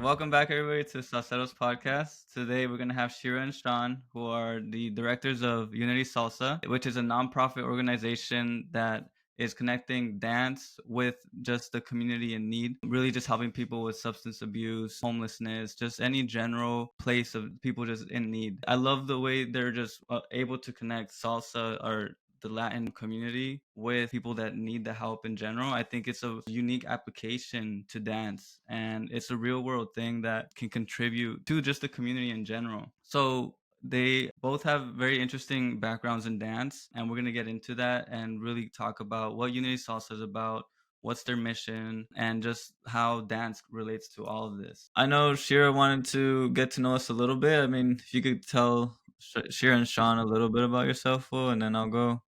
Welcome back, everybody, to Sauceros podcast. Today, we're going to have Shira and Shawn, who are the directors of Unity Salsa, which is a nonprofit organization that is connecting dance with just the community in need, really just helping people with substance abuse, homelessness, just any general place of people just in need. I love the way they're just able to connect salsa or the Latin community with people that need the help in general. I think it's a unique application to dance, and it's a real world thing that can contribute to just the community in general. So they both have very interesting backgrounds in dance, and we're going to get into that and really talk about what Unity Salsa is about, what's their mission, and just how dance relates to all of this. I know Shira wanted to get to know us a little bit. I mean, if you could tell Shira and Shawn a little bit about yourself, Fool, and then I'll go.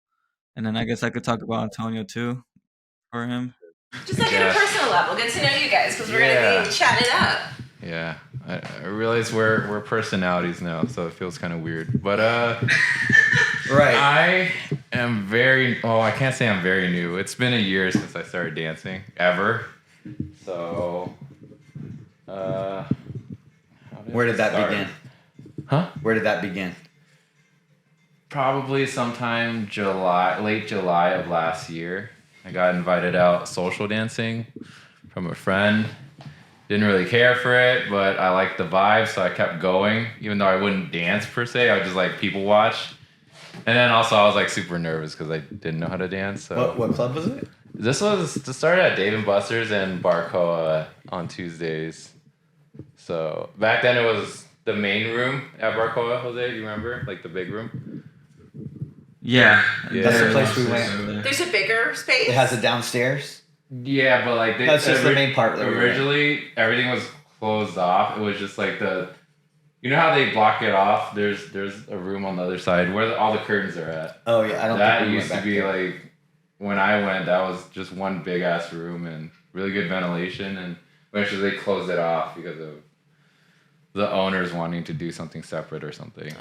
And then I guess I could talk about Antonio too for him. Just like at a personal level, get to know you guys because we're gonna be chatting it up. Yeah, I realize we're personalities now, so it feels kind of weird. But right. I am I can't say I'm very new. It's been a year since I started dancing, ever. So, where did that begin? Huh? Where did that begin? Probably sometime late July of last year. I got invited out social dancing from a friend. Didn't really care for it, but I liked the vibe, so I kept going. Even though I wouldn't dance per se, I would just like people watch. And then also I was like super nervous because I didn't know how to dance. So. What club was it? This started at Dave & Buster's and Barcoa on Tuesdays. So back then it was the main room at Barcoa, Jose. Do you remember? Like the big room? Yeah. That's the place we went. There's a bigger space. It has a downstairs. Yeah, but like that's just the main part. Originally, everything was closed off. It was just like you know how they block it off. There's a room on the other side where all the curtains are at. Oh yeah, I don't. That think we used to be there. Like when I went. That was just one big ass room and really good ventilation. And eventually they closed it off because of the owners wanting to do something separate or something.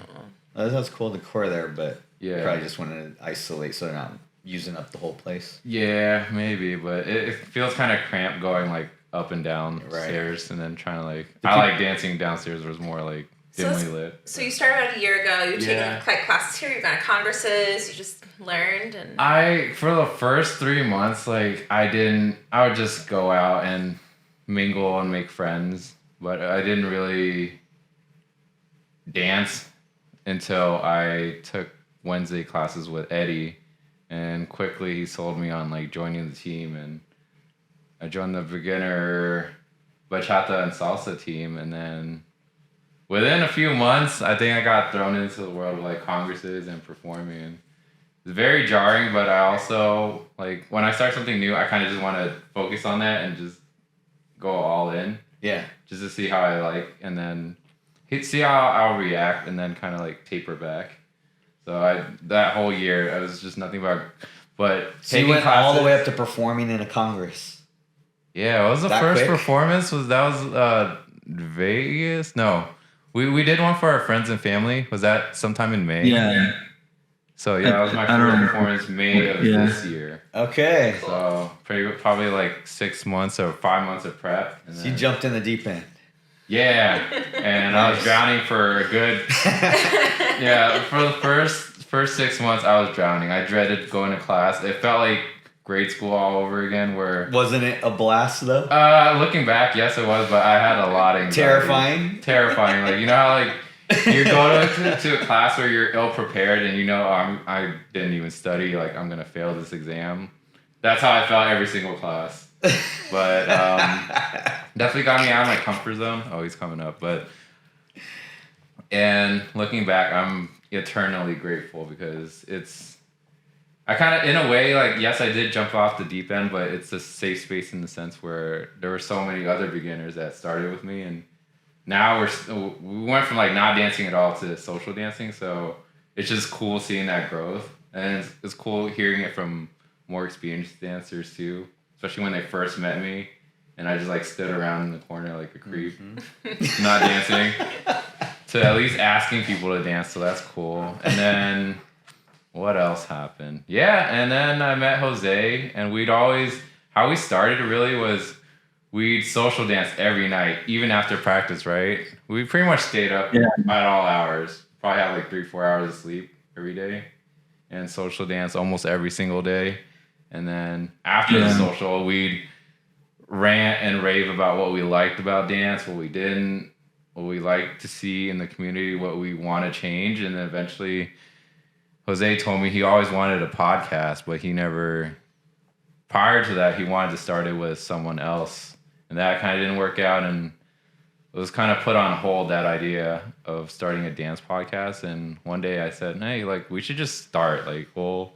That's cool decor there, but yeah, probably just wanted to isolate so they're not using up the whole place. Yeah, maybe, but it feels kind of cramped going like up and down stairs and then trying to like. I like dancing downstairs. Was more like dimly lit. So you started about a year ago. You've taken like classes here. You've gone to congresses. You just learned and. For the first 3 months, like I would just go out and mingle and make friends, but I didn't really dance until I took Wednesday classes with Eddie, and quickly he sold me on like joining the team, and I joined the beginner bachata and salsa team, and then within a few months I think I got thrown into the world of like congresses and performing, and it's very jarring, but I also like when I start something new I kind of just want to focus on that and just go all in, just to see how I like, and then see how I'll react, and then kind of like taper back. So that whole year I was just nothing but so you went classes, all the way up to performing in a congress. Yeah, what was the first performance? That was Vegas? No, we did one for our friends and family. Was that sometime in May? Yeah. So yeah, that was my first performance May of this year. Okay. So probably like 6 months or 5 months of prep. And so you jumped in the deep end. Yeah, and I was drowning for a good. Yeah, for the first 6 months, I was drowning. I dreaded going to class. It felt like grade school all over again. Wasn't it a blast though? Looking back, yes, it was, but I had a lot of anxiety. Terrifying. Like you know how like you go to a class where you're ill prepared and you know I didn't even study. Like I'm gonna fail this exam. That's how I felt every single class. But definitely got me out of my comfort zone. Oh, he's coming up. And looking back, I'm eternally grateful because I kind of, in a way, like, yes, I did jump off the deep end, but it's a safe space in the sense where there were so many other beginners that started with me. And now we went from like not dancing at all to social dancing. So it's just cool seeing that growth. And it's cool hearing it from more experienced dancers too. Especially when they first met me, and I just like stood around in the corner like a creep, not dancing, to at least asking people to dance. So that's cool. And then what else happened? Yeah, and then I met Jose, and how we started really was we'd social dance every night, even after practice, right? We pretty much stayed up at all hours. Probably had like 3-4 hours of sleep every day. And social dance almost every single day. And then after the social, we'd rant and rave about what we liked about dance, what we didn't, what we liked to see in the community, what we want to change. And then eventually, Jose told me he always wanted a podcast, but he never, prior to that, he wanted to start it with someone else. And that kind of didn't work out. And it was kind of put on hold, that idea of starting a dance podcast. And one day I said, hey, like, we should just start. Like, we'll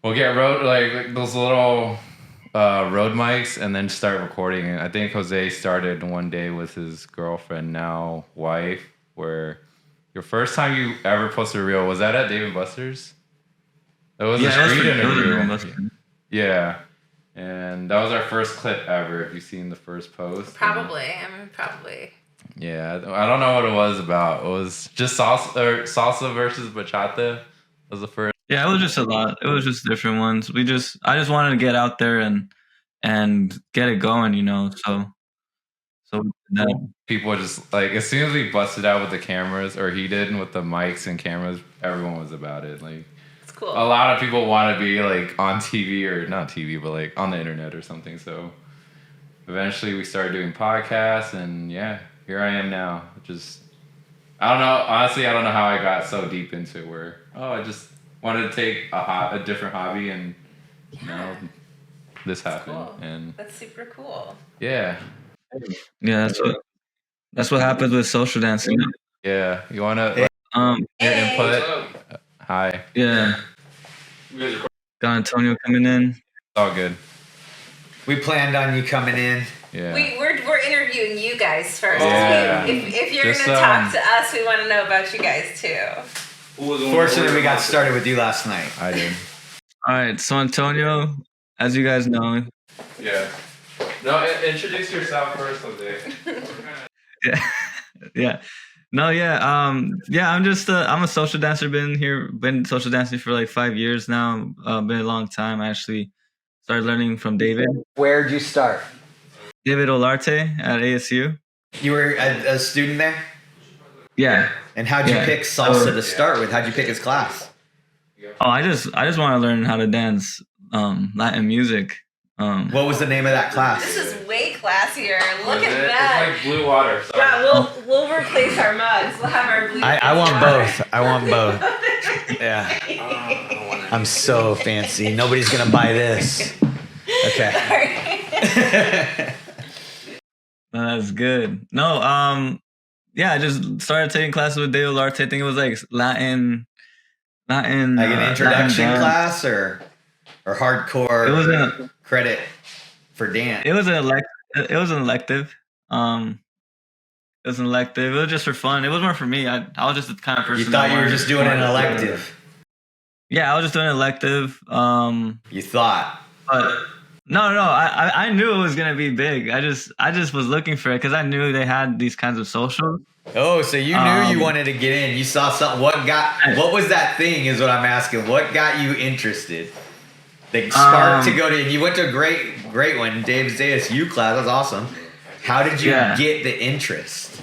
get like those little road mics and then start recording. And I think Jose started one day with his girlfriend, now wife, where your first time you ever posted a reel, was that at Dave & Buster's? That was a street interview. Yeah. And that was our first clip ever. Have you seen the first post? Probably. Yeah, I don't know what it was about. It was just salsa versus bachata was the first. Yeah, it was just a lot. It was just different ones. I just wanted to get out there and get it going, you know. So people just like, as soon as we busted out with the cameras, or he did with the mics and cameras, everyone was about it. Like, it's cool. A lot of people want to be like on TV, or not TV, but like on the internet or something. So eventually we started doing podcasts, and yeah, here I am now. Just, I don't know. Honestly, I don't know how I got so deep into it, where, I just wanted to take a different hobby, and now this happened. Cool. And that's super cool. Yeah. Yeah, that's what happens with social dancing. Yeah, you wanna your input? Hi. Yeah. Got Antonio coming in. It's all good. We planned on you coming in. Yeah. We're interviewing you guys first. Yeah. If you're gonna talk to us, we want to know about you guys too. Fortunately, we got started with you last night. I did. All right, so Antonio, as you guys know. Yeah. No, introduce yourself first, Jose. Yeah. No, yeah. I'm just I'm a social dancer. Been social dancing for like 5 years now. Been a long time. I actually started learning from David. Where'd you start? David Olarte at ASU. You were a student there? Yeah. And how'd you pick salsa to start with? How'd you pick his class? Oh, I just want to learn how to dance Latin music. What was the name of that class? This is way classier. Look at that. It's like blue water. Sorry. Yeah, we'll replace our mugs. We'll have our blue. I want both. I want both. Yeah. I'm so fancy. Nobody's gonna buy this. Okay. That's good. No, I just started taking classes with David Olarte. I think it was like Latin. Like an introduction class or hardcore. It was credit for dance. It was an elective. It was an elective. It was just for fun. It was more for me. I was just the kind of person. You thought you were just doing an elective. Yeah, I was just doing an elective. You thought. But no. I knew it was gonna be big. I just was looking for it because I knew they had these kinds of socials. Oh, so you knew you wanted to get in. You saw something. What was that thing is what I'm asking. What got you interested? The spark to go to, you went to a great one, Dave's ASU class. That's awesome. How did you get the interest?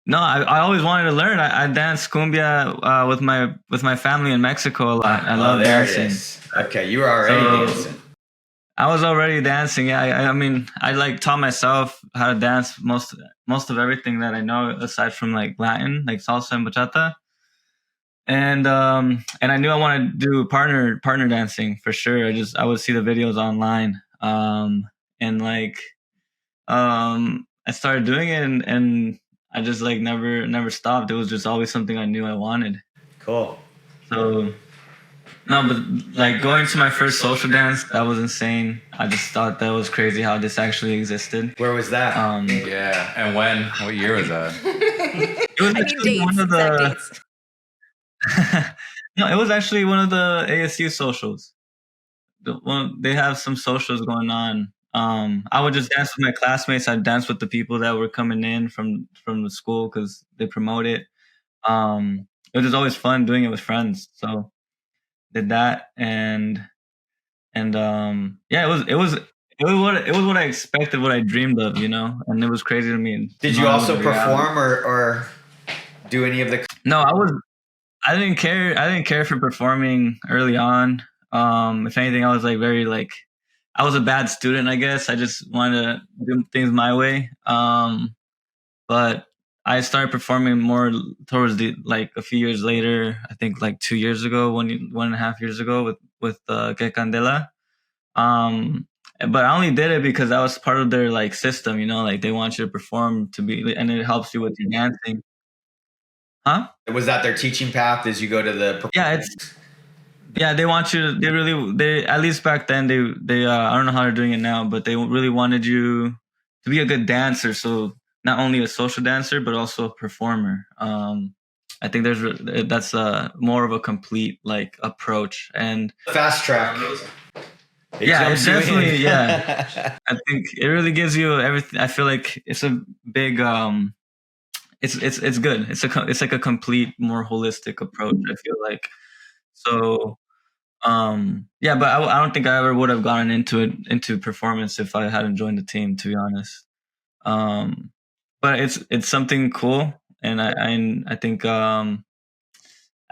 No, I always wanted to learn. I danced cumbia with my family in Mexico a lot. I love dancing. Okay, you were already dancing. I was already dancing. Yeah, I mean, I like taught myself how to dance most of everything that I know, aside from like Latin, like salsa and bachata. And I knew I wanted to do partner dancing for sure. I would see the videos online. And like I started doing it, and I just like never stopped. It was just always something I knew I wanted. Cool. So no, but like going to my first social dance, that was insane. I just thought that was crazy how this actually existed. Where was that? Yeah, and when? What year was that? It was actually one of the. No, it was actually one of the ASU socials. They have some socials going on. I would just dance with my classmates. I'd dance with the people that were coming in from the school because they promote it. It was just always fun doing it with friends. So did that, and it it was what I expected, what I dreamed of, you know, and it was crazy to me. Did you also perform or do any of the? No, I didn't care. I didn't care for performing early on. If anything, I was like I was a bad student, I guess. I just wanted to do things my way. But I started performing more towards the like a few years later. I think like 2 years ago, 1.5 years ago with Que Candela. But I only did it because that was part of their like system, you know, like they want you to perform to be, and it helps you with your dancing. Huh? Was that their teaching path as you go to the? Yeah, they want you. They at least back then they I don't know how they're doing it now, but they really wanted you to be a good dancer. So not only a social dancer, but also a performer. I think that's more of a complete like approach and fast track. Yeah, it's definitely yeah. I think it really gives you everything. I feel like it's a big it's good. It's like a complete, more holistic approach. I feel like so. Yeah, but I don't think I ever would have gotten into performance if I hadn't joined the team, to be honest. But it's something cool, and I think I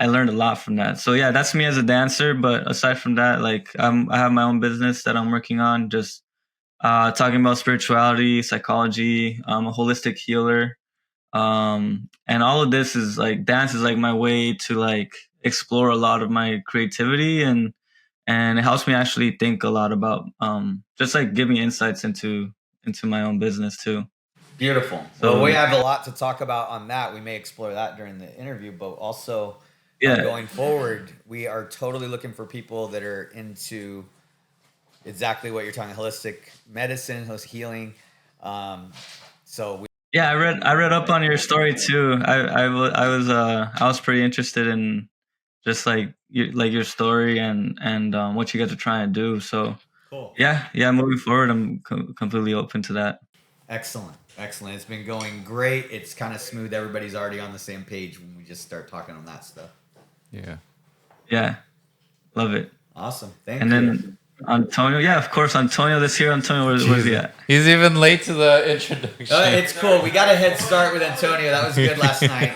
learned a lot from that. So yeah, that's me as a dancer. But aside from that, like I have my own business that I'm working on, just talking about spirituality, psychology. I'm a holistic healer, and all of this is like dance is like my way to like explore a lot of my creativity and it helps me actually think a lot about just like give me insights into my own business too. Beautiful. So, well, we have a lot to talk about on that. We may explore that during the interview, but also going forward, we are totally looking for people that are into exactly what you're talking, holistic medicine, holistic healing. Yeah, I read up on your story too. I was pretty interested in just like your story and what you guys are trying to do. So cool. Yeah, moving forward, I'm completely open to that. Excellent. It's been going great. It's kind of smooth. Everybody's already on the same page when we just start talking on that stuff. Yeah, love it. Awesome. Thank you. And then Antonio, yeah, of course, Antonio this year. Antonio, where's he at? He's even late to the introduction. It's cool. We got a head start with Antonio. That was good last night.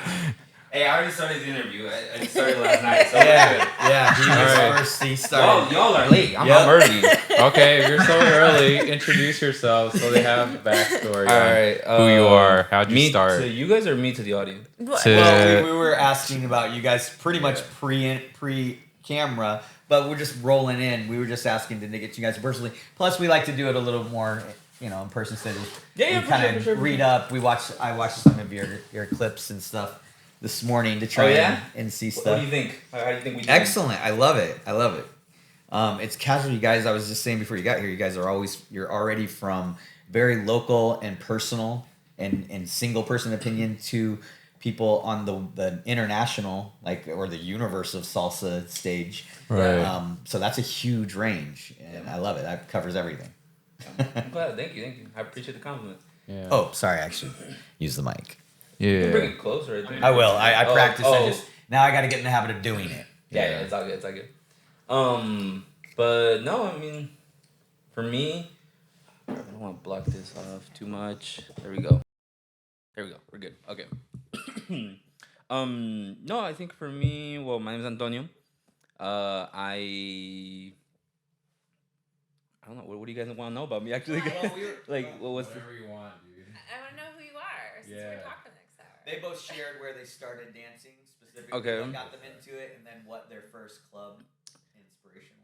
Hey, I already started the interview. I started last night. So yeah. He was first. He started. Y'all are late. I'm early. Okay, if you're so early, introduce yourself so they have the backstory. All right, who you are, how'd you start? To you guys or me to the audience? Well, we were asking about you guys pretty much pre-camera, but we're just rolling in. We were just asking to get you guys personally. Plus, we like to do it a little more, in person instead of kind of read up. I watched some of your clips and stuff this morning to try and see stuff. What do you think? How do you think we do? Excellent. I love it. It's casual, you guys. I was just saying before you got here, you guys you're already from very local and personal and single person opinion to people on the international, or the universe of salsa stage. Right. So that's a huge range, and I love it. That covers everything. I'm glad. Thank you. I appreciate the compliment. Yeah. Oh, sorry. I actually use the mic. Yeah. You can bring it closer. I will. I practice. Now I got to get in the habit of doing it. Yeah. It's all good. But no, I mean, for me, I don't want to block this off too much. There we go. We're good. Okay. No, I think for me, well, my name is Antonio. I don't know. What do you guys want to know about me? Actually, what was whatever you want, dude. I want to know who you are since we're talking next hour. They both shared where they started dancing specifically. Okay. What got them into it, and then what their first club inspiration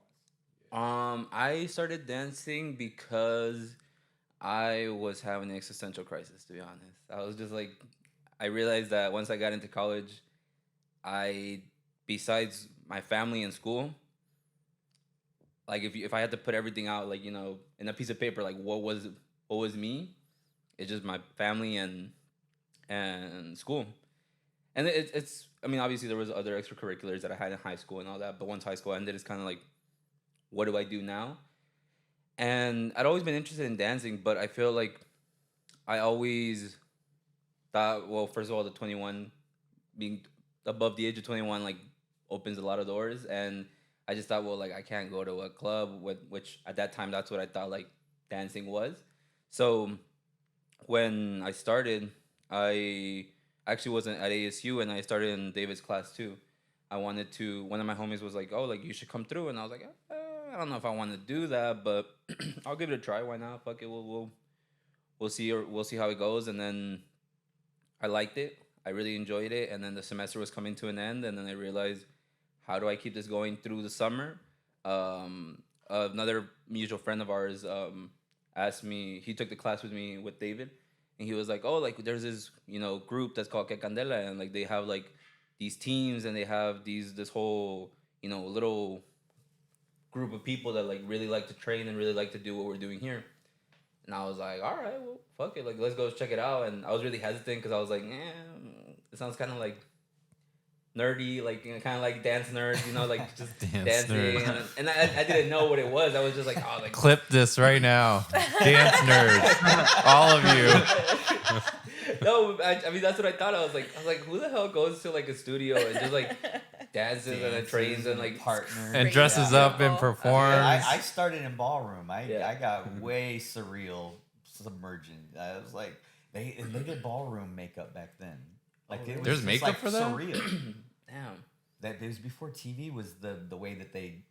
was. I started dancing because I was having an existential crisis. To be honest, I was just like, I realized that once I got into college, besides my family and school, like if I had to put everything out, like, in a piece of paper, like what was me, it's just my family and school. And it's I mean, obviously there was other extracurriculars that I had in high school and all that, but once high school ended, it's kind of like, what do I do now? And I'd always been interested in dancing, but I feel like I always thought, well, first of all, the 21, being above the age of 21, like, opens a lot of doors, and I just thought, well, like, I can't go to a club, which at that time, that's what I thought, like, dancing was. So when I started, I actually wasn't at ASU, and I started in David's class too. I wanted to. One of my homies was like, "Oh, like you should come through," and I was like, "I don't know if I want to do that, but I'll give it a try. Why not? Fuck it. We'll see. Or we'll see how it goes." And then I liked it. I really enjoyed it. And then the semester was coming to an end, and then I realized, how do I keep this going through the summer? Another mutual friend of ours asked me. He took the class with me with David, and he was like, "Oh, like there's this group that's called Que Candela, and like they have like these teams, and they have this whole little group of people that like really like to train and really like to do what we're doing here." And I was like, "All right, well, fuck it, like let's go check it out." And I was really hesitant because I was like, it sounds kind of like nerdy, like kind of like dance nerds, like just dancing. And I didn't know what it was. I was just like, oh, like clip this right now, dance nerds, all of you. No, I mean that's what I thought. I was like, who the hell goes to like a studio and just like dances and then trains and like partners and dresses up and performs? I started in ballroom. I got way surreal, submergent. I was like, they did ballroom makeup back then. Like it was there's makeup like for that? Surreal. Damn. That it was before TV was the way that they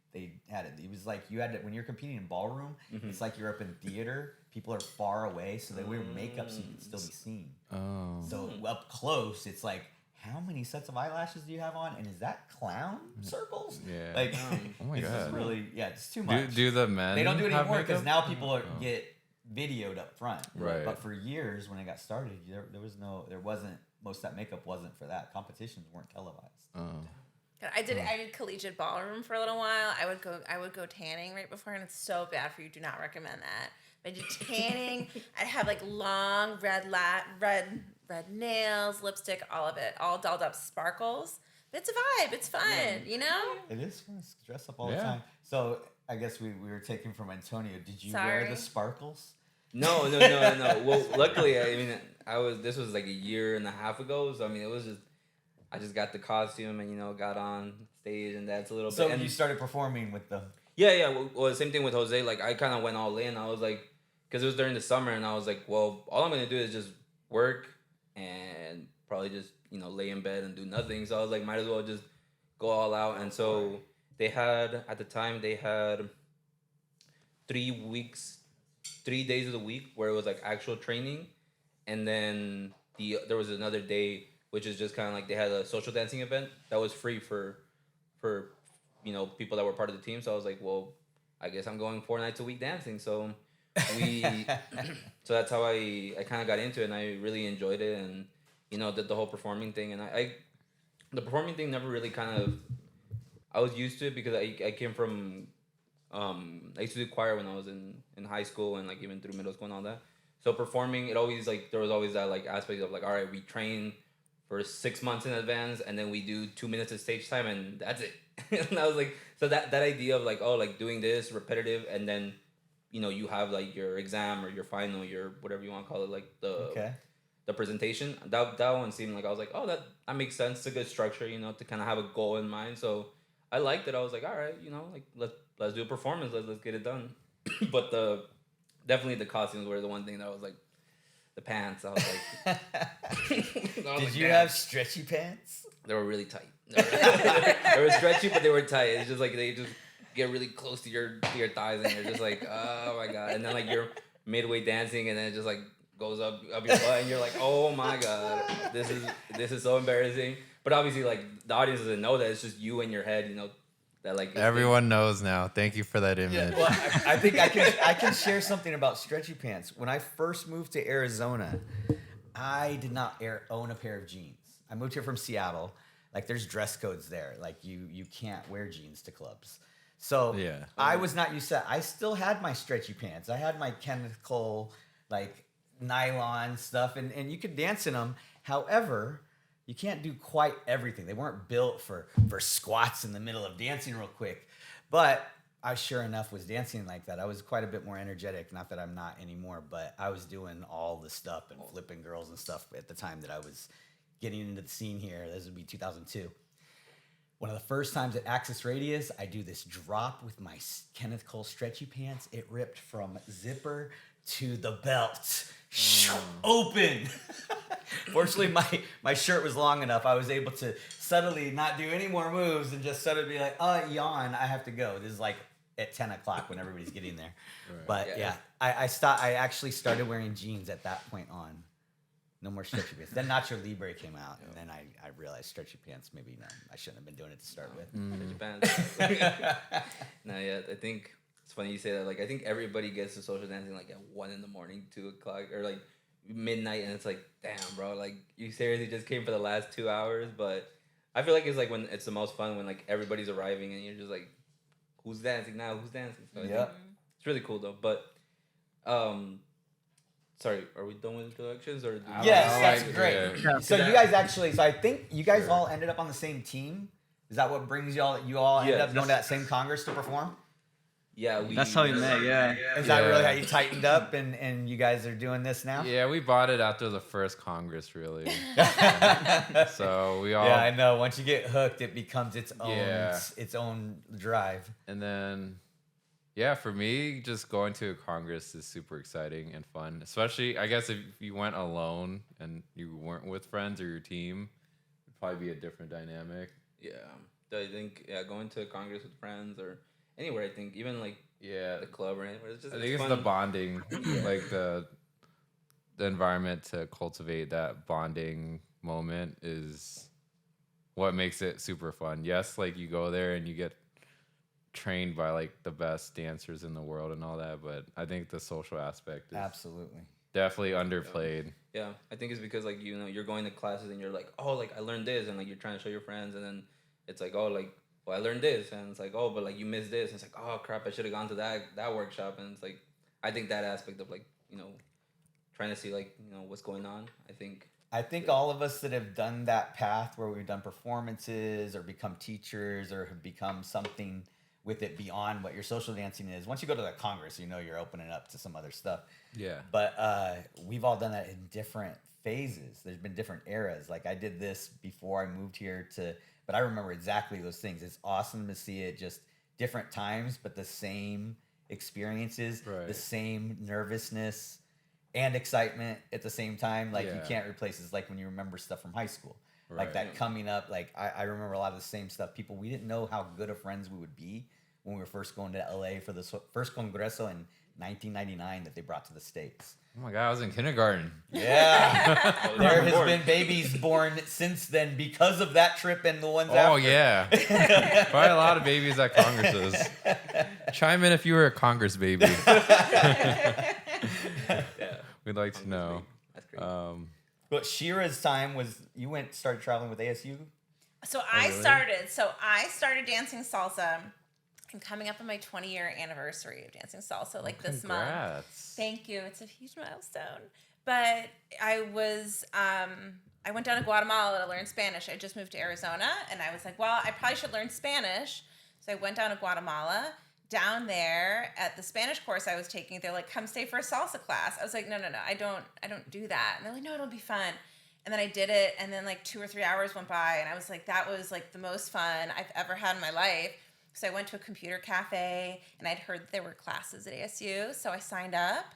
had it. It was like you had to, when you're competing in ballroom, it's like you're up in theater. People are far away, so they wear makeup so you can still be seen. Oh. So up close, it's like, how many sets of eyelashes do you have on? And is that clown circles? Yeah. Like, oh my it's god. just really, it's too much. Do the men? They don't do it have anymore because makeup? now people get videoed up front. Right. But for years when it got started, there wasn't. Most of that makeup wasn't for that. Competitions weren't televised. Oh. I did collegiate ballroom for a little while. I would go tanning right before, and it's so bad for you. Do not recommend that. I did tanning. I'd have like long red nails, lipstick, all of it, all dolled up, sparkles. But it's a vibe. It's fun, It is fun to dress up all the time. So I guess we were taking from Antonio. Did you wear the sparkles? No. Well, luckily, I mean, this was like a year and a half ago. So I mean, it was just. I just got the costume and got on stage and danced a little bit. So and you started performing with them. Yeah. Well, same thing with Jose. Like I kind of went all in. I was like, because it was during the summer, and I was like, well, all I'm gonna do is just work and probably just lay in bed and do nothing. So I was like, might as well just go all out. And so they had 3 days of the week where it was like actual training, and then there was another day, which is just kind of like they had a social dancing event that was free for people that were part of the team. So I was like, well, I guess I'm going 4 nights a week dancing. So so that's how I kind of got into it, and I really enjoyed it, and did the whole performing thing. And the performing thing never really I was used to it because I came from I used to do choir when I was in high school and like even through middle school and all that. So performing, it always there was always that like aspect of like, all right, we train for 6 months in advance, and then we do 2 minutes of stage time, and that's it. And I was like, so that idea of like, oh, like doing this repetitive, and then you have like your exam or your final, your whatever you want to call it, like the presentation. That one seemed like I was like, oh, that makes sense. It's a good structure, to kind of have a goal in mind. So I liked it. I was like, all right, like let's do a performance. Let's get it done. But definitely the costumes were the one thing that I was like. The pants, I was like... Did you have stretchy pants? They were really tight. They were stretchy, but they were tight. It's just like they just get really close to your thighs, and you're just like, oh my god. And then like you're midway dancing, and then it just like goes up your butt, and you're like, oh my god, this is so embarrassing. But obviously, like the audience doesn't know that. It's just you in your head, that like everyone knows now. Thank you for that image. Yeah, well, I think I can share something about stretchy pants. When I first moved to Arizona, I did not own a pair of jeans. I moved here from Seattle. Like there's dress codes there. Like you can't wear jeans to clubs. So I was not used to that. I still had my stretchy pants. I had my chemical like nylon stuff, and you could dance in them. However, you can't do quite everything. They weren't built for squats in the middle of dancing real quick. But I sure enough was dancing like that. I was quite a bit more energetic. Not that I'm not anymore, but I was doing all the stuff and flipping girls and stuff at the time that I was getting into the scene here. This would be 2002. one of the first times at Axis Radius, I do this drop with my Kenneth Cole stretchy pants. It ripped from zipper to the belt. Open. Fortunately, my shirt was long enough. I was able to subtly not do any more moves and just suddenly be like, yawn, I have to go. This is like at 10 o'clock when everybody's getting there. Right. But yeah, I actually started wearing jeans at that point on. No more stretchy pants. Then Nacho Libre came out, and then I realized stretchy pants, maybe no, I shouldn't have been doing it to start with. Stretchy pants. Not yet. I think it's funny you say that. Like, I think everybody gets to social dancing like at 1 a.m, 2 o'clock, or like midnight, and it's like, damn, bro, like you seriously just came for the last 2 hours. But I feel like it's like when it's the most fun when like everybody's arriving and you're just like, who's dancing now? Who's dancing? So yeah, it's really cool though. But sorry, are we done with introductions or? Yes, that's great. Yeah. So you guys actually, I think you guys all ended up on the same team. Is that what brings y'all? You all ended up going to that same Congress to perform? Yeah, that's how we met. Yeah. Is that really how you tightened up and you guys are doing this now? Yeah, we bought it after the first Congress, really. So we all. Yeah, I know. Once you get hooked, it becomes its own drive. And then. Yeah, for me, just going to a Congress is super exciting and fun. Especially, I guess, if you went alone and you weren't with friends or your team, it'd probably be a different dynamic. Yeah, I think going to a Congress with friends or anywhere. I think even like the club or anywhere. It's just, I think it's the bonding, like the environment to cultivate that bonding moment is what makes it super fun. Yes, like you go there and you get trained by like the best dancers in the world and all that, but I think the social aspect is absolutely definitely underplayed. Yeah, I think it's because like you're going to classes and you're like, oh, like I learned this, and like you're trying to show your friends, and then it's like, oh, like, well, I learned this, and it's like, oh, but like you missed this, and it's like, oh crap, I should have gone to that workshop, and it's like, I think that aspect of like trying to see like what's going on. I think all of us that have done that path where we've done performances or become teachers or have become something with it beyond what your social dancing is. Once you go to the Congress, you're opening up to some other stuff. Yeah. But we've all done that in different phases. There's been different eras. Like I did this before I moved here but I remember exactly those things. It's awesome to see it just different times, but the same experiences, the same nervousness and excitement at the same time. Like you can't replace it. It's like when you remember stuff from high school. Like that coming up, like I remember a lot of the same stuff. We didn't know how good of friends we would be when we were first going to LA for the first Congreso in 1999 that they brought to the States. Oh my God, I was in kindergarten. Yeah. There has been babies born since then because of that trip and the ones after. Oh, yeah. Probably a lot of babies at Congresses. Chime in if you were a Congress baby. We'd like to know. That's great. But Shira's time was started traveling with ASU. So I started dancing salsa. I'm coming up on my 20-year anniversary of dancing salsa this month. Thank you. It's a huge milestone. But I went down to Guatemala to learn Spanish. I just moved to Arizona, and I was like, well, I probably should learn Spanish. So I went down to Guatemala. Down there at the Spanish course I was taking, they're like, come stay for a salsa class. I was like, no, I don't do that. And they're like, no, it'll be fun. And then I did it, and then like 2 or 3 hours went by, and I was like, that was like the most fun I've ever had in my life. So I went to a computer cafe, and I'd heard that there were classes at ASU, so I signed up,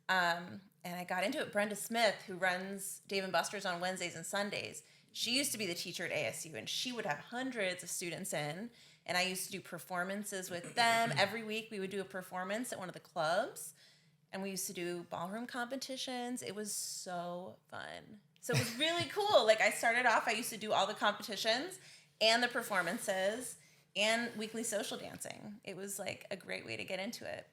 and I got into it. Brenda Smith, who runs Dave & Buster's on Wednesdays and Sundays, she used to be the teacher at ASU, and she would have hundreds of students in. And I used to do performances with them. Every week we would do a performance at one of the clubs. And we used to do ballroom competitions. It was so fun. So it was really cool. Like I started off, I used to do all the competitions and the performances and weekly social dancing. It was like a great way to get into it.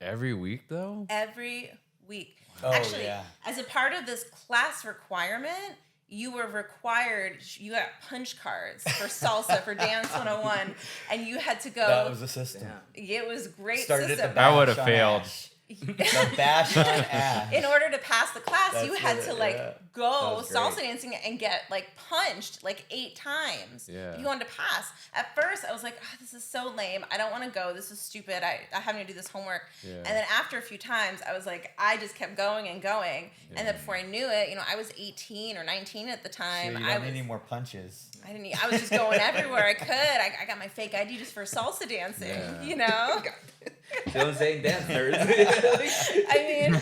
Every week though? Every week. Oh, actually, as a part of this class requirement, you were required, you got punch cards for salsa for Dance 101, and you had to go. That was the system. It was a great Started system. at the back, I would have Sean failed. Ash. The bash on ass. In order to pass the class, That's you had to like go salsa great. dancing and get like punched like 8 times. Yeah. If you wanted to pass. At first, I was like, oh, this is so lame. I don't want to go. This is stupid. I having to do this homework. Yeah. And then after a few times, I was like, I just kept going and going. Yeah. And then before I knew it, you know, I was 18 or 19 at the time. So you don't need any more punches. I was just going everywhere I could. I got my fake ID just for salsa dancing, you know? She was saying dance nerds. I mean,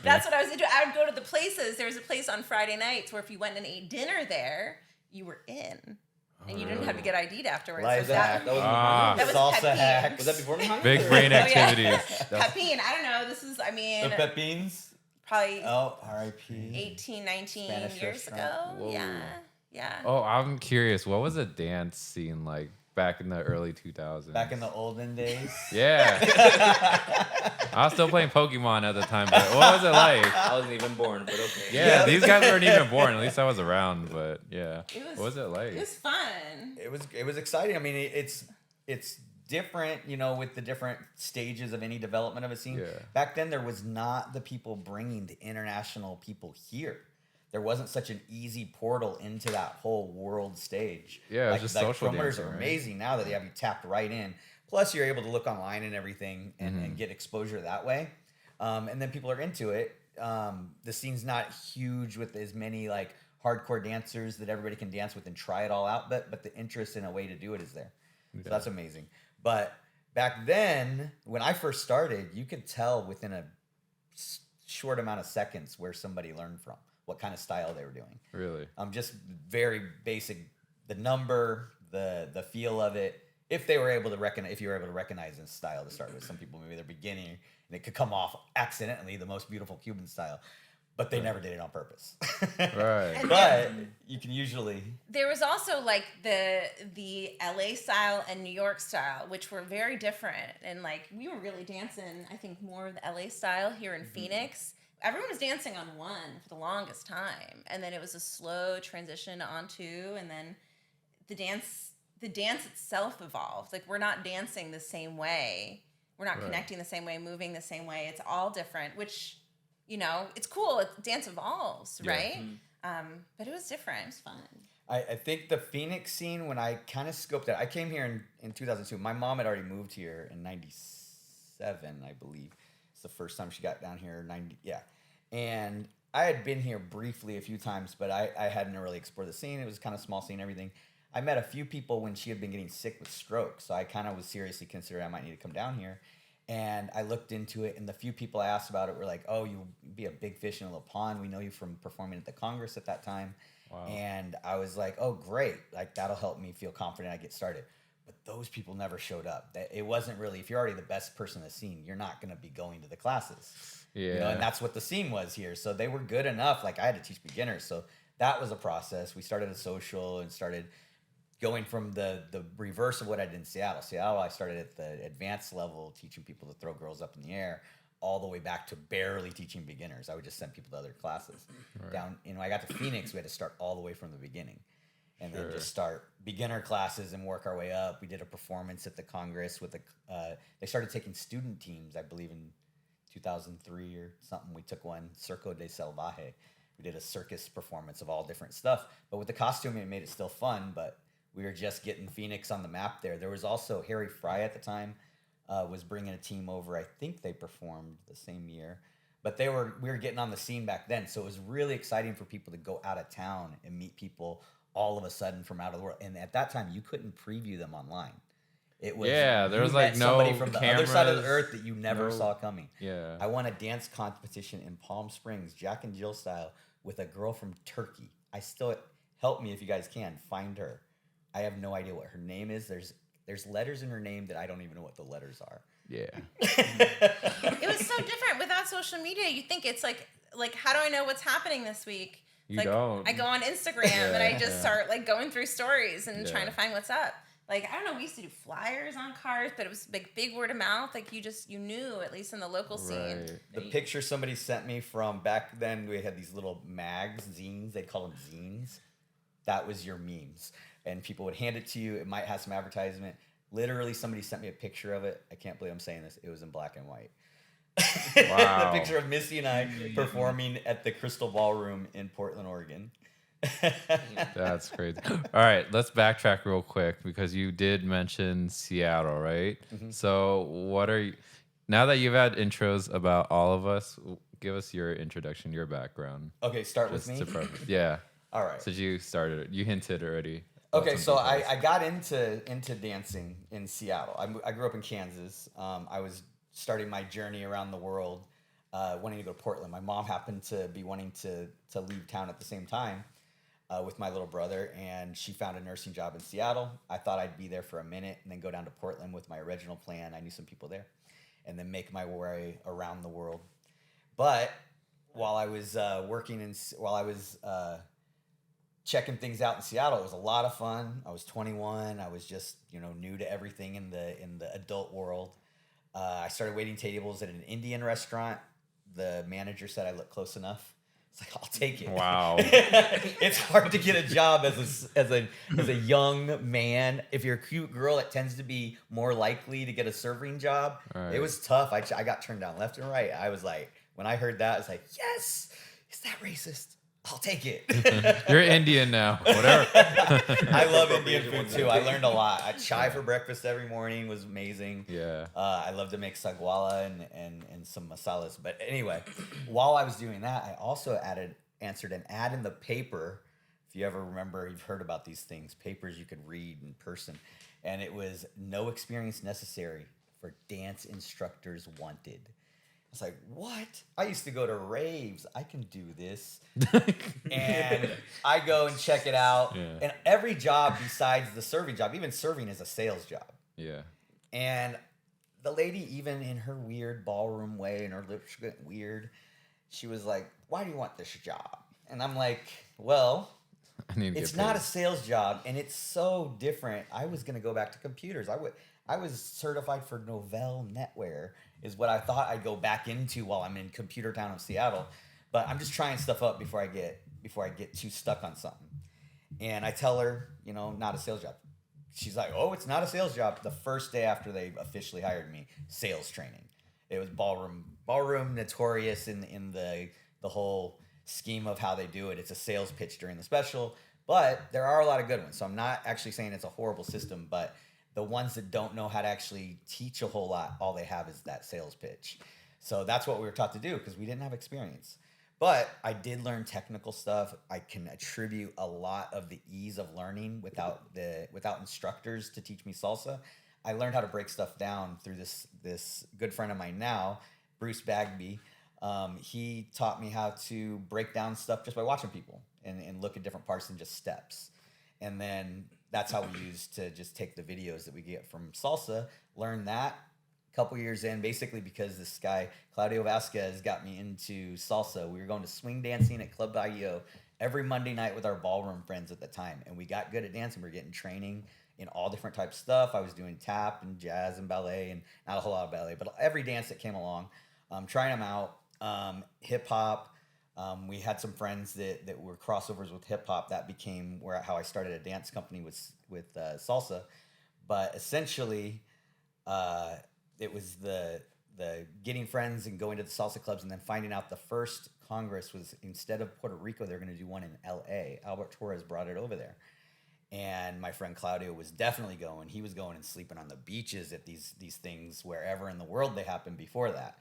that's what I was into. I would go to the places. There was a place on Friday nights where if you went and ate dinner there, you were in. And you didn't have to get ID'd afterwards. Life hack. That was Salsa Pepine. hacks. Was that before me? Big brain activities. Pepine. I don't know. This is, I mean, The Pepines? probably Oh, R.I.P. 18, 19 Spanish years ago. restaurant. Whoa. Yeah. Oh, I'm curious. What was the dance scene like back in the early 2000s? Back in the olden days. Yeah. I was still playing Pokemon at the time, but what was it like? I wasn't even born, but okay. Yeah, these guys weren't even born. At least I was around, but yeah. What was it It like? was fun. It was exciting. I mean, it's different, you know, with the different stages of any development of a scene. Yeah. Back then, there was not the people bringing the international people here. There wasn't such an easy portal into that whole world stage. Yeah, it was just social promoters dancing, are right? amazing now that they have you tapped right in. Plus, you're able to look online and everything and get exposure that way. And then people are into it. The scene's not huge with as many like hardcore dancers that everybody can dance with and try it all out, but the interest in a way to do it is there. So that's amazing. But back then, when I first started, you could tell within a short amount of seconds where somebody learned from, what kind of style they were doing. Really? Just very basic, the number, the feel of it. If they were able to recognize, if you were able to recognize this style to start with, some people maybe they're beginning and it could come off accidentally the most beautiful Cuban style, but they never did it on purpose. Right. But you can usually. There was also like the LA style and New York style, which were very different. And like we were really dancing, I think, more of the LA style here in Phoenix. Everyone was dancing on one for the longest time. And then it was a slow transition on two. And then the dance itself evolved. Like we're not dancing the same way. We're not connecting the same way, moving the same way. It's all different, which, you know, it's cool. Dance evolves, right? But it was different. It was fun. I think the Phoenix scene, when I kind of scoped it, I came here in 2002. My mom had already moved here in 97, I believe. It's the first time she got down here, And I had been here briefly a few times, but I hadn't really explored the scene. It was kind of small scene, everything. I met a few people when she had been getting sick with stroke, so I kind of was seriously considering I might need to come down here. And I looked into it, and the few people I asked about it were like, oh, you'll be a big fish in a little pond. We know you from performing at the Congress at that time. Wow. And I was like, oh, great. Like, that'll help me feel confident I get started. But those people never showed up. It wasn't really, if you're already the best person in the scene, you're not going to be going to the classes. Yeah. You know, and that's what the scene was here. So they were good enough. Like, I had to teach beginners. So that was a process. We started a social and started going from the reverse of what I did in Seattle. Seattle, I started at the advanced level, teaching people to throw girls up in the air, all the way back to barely teaching beginners. I would just send people to other classes. Down, you know, I got to Phoenix, we had to start all the way from the beginning. And then just start beginner classes and work our way up. We did a performance at the Congress with they started taking student teams, I believe in 2003 or something. We took one, Circo de Salvaje. We did a circus performance of all different stuff. But with the costume, it made it still fun, but we were just getting Phoenix on the map there. There was also Harry Fry at the time was bringing a team over. I think they performed the same year. But we were getting on the scene back then. So it was really exciting for people to go out of town and meet people all of a sudden from out of the world. And at that time, you couldn't preview them online. It was there was like no somebody from the other side of the cameras, earth that you never saw coming. Yeah. I won a dance competition in Palm Springs, Jack and Jill style, with a girl from Turkey. Help me if you guys can find her. I have no idea what her name is. There's letters in her name that I don't even know what the letters are. Yeah. It was so different without social media. You think it's like how do I know what's happening this week? You like, don't. I go on Instagram and I just start like going through stories and trying to find what's up. Like, I don't know, we used to do flyers on cars, but it was like big word of mouth. Like you knew, at least in the local scene. Right. The picture somebody sent me from back then, we had these little mags, zines, they'd call them zines. That was your memes. And people would hand it to you. It might have some advertisement. Literally, somebody sent me a picture of it. I can't believe I'm saying this. It was in black and white. The picture of Missy and I performing at the Crystal Ballroom in Portland, Oregon. That's crazy. All right, let's backtrack real quick because you did mention Seattle, right? Mm-hmm. So what are you, now that you've had intros about all of us, give us your introduction, your background. Okay, start with me? Yeah. All right. So you started, you hinted already. Okay, so I got into dancing in Seattle. I grew up in Kansas. I was starting my journey around the world, wanting to go to Portland. My mom happened to be wanting to leave town at the same time with my little brother, and she found a nursing job in Seattle. I thought I'd be there for a minute and then go down to Portland with my original plan. I knew some people there, and then make my way around the world. But while I was checking things out in Seattle, it was a lot of fun. I was 21. I was just new to everything in the adult world. I started waiting tables at an Indian restaurant. The manager said I looked close enough. It's like, I'll take it. Wow. It's hard to get a job as a young man. If you're a cute girl, it tends to be more likely to get a serving job. Right. It was tough. I got turned down left and right. I was like, when I heard that, I was like, yes, is that racist? I'll take it. You're Indian now. Whatever. I love Indian food too. I learned a lot. Chai for breakfast every morning was amazing. Yeah. I love to make sagwala and some masalas. But anyway, while I was doing that, I also answered an ad in the paper. If you ever remember, you've heard about these things, papers you could read in person. And it was no experience necessary for dance instructors wanted. It's like, what? I used to go to raves. I can do this. And I go and check it out. Yeah. And every job besides the serving job, even serving is a sales job. Yeah. And the lady, even in her weird ballroom way, and her lips went weird, she was like, why do you want this job? And I'm like, well, it's not a sales job, and it's so different. I was going to go back to computers. I was certified for Novell NetWare, is what I thought I'd go back into while I'm in Computer Town of Seattle. But I'm just trying stuff up before I get too stuck on something. And I tell her, not a sales job. She's like, oh, it's not a sales job. The first day after they officially hired me, sales training. It was ballroom notorious in the whole scheme of how they do it. It's a sales pitch during the special, but there are a lot of good ones. So I'm not actually saying it's a horrible system, but the ones that don't know how to actually teach a whole lot, all they have is that sales pitch. So that's what we were taught to do because we didn't have experience. But I did learn technical stuff. I can attribute a lot of the ease of learning without instructors to teach me salsa. I learned how to break stuff down through this good friend of mine now, Bruce Bagby. He taught me how to break down stuff just by watching people and look at different parts than just steps. And then that's how we used to just take the videos that we get from salsa, learn that. A couple years in, basically because this guy, Claudio Vasquez, got me into salsa. We were going to swing dancing at Club Bahio every Monday night with our ballroom friends at the time. And we got good at dancing. We were getting training in all different types of stuff. I was doing tap and jazz and ballet, and not a whole lot of ballet, but every dance that came along, trying them out. Hip hop. We had some friends that were crossovers with hip hop. That became how I started a dance company with salsa. But essentially, it was the getting friends and going to the salsa clubs, and then finding out the first Congress was, instead of Puerto Rico, they're going to do one in L.A. Albert Torres brought it over there. And my friend Claudio was definitely going. He was going and sleeping on the beaches at these things wherever in the world they happened before that.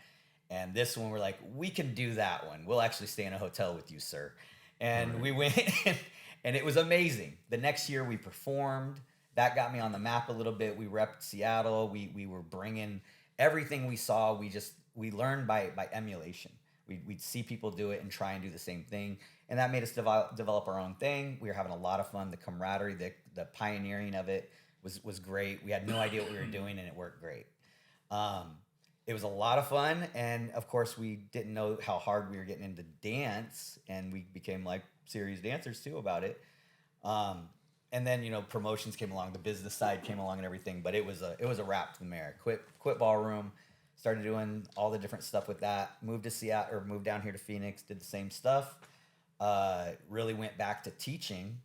And this one, we're like, we can do that one. We'll actually stay in a hotel with you, sir. And we went, and it was amazing. The next year we performed. That got me on the map a little bit. We repped Seattle. We were bringing everything we saw. We learned by emulation. We'd see people do it and try and do the same thing. And that made us develop our own thing. We were having a lot of fun. The camaraderie, the pioneering of it was great. We had no idea what we were doing, and it worked great. It was a lot of fun, and of course, we didn't know how hard we were getting into dance, and we became like serious dancers too about it. And then promotions came along, the business side came along, and everything. But it was a wrap from there. Quit ballroom, started doing all the different stuff with that. Moved to Seattle, or moved down here to Phoenix, did the same stuff. Really went back to teaching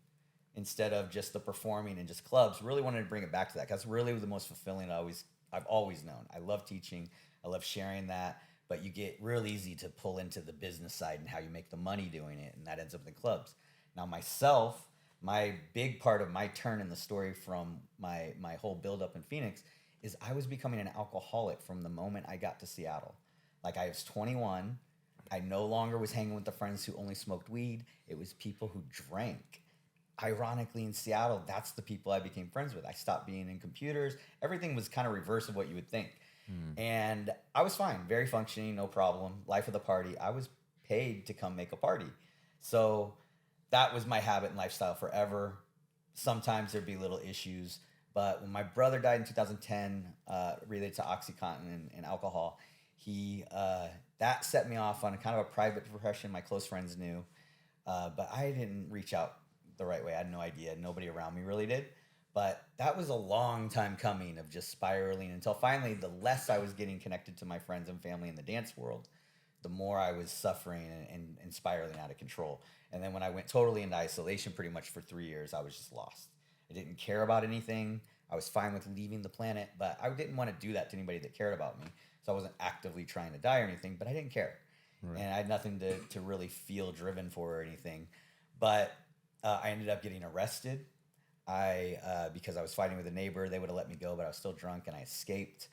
instead of just the performing and just clubs. Really wanted to bring it back to that. That's really the most fulfilling I've always known. I love teaching. I love sharing that. but you get real easy to pull into the business side and how you make the money doing it, and that ends up in clubs. Now myself, my big part of my turn in the story from my whole build up in Phoenix is I was becoming an alcoholic from the moment I got to Seattle. Like I was 21. I no longer was hanging with the friends who only smoked weed. It was people who drank. Ironically, in Seattle, that's the people I became friends with. I stopped being in computers. Everything was kind of reverse of what you would think. And I was fine, very functioning, no problem. Life of the party. I was paid to come make a party. So that was my habit and lifestyle forever. Sometimes there'd be little issues. But when my brother died in 2010, related to OxyContin and alcohol, that set me off on a kind of a private depression my close friends knew. But I didn't reach out the right way. I had no idea. Nobody around me really did. But that was a long time coming of just spiraling until finally the less I was getting connected to my friends and family in the dance world, the more I was suffering and spiraling out of control. And then when I went totally into isolation pretty much for 3 years, I was just lost. I didn't care about anything. I was fine with leaving the planet, but I didn't want to do that to anybody that cared about me. So I wasn't actively trying to die or anything, but I didn't care. Right. And I had nothing to really feel driven for or anything. But I ended up getting arrested. Because I was fighting with a neighbor, they would have let me go, but I was still drunk and I escaped.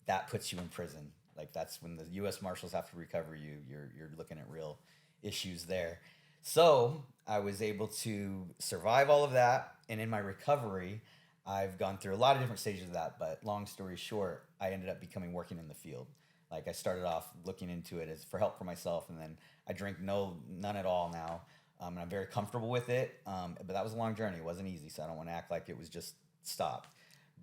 That puts you in prison. Like that's when the U.S. Marshals have to recover you. You're looking at real issues there. So I was able to survive all of that. And in my recovery, I've gone through a lot of different stages of that. But long story short, I ended up working in the field. Like I started off looking into it as for help for myself. And then I drink none at all now. And I'm very comfortable with it, but that was a long journey. It wasn't easy, so I don't want to act like it was just stopped.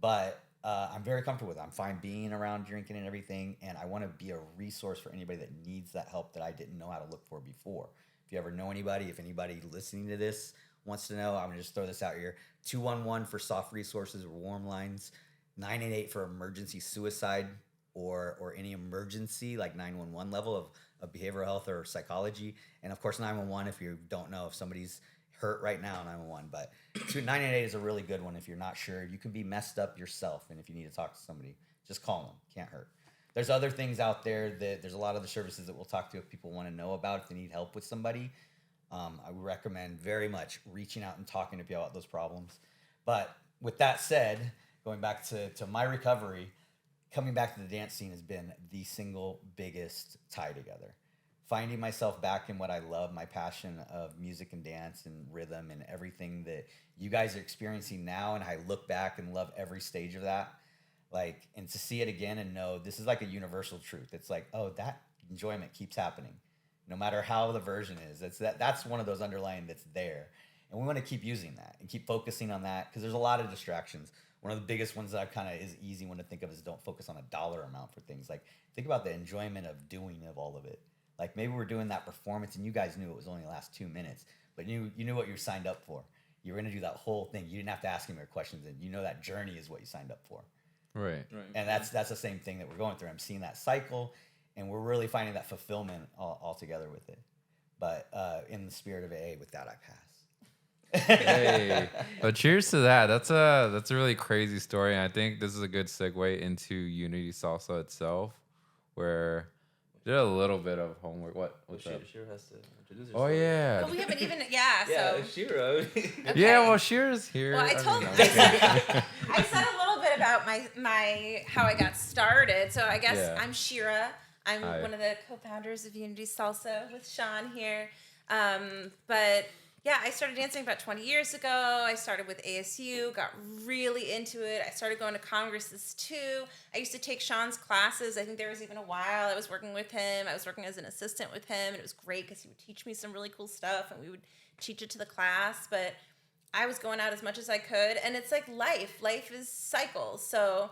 But I'm very comfortable with it. I'm fine being around drinking and everything, and I want to be a resource for anybody that needs that help that I didn't know how to look for before. If you ever know anybody, if anybody listening to this wants to know, I'm going to just throw this out here. 211 for soft resources or warm lines, 988 for emergency suicide or any emergency like 911 level of behavioral health or psychology. And of course, 911, if you don't know if somebody's hurt right now, 911. But 988 is a really good one if you're not sure. You can be messed up yourself. And if you need to talk to somebody, just call them. Can't hurt. There's other things out there there's a lot of the services that we'll talk to if people want to know about, if they need help with somebody. I would recommend very much reaching out and talking to people about those problems. But with that said, going back to my recovery, coming back to the dance scene has been the single biggest tie together. Finding myself back in what I love, my passion of music and dance and rhythm and everything that you guys are experiencing now. And I look back and love every stage of that. Like, and to see it again and know this is like a universal truth. It's like, oh, that enjoyment keeps happening. No matter how the version is, that's one of those underlying that's there. And we want to keep using that and keep focusing on that because there's a lot of distractions. One of the biggest ones that kind of is easy one to think of is don't focus on a dollar amount for things. Like think about the enjoyment of doing of all of it. Like maybe we're doing that performance and you guys knew it was only the last 2 minutes, but you knew what you signed up for. You were going to do that whole thing. You didn't have to ask any more questions, and you know that journey is what you signed up for. Right. And that's the same thing that we're going through. I'm seeing that cycle, and we're really finding that fulfillment all together with it. But in the spirit of AA, with that, I pass. Hey, well, cheers to that. That's a really crazy story, and I think this is a good segue into Unity Salsa itself, where did a little bit of homework. What's up? Shira has to introduce herself. Oh yeah. Well, we haven't even Yeah, Shira. Okay. Yeah, well, Shira's here. Well, I said a little bit about my how I got started. So I guess I'm Shira. I'm one of the co-founders of Unity Salsa with Shawn here. But yeah, I started dancing about 20 years ago. I started with ASU, got really into it. I started going to congresses too. I used to take Shawn's classes. I think there was even a while I was working with him. I was working as an assistant with him, and it was great because he would teach me some really cool stuff, and we would teach it to the class. But I was going out as much as I could, and it's like life. Life is cycles. So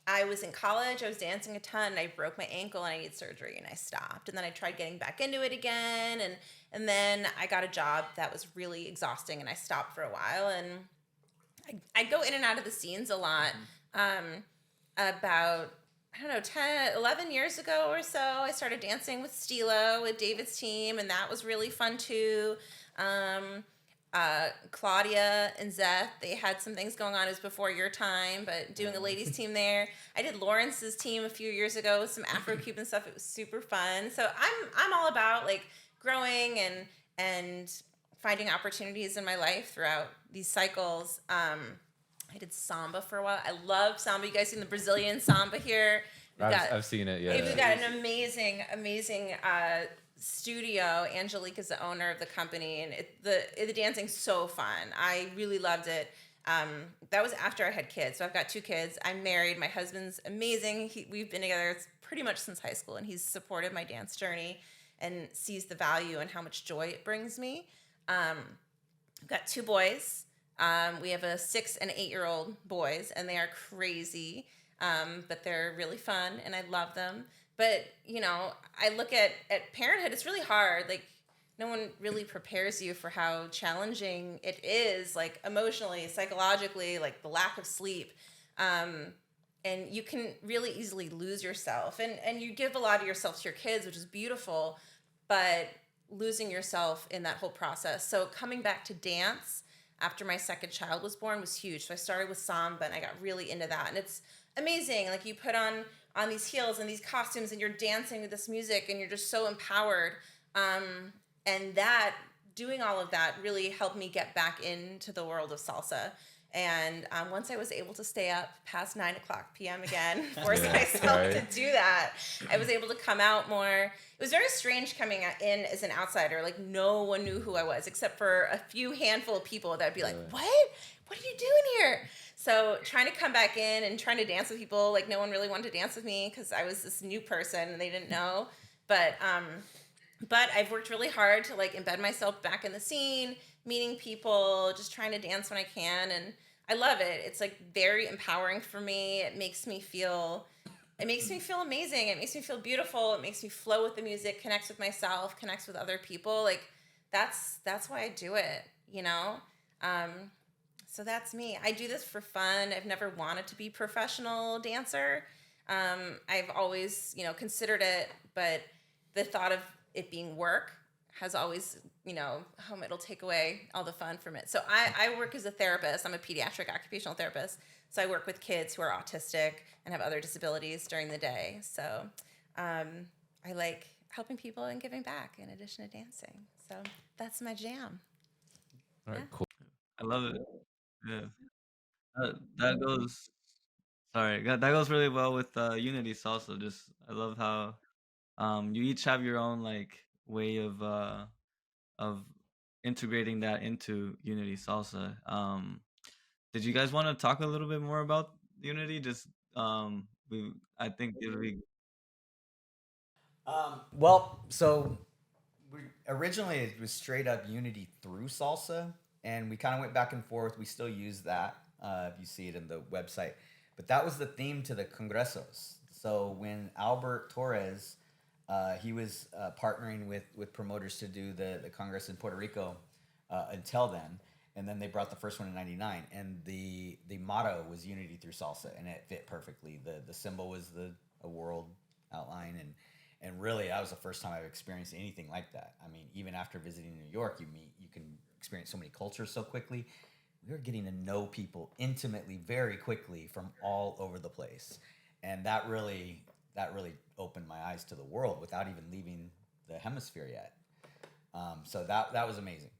I was in college, I was dancing a ton, and I broke my ankle and I needed surgery, and I stopped. And then I tried getting back into it again, and then I got a job that was really exhausting, and I stopped for a while. And I go in and out of the scenes a lot. About, 11 years ago or so, I started dancing with Stilo, with David's team, and that was really fun too. Claudia and Zeth, they had some things going on. It was before your time, but doing a ladies team there. I did Lawrence's team a few years ago, some Afro-Cuban stuff. It was super fun. So I'm all about like growing and finding opportunities in my life throughout these cycles. I did samba for a while. I love samba. You guys seen the Brazilian samba here? I've seen it. Yeah, we've got an amazing studio. Angelique is the owner of the company, and the dancing's so fun. I really loved it. That was after I had kids. So I've got 2 kids. I'm married. My husband's amazing. We've been together pretty much since high school, and he's supported my dance journey and sees the value and how much joy it brings me. I've got 2 boys. We have a 6 and 8-year-old boys, and they are crazy, but they're really fun, and I love them. But, you know, I look at parenthood, it's really hard. Like, no one really prepares you for how challenging it is, like, emotionally, psychologically, like, the lack of sleep. And you can really easily lose yourself. And you give a lot of yourself to your kids, which is beautiful, but losing yourself in that whole process. So coming back to dance after my second child was born was huge. So I started with samba, and I got really into that. And it's amazing. Like, you put on these heels and these costumes, and you're dancing with this music, and you're just so empowered. And that, doing all of that really helped me get back into the world of salsa. And once I was able to stay up past 9 o'clock p.m. again, force myself to do that, I was able to come out more. It was very strange coming in as an outsider. Like, no one knew who I was except for a few handful of people that would be like, what are you doing here? So trying to come back in and trying to dance with people, like, no one really wanted to dance with me because I was this new person and they didn't know. But I've worked really hard to, like, embed myself back in the scene, meeting people, just trying to dance when I can. And I love it. It's, like, very empowering for me. It makes me feel amazing. It makes me feel beautiful. It makes me flow with the music, connects with myself, connects with other people. Like, that's why I do it, you know? So that's me. I do this for fun. I've never wanted to be a professional dancer. I've always, you know, considered it, but the thought of it being work has always, you know, it'll take away all the fun from it. So I work as a therapist. I'm a pediatric occupational therapist. So I work with kids who are autistic and have other disabilities during the day. So I like helping people and giving back in addition to dancing. So that's my jam. All right, cool. I love it. Yeah. That goes. Sorry, that goes really well with Unity Salsa. Just I love how you each have your own like way of integrating that into Unity Salsa. Did you guys want to talk a little bit more about Unity? Just I think it'll be. Well, so originally it was straight up Unity Through Salsa, and we kind of went back and forth. We still use that. If you see it in the website, but that was the theme to the congresos. So when Albert Torres, he was partnering with promoters to do the Congress in Puerto Rico until then, and then they brought the first one in '99, and the motto was Unity Through Salsa, and it fit perfectly. The symbol was a world outline, and really that was the first time I've experienced anything like that. I mean, even after visiting New York, you can experience so many cultures so quickly. We were getting to know people intimately very quickly from all over the place, and that really opened my eyes to the world without even leaving the hemisphere yet. So that was amazing.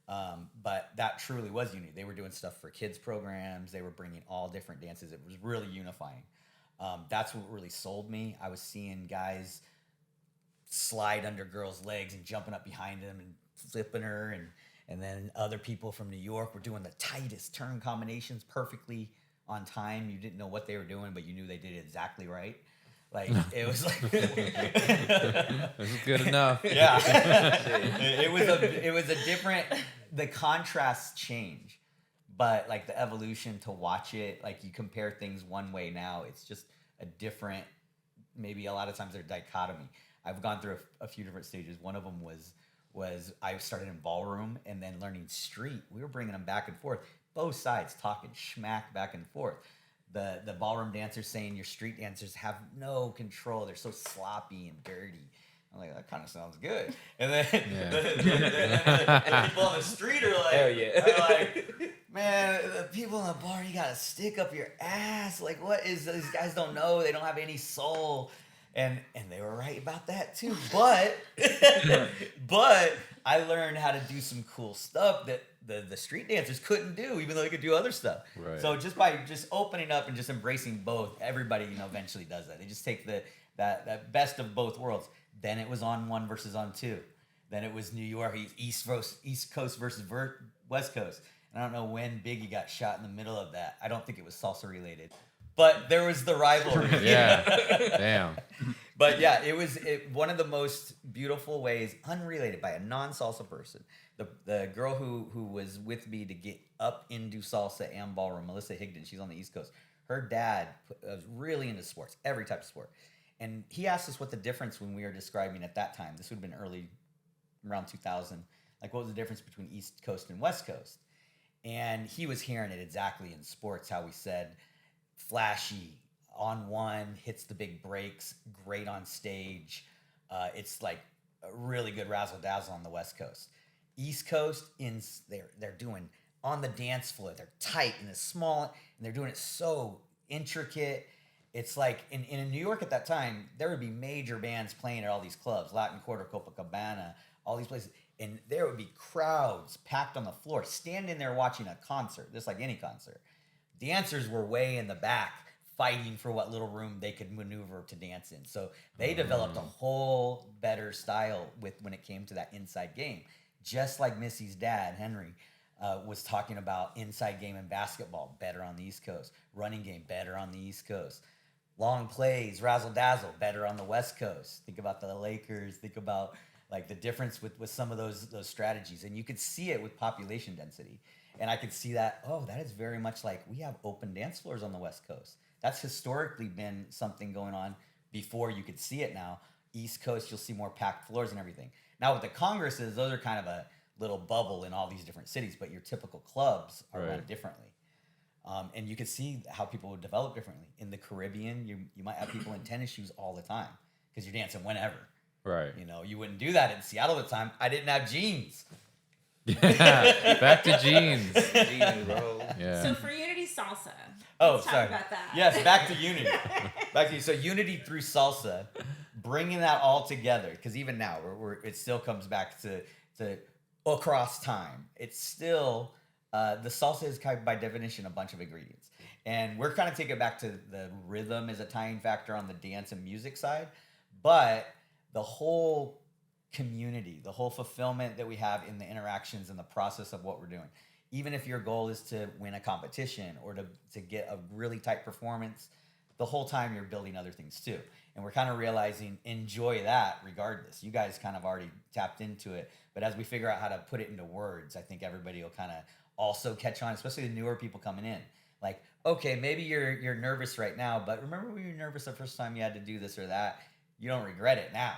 But that truly was Unity. They were doing stuff for kids programs. They were bringing all different dances. It was really unifying. That's what really sold me. I was seeing guys slide under girls' legs and jumping up behind them and flipping her, and then other people from New York were doing the tightest turn combinations perfectly on time. You didn't know what they were doing, but you knew they did it exactly right. Like, it was like This is good enough. Yeah. it was a different, the contrasts change, but like the evolution to watch it, like you compare things one way now, it's just a different, maybe a lot of times they're dichotomy. I've gone through a few different stages. One of them was I started in ballroom and then learning street. We were bringing them back and forth, both sides talking schmack back and forth. The ballroom dancers saying your street dancers have no control. They're so sloppy and dirty. I'm like, that kind of sounds good. And then the people on the street are like, hell yeah. are like, man, the people in the bar, you got to stick up your ass. Like, what is, these guys don't know. They don't have any soul. And they were right about that too. But I learned how to do some cool stuff that the street dancers couldn't do, even though they could do other stuff. Right. So just by just opening up and just embracing both, everybody, eventually does that. They just take that best of both worlds. Then it was on 1 versus on 2. Then it was New York, East Coast versus West Coast. And I don't know when Biggie got shot in the middle of that. I don't think it was salsa related. But there was the rivalry. Yeah. Damn. But yeah, it was one of the most beautiful ways, unrelated, by a non-salsa person. The girl who was with me to get up into salsa and ballroom, Melissa Higdon, she's on the East Coast. Her dad was really into sports, every type of sport. And he asked us what the difference when we were describing at that time, this would have been early, around 2000, like what was the difference between East Coast and West Coast? And he was hearing it exactly in sports, how we said, flashy, on 1, hits the big breaks, great on stage. It's like a really good razzle dazzle on the West Coast. East Coast, they're doing on the dance floor. They're tight and it's small, and they're doing it so intricate. It's like in New York at that time, there would be major bands playing at all these clubs, Latin Quarter, Copacabana, all these places, and there would be crowds packed on the floor, standing there watching a concert, just like any concert. Dancers were way in the back, fighting for what little room they could maneuver to dance in. So they developed a whole better style when it came to that inside game. Just like Missy's dad, Henry, was talking about inside game in basketball, better on the East Coast. Running game, better on the East Coast. Long plays, razzle dazzle, better on the West Coast. Think about the Lakers. Think about like the difference with some of those strategies. And you could see it with population density. And I could see that, that is very much like we have open dance floors on the West Coast. That's historically been something going on before you could see it now. East Coast, you'll see more packed floors and everything. Now with the congresses, those are kind of a little bubble in all these different cities, but your typical clubs are run differently. And you can see how people would develop differently. In the Caribbean, you might have people in tennis shoes all the time because you're dancing whenever. Right. You wouldn't do that in Seattle at the time. I didn't have jeans. Yeah. Back to jeans. Jeans, bro. Yeah. So for Unity Salsa, let's talk about that. Yes, back to Unity. So Unity Through Salsa, bringing that all together, because even now it still comes back to across time. It's still the salsa is kind of by definition a bunch of ingredients, and we're kind of taking it back to the rhythm as a tying factor on the dance and music side, but the whole community, the whole fulfillment that we have in the interactions and the process of what we're doing. Even if your goal is to win a competition or to get a really tight performance, the whole time you're building other things too. And we're kind of realizing, enjoy that regardless. You guys kind of already tapped into it, but as we figure out how to put it into words, I think everybody will kind of also catch on, especially the newer people coming in. Like, okay, maybe you're nervous right now, but remember when you were nervous the first time you had to do this or that? You don't regret it now.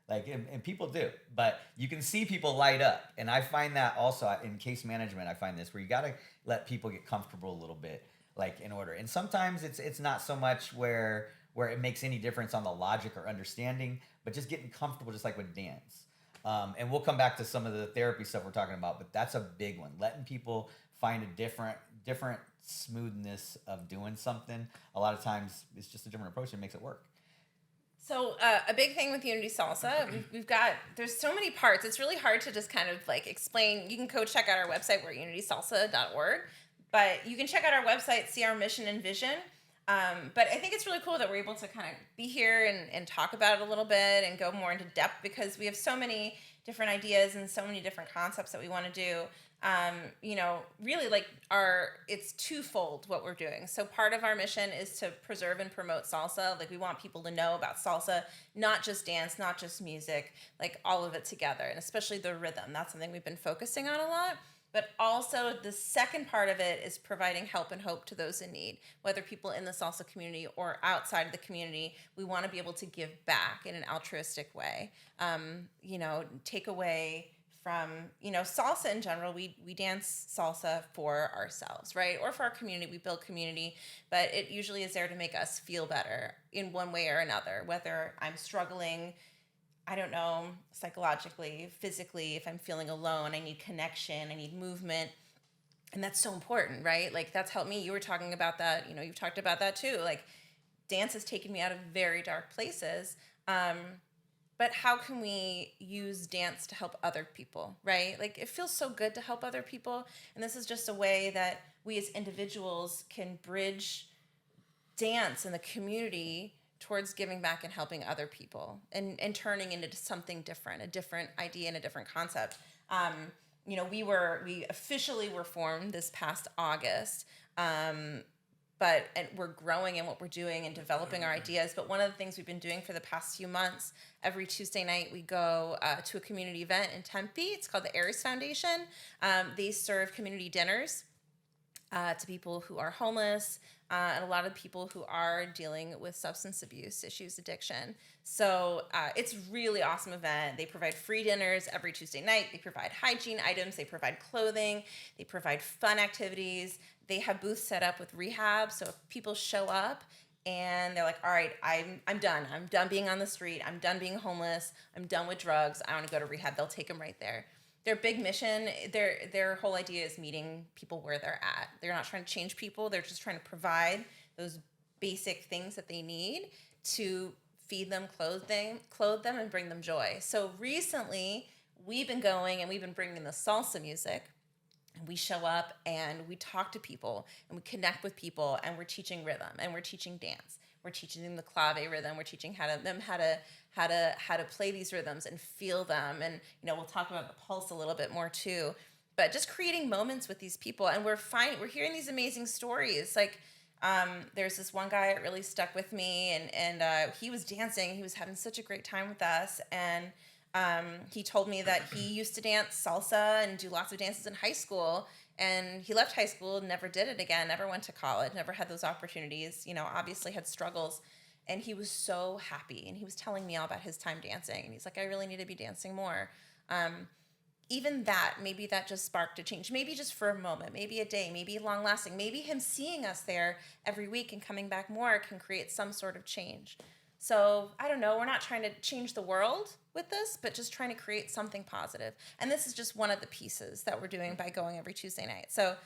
Like, and people do, but you can see people light up. And I find that also in case management, I find this where you got to let people get comfortable a little bit, like in order. And sometimes it's not so much where it makes any difference on the logic or understanding, but just getting comfortable, just like with dance. And we'll come back to some of the therapy stuff we're talking about, but that's a big one. Letting people find a different smoothness of doing something. A lot of times it's just a different approach and makes it work. So a big thing with Unity Salsa, there's so many parts. It's really hard to just kind of like explain. You can go check out our website, we're unitysalsa.org, but you can check out our website, see our mission and vision. But I think it's really cool that we're able to kind of be here and talk about it a little bit and go more into depth because we have so many different ideas and so many different concepts that we want to do. Really like it's twofold what we're doing. So part of our mission is to preserve and promote salsa. Like we want people to know about salsa, not just dance, not just music, like all of it together, and especially the rhythm. That's something we've been focusing on a lot. But also the second part of it is providing help and hope to those in need, whether people in the salsa community or outside of the community. We want to be able to give back in an altruistic way. Take away from, salsa in general, we dance salsa for ourselves, right? Or for our community, we build community, but it usually is there to make us feel better in one way or another, whether I'm struggling I don't know, psychologically, physically, if I'm feeling alone, I need connection, I need movement. And that's so important, right? Like that's helped me. You were talking about that, you've talked about that too. Like dance has taken me out of very dark places. But how can we use dance to help other people, right? Like it feels so good to help other people. And this is just a way that we as individuals can bridge dance in the community towards giving back and helping other people and turning into something different, a different idea and a different concept. We officially were formed this past August. But we're growing in what we're doing and developing our ideas. But one of the things we've been doing for the past few months, every Tuesday night we go to a community event in Tempe. It's called the Aries Foundation. They serve community dinners to people who are homeless and a lot of people who are dealing with substance abuse issues, addiction. So it's a really awesome event. They provide free dinners every Tuesday night. They provide hygiene items. They provide clothing. They provide fun activities. They have booths set up with rehab. So if people show up and they're like, all right, I'm done. I'm done being on the street. I'm done being homeless. I'm done with drugs. I want to go to rehab. They'll take them right there. Their big mission, their whole idea is meeting people where they're at. They're not trying to change people. They're just trying to provide those basic things that they need to feed them, clothe them, and bring them joy. So recently, we've been going and we've been bringing the salsa music. And we show up and we talk to people and we connect with people and we're teaching rhythm and we're teaching dance. We're teaching them the clave rhythm. We're teaching how to play these rhythms and feel them. And we'll talk about the pulse a little bit more too. But just creating moments with these people, and we're hearing these amazing stories. Like there's this one guy that really stuck with me, and he was dancing. He was having such a great time with us, and he told me that he used to dance salsa and do lots of dances in high school. And he left high school, never did it again, never went to college, never had those opportunities, obviously had struggles. And he was so happy. And he was telling me all about his time dancing. And he's like, I really need to be dancing more. Even that, maybe that just sparked a change. Maybe just for a moment, maybe a day, maybe long lasting. Maybe him seeing us there every week and coming back more can create some sort of change. So I don't know, we're not trying to change the world with this, but just trying to create something positive. And this is just one of the pieces that we're doing by going every Tuesday night. So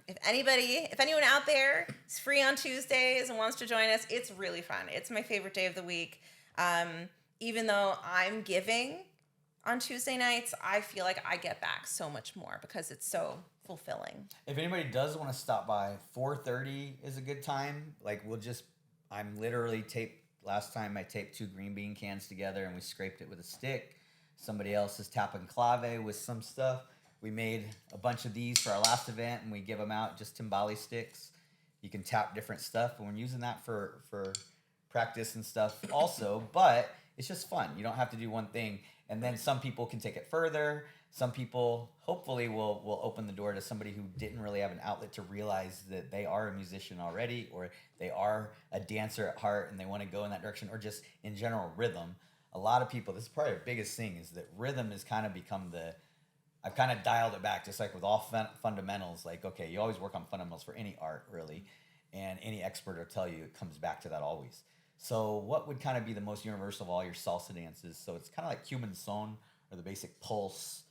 if anyone out there is free on Tuesdays and wants to join us, it's really fun. It's my favorite day of the week. Even though I'm giving on Tuesday nights, I feel like I get back so much more because it's so fulfilling. If anybody does want to stop by, 4:30 is a good time. Like I'm literally last time I taped 2 green bean cans together and we scraped it with a stick. Somebody else is tapping clave with some stuff. We made a bunch of these for our last event and we give them out, just timbali sticks. You can tap different stuff, and we're using that for practice and stuff also, but it's just fun. You don't have to do one thing. And then some people can take it further. Some people hopefully will open the door to somebody who didn't really have an outlet to realize that they are a musician already, or they are a dancer at heart and they want to go in that direction, or just in general rhythm. A lot of people, this is probably the biggest thing, is that rhythm has kind of become I've kind of dialed it back, just like with all fundamentals. Like, okay, you always work on fundamentals for any art, really, and any expert will tell you it comes back to that always. So what would kind of be the most universal of all your salsa dances? So it's kind of like cuban son, or the basic pulse,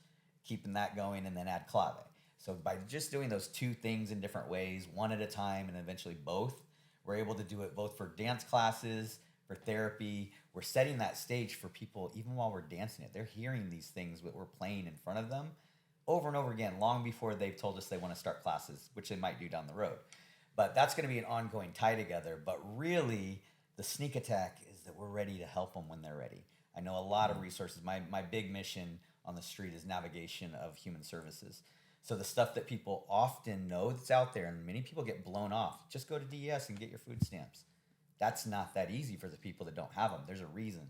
keeping that going, and then add clave. So by just doing those 2 things in different ways, one at a time, and eventually both, we're able to do it both for dance classes, for therapy. We're setting that stage for people, even while we're dancing it. They're hearing these things that we're playing in front of them over and over again, long before they've told us they want to start classes, which they might do down the road. But that's going to be an ongoing tie together. But really, the sneak attack is that we're ready to help them when they're ready. I know a lot of resources. My big mission on the street is navigation of human services. So the stuff that people often know that's out there, and many people get blown off, just go to DES and get your food stamps. That's not that easy for the people that don't have them. There's a reason.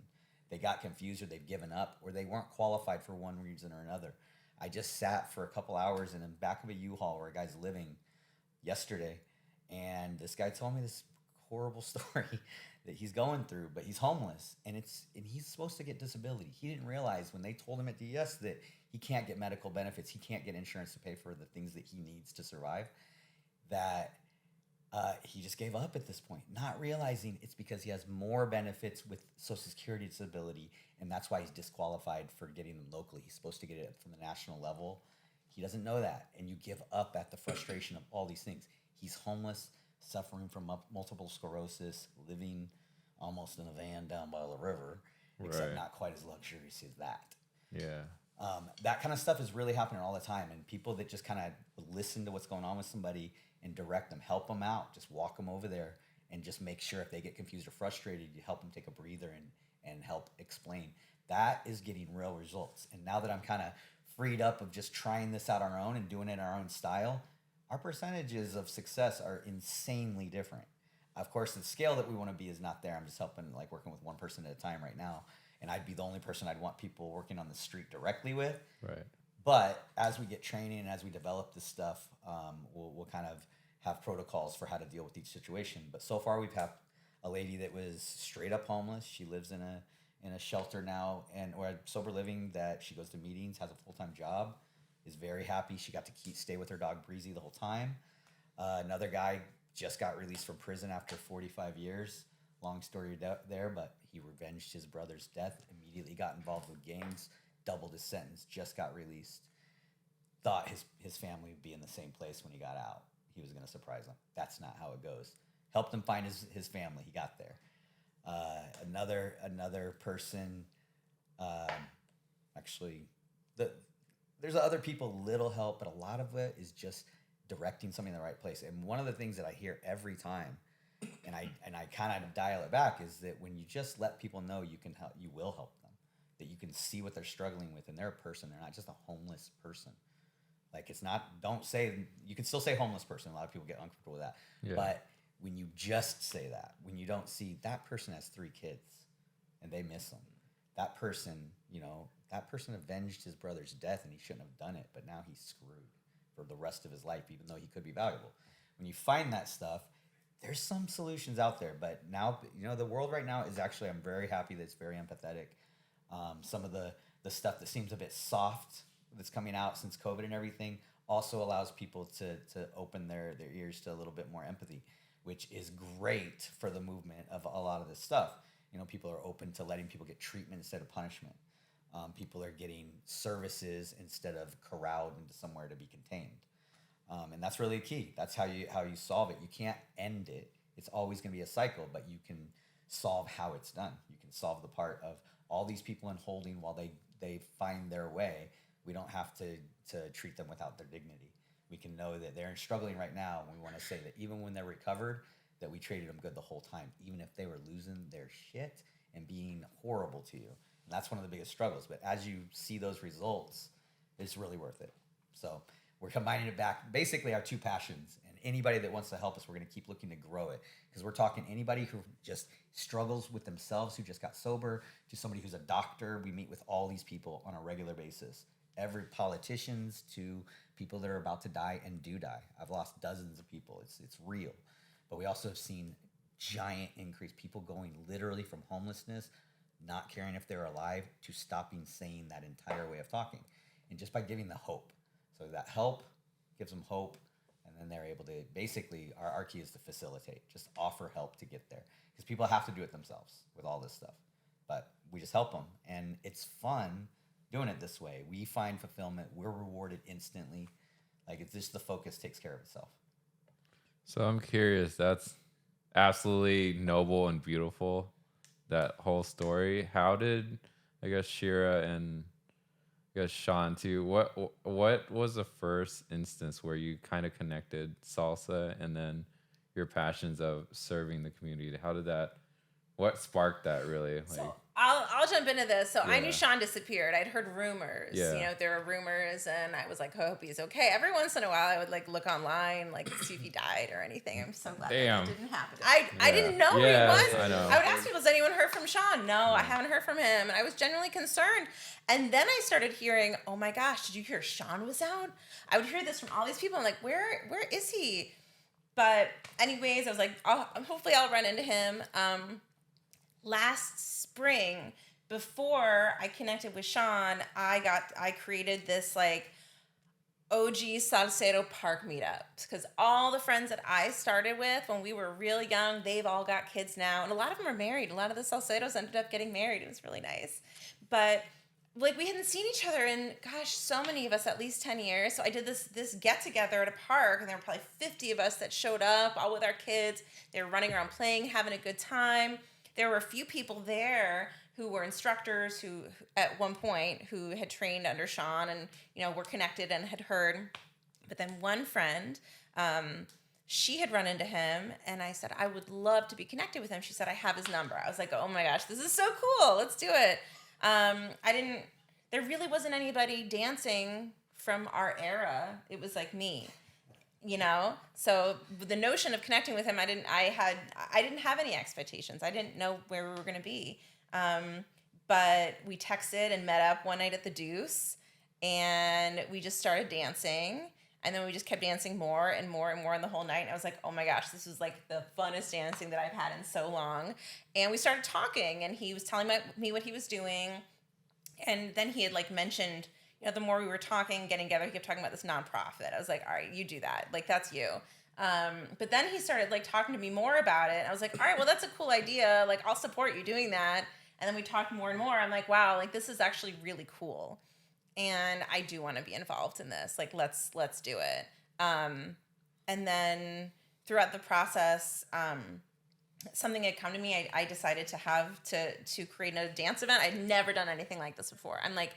They got confused, or they've given up, or they weren't qualified for one reason or another. I just sat for a couple hours in the back of a U-Haul where a guy's living yesterday, and this guy told me this horrible story that he's going through, but he's homeless, and he's supposed to get disability. He didn't realize when they told him at DES that he can't get medical benefits, he can't get insurance to pay for the things that he needs to survive, that He just gave up at this point, not realizing it's because he has more benefits with Social Security disability, and that's why he's disqualified for getting them locally. He's supposed to get it from the national level. He doesn't know that, and you give up at the frustration of all these things. He's homeless, suffering from multiple sclerosis, living almost in a van down by the river, except not quite as luxurious as that. Yeah. That kind of stuff is really happening all the time, and people that just kind of listen to what's going on with somebody and direct them, help them out, just walk them over there, and just make sure if they get confused or frustrated, you help them take a breather and help explain. That is getting real results. And now that I'm kind of freed up of just trying this out on our own and doing it in our own style, our percentages of success are insanely different. Of course, the scale that we want to be is not there. I'm just helping, like working with one person at a time right now. And I'd be the only person I'd want people working on the street directly with. Right. But as we get training and as we develop this stuff, we'll kind of have protocols for how to deal with each situation. But so far, we've had a lady that was straight up homeless. She lives in a shelter now, or a sober living, that she goes to meetings, has a full-time job, is very happy. She got to stay with her dog Breezy the whole time. Another guy just got released from prison after 45 years. Long story there, but he revenged his brother's death, immediately got involved with gangs, doubled his sentence, just got released. Thought his family would be in the same place when he got out. He was going to surprise them. That's not how it goes. Helped him find his family. He got there. Another person, there's other people, little help, but a lot of it is just directing somebody in the right place. And one of the things that I hear every time, and I kind of dial it back, is that when you just let people know you can help, you will help them, that you can see what they're struggling with, and they're a person. They're not just a homeless person. Like, it's not, you can still say homeless person. A lot of people get uncomfortable with that. Yeah. But when you just say that, when you don't see that person has 3 kids and they miss them, that person avenged his brother's death and he shouldn't have done it, but now he's screwed for the rest of his life, even though he could be valuable. When you find that stuff, there's some solutions out there. But now, the world right now is actually, I'm very happy that it's very empathetic. Some of the stuff that seems a bit soft that's coming out since COVID and everything also allows people to open their ears to a little bit more empathy, which is great for the movement of a lot of this stuff. People are open to letting people get treatment instead of punishment. People are getting services instead of corralled into somewhere to be contained. And that's really key. That's how you solve it. You can't end it. It's always going to be a cycle, but you can solve how it's done. You can solve the part of all these people in holding while they find their way. We don't have to treat them without their dignity. We can know that they're struggling right now, and we want to say that even when they're recovered, that we treated them good the whole time, even if they were losing their shit and being horrible to you. And that's one of the biggest struggles. But as you see those results, it's really worth it. So we're combining it back. Basically, our 2 passions. And anybody that wants to help us, we're going to keep looking to grow it. Because we're talking anybody who just struggles with themselves, who just got sober, to somebody who's a doctor. We meet with all these people on a regular basis. Every politicians to people that are about to die and do die. I've lost dozens of people. It's real. But we also have seen giant increase. People going literally from homelessness, not caring if they're alive, to stopping saying that entire way of talking. And just by giving the hope. So that help gives them hope, and then they're able to, basically, our key is to facilitate. Just offer help to get there. Because people have to do it themselves with all this stuff. But we just help them. And it's fun doing it this way. We find fulfillment. We're rewarded instantly. Like, it's just the focus takes care of itself. So I'm curious, that's absolutely noble and beautiful, that whole story. How did, I guess, Shira and I guess Shawn too, what was the first instance where you kind of connected salsa and then your passions of serving the community? What sparked that really? So I'll jump into this. So I knew Shawn disappeared. I'd heard rumors. Yeah. There were rumors, and I was like, I hope he's okay. Every once in a while, I would look online, see if he died or anything. I'm so glad that didn't happen. I didn't know who he was. I know. I would ask people, has anyone heard from Shawn? No, I haven't heard from him. And I was genuinely concerned. And then I started hearing, oh my gosh, did you hear Shawn was out? I would hear this from all these people. I'm like, where is he? But anyways, I was like, hopefully I'll run into him. Last spring, before I connected with Shawn, I created this OG Salsero Park meetups, because all the friends that I started with when we were really young, they've all got kids now, and a lot of them are married. A lot of the Salseros ended up getting married. It was really nice, but like we hadn't seen each other in, gosh, so many of us, at least 10 years. So I did this get together at a park, and there were probably 50 of us that showed up, all with our kids. They were running around playing, having a good time. There were a few people there who were instructors who at one point who had trained under Shawn and, were connected and had heard. But then one friend, she had run into him, and I said, I would love to be connected with him. She said, I have his number. I was like, oh my gosh, this is so cool. Let's do it. There really wasn't anybody dancing from our era. It was like me, So the notion of connecting with him, I didn't have any expectations. I didn't know where we were going to be. But we texted and met up one night at the Deuce, and we just started dancing. And then we just kept dancing more and more and more on the whole night. And I was like, oh my gosh, this was like the funnest dancing that I've had in so long. And we started talking, and he was telling me what he was doing. And then he had like mentioned, the more we were talking, getting together, he kept talking about this nonprofit. I was like, all right, you do that. Like, that's you. But then he started like talking to me more about it. I was like, all right, well, that's a cool idea. Like, I'll support you doing that. And then we talked more and more. I'm like, wow, like this is actually really cool. And I do want to be involved in this. Like, let's do it. And then throughout the process, something had come to me. I decided to create a dance event. I'd never done anything like this before. I'm like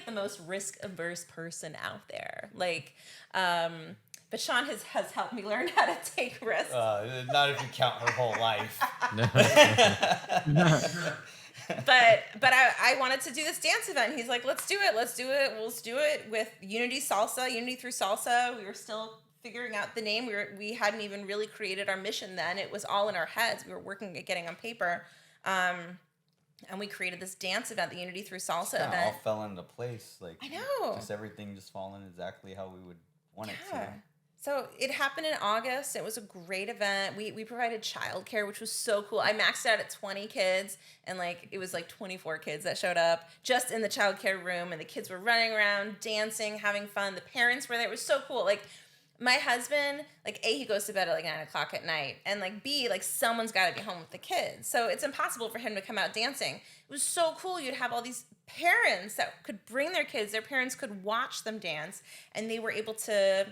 the most risk averse person out there. Like, but Shawn has helped me learn how to take risks. Not if you count her whole life. But I wanted to do this dance event. He's like, let's do it. Let's do it with Unity Salsa, Unity Through Salsa. We were still figuring out the name. We hadn't even really created our mission then. It was all in our heads. We were working at getting on paper. And we created this dance event, the Unity Through Salsa event. It all fell into place. Like, I know. Just everything just falling exactly how we would want it to. So it happened in August. It was a great event. We provided childcare, which was so cool. I maxed out at 20 kids, and like it was like 24 kids that showed up just in the childcare room, and the kids were running around, dancing, having fun. The parents were there. It was so cool. Like my husband, like A, he goes to bed at like 9:00 at night, and like B, like someone's got to be home with the kids. So it's impossible for him to come out dancing. It was so cool. You'd have all these parents that could bring their kids. Their parents could watch them dance, and they were able to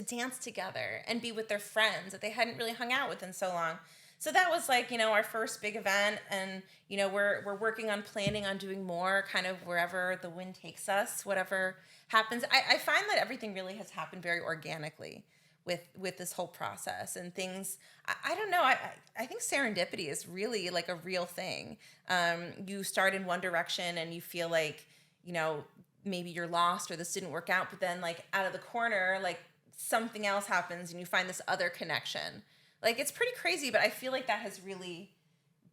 dance together and be with their friends that they hadn't really hung out with in so long. So that was like, our first big event, and, we're working on planning on doing more kind of wherever the wind takes us, whatever happens. I find that everything really has happened very organically with this whole process and things. I don't know. I think serendipity is really like a real thing. You start in one direction and you feel like, maybe you're lost or this didn't work out, but then like out of the corner, like something else happens and you find this other connection. Like, it's pretty crazy, but I feel like that has really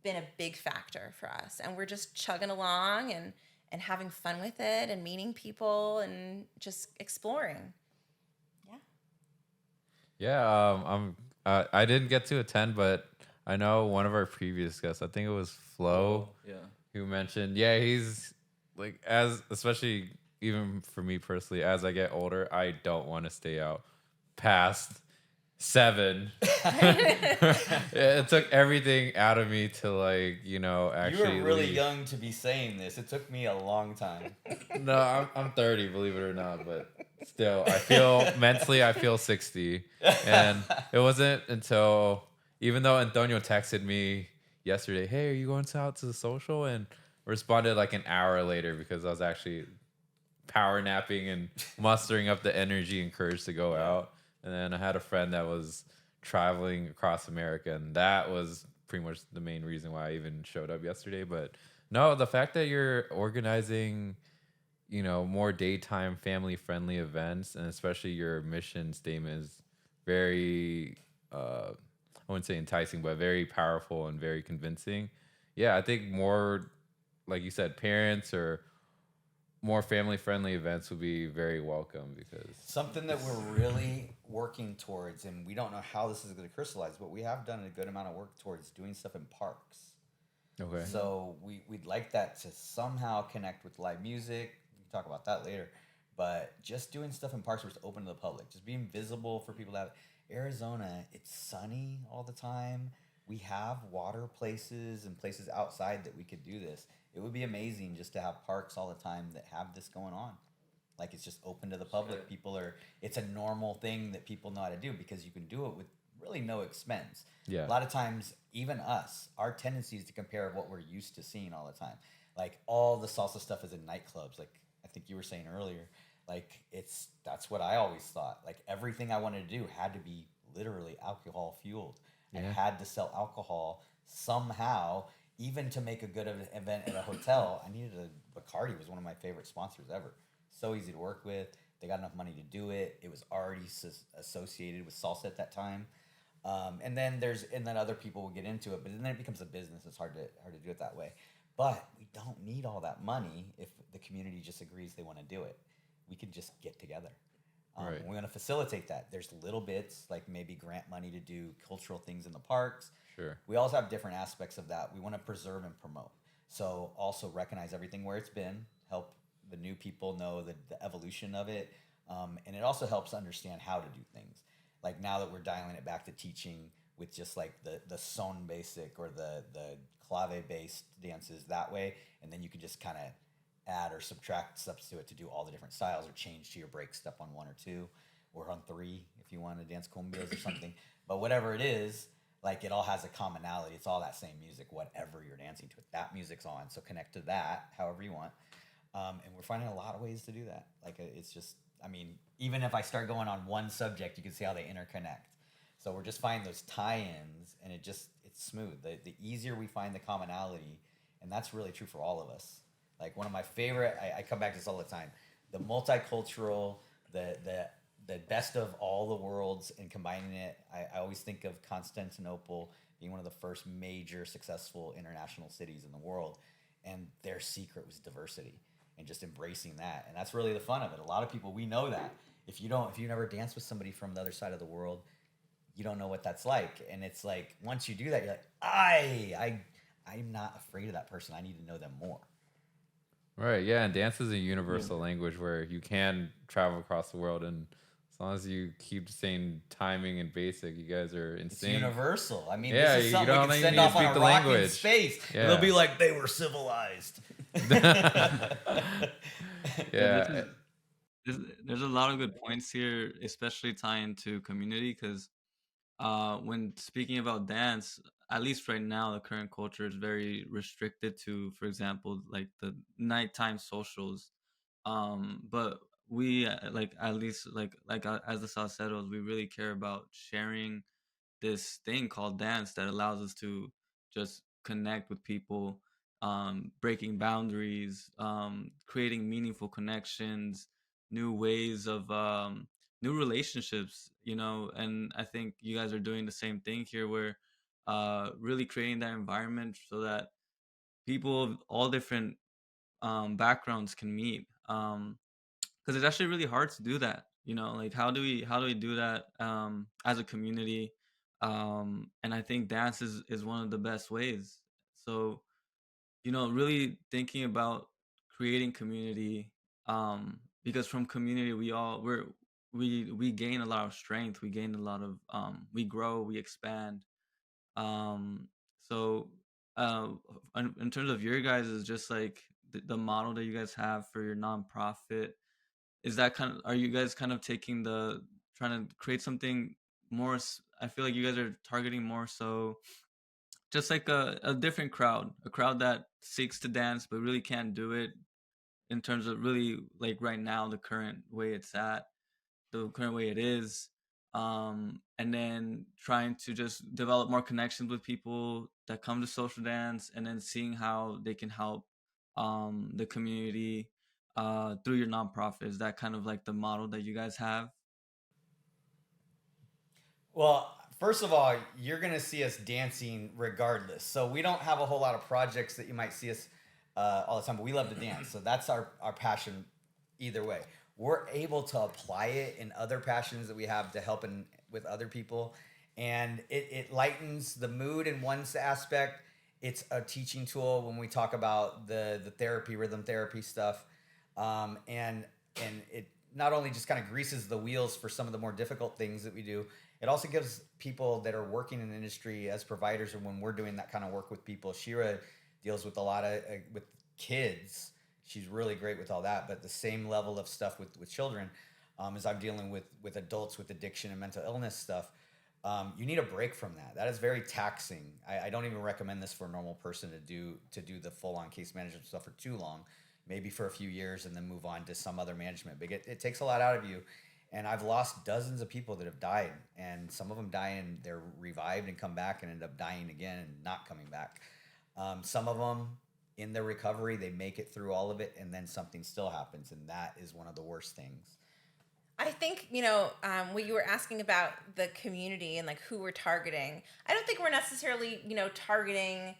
been a big factor for us. And we're just chugging along and having fun with it and meeting people and just exploring. Yeah. I didn't get to attend, but I know one of our previous guests, I think it was Flo, who mentioned, he's like, especially even for me personally, as I get older, I don't want to stay out past 7. It took everything out of me to like, actually. You were really leave. young to be saying this. It took me a long time. No, I'm 30, believe it or not, but still, I feel 60. And it wasn't until, even though Antonio texted me yesterday, hey, are you going out to the social? And responded like an hour later because I was actually power napping and mustering up the energy and courage to go out. And then I had a friend that was traveling across America, and that was pretty much the main reason why I even showed up yesterday. But no, the fact that you're organizing, more daytime family-friendly events, and especially your mission statement is very, I wouldn't say enticing, but very powerful and very convincing. Yeah, I think more, like you said, parents or more family-friendly events would be very welcome, because something that we're really working towards, and we don't know how this is going to crystallize, but we have done a good amount of work towards doing stuff in parks. Okay. So we'd like that to somehow connect with live music. We can talk about that later. but just doing stuff in parks where it's open to the public, just being visible for people to have. Arizona, it's sunny all the time. We have water places and places outside that we could do this. It would be amazing just to have parks all the time that have this going on. Like it's just open to the public. It's a normal thing that people know how to do because you can do it with really no expense. Yeah. A lot of times, even us, our tendency is to compare what we're used to seeing all the time. Like all the salsa stuff is in nightclubs. Like I think you were saying earlier, like that's what I always thought. Like everything I wanted to do had to be literally alcohol fueled. And had to sell alcohol somehow. Even to make a good event at a hotel, I needed Bacardi was one of my favorite sponsors ever. So easy to work with. They got enough money to do it. It was already associated with salsa at that time. And then other people will get into it, but then it becomes a business. It's hard to do it that way. But we don't need all that money if the community just agrees they want to do it. We can just get together. Right. We're going to facilitate that. There's little bits like maybe grant money to do cultural things in the parks. Sure. We also have different aspects of that. We want to preserve and promote. So also recognize everything where it's been, help the new people know the evolution of it. And it also helps understand how to do things. Like now that we're dialing it back to teaching with just like the son basic or the clave based dances that way. And then you can just kind of add or subtract steps to it to do all the different styles or change to your break step on 1 or 2 or on 3 if you want to dance cumbias or something. But whatever it is, like it all has a commonality. It's all that same music, whatever you're dancing to. That music's on, so connect to that however you want. And we're finding a lot of ways to do that. Like it's just, I mean, even if I start going on one subject, you can see how they interconnect. So we're just finding those tie-ins, and it's smooth. The easier we find the commonality, and that's really true for all of us. Like one of my favorite, I come back to this all the time, the multicultural, the best of all the worlds and combining it. I always think of Constantinople being one of the first major successful international cities in the world. And their secret was diversity and just embracing that. And that's really the fun of it. A lot of people, we know that. If you never dance with somebody from the other side of the world, you don't know what that's like. And it's like, once you do that, you're like, I'm not afraid of that person. I need to know them more. Right, yeah, and dance is a universal language where you can travel across the world, and as long as you keep saying timing and basic, you guys are insane. It's universal. I mean, yeah, this is something we can send off on a rocket in space. Yeah. They'll be like, they were civilized. Yeah. There's a lot of good points here, especially tying to community, because when speaking about dance, at least right now, the current culture is very restricted to, for example, like the nighttime socials. But we like at least as the Sauceros, we really care about sharing this thing called dance that allows us to just connect with people, breaking boundaries, creating meaningful connections, new ways of new relationships, and I think you guys are doing the same thing here where really creating that environment so that people of all different backgrounds can meet, because it's actually really hard to do that, like how do we do that as a community, and I think dance is one of the best ways. So really thinking about creating community, because from community we gain a lot of strength, we gain a lot of we grow, we expand. So in terms of your guys, is just like the model that you guys have for your nonprofit, is that are you guys kind of taking trying to create something more? I feel like you guys are targeting more so just like a different crowd, a crowd that seeks to dance but really can't do it in terms of really like right now, the current way it is, and then trying to just develop more connections with people that come to social dance, and then seeing how they can help the community through your nonprofit. Is that kind of like the model that you guys have? Well, first of all, you're going to see us dancing regardless. So we don't have a whole lot of projects that you might see us all the time, but we love to dance. So that's our passion either way. We're able to apply it in other passions that we have to help with other people. And it lightens the mood in one aspect. It's a teaching tool when we talk about the therapy, rhythm therapy stuff. And and it not only just kind of greases the wheels for some of the more difficult things that we do, it also gives people that are working in the industry as providers, or when we're doing that kind of work with people. Shira deals with a lot of with kids. She's really great with all that, but the same level of stuff with children, as I'm dealing with adults with addiction and mental illness stuff. You need a break from that. That is very taxing. I don't even recommend this for a normal person to do the full-on case management stuff for too long, maybe for a few years and then move on to some other management. But it takes a lot out of you. And I've lost dozens of people that have died, and some of them die and they're revived and come back and end up dying again and not coming back. Some of them in their recovery, they make it through all of it, and then something still happens, and that is one of the worst things. I think, what you were asking about the community and like who we're targeting, I don't think we're necessarily, targeting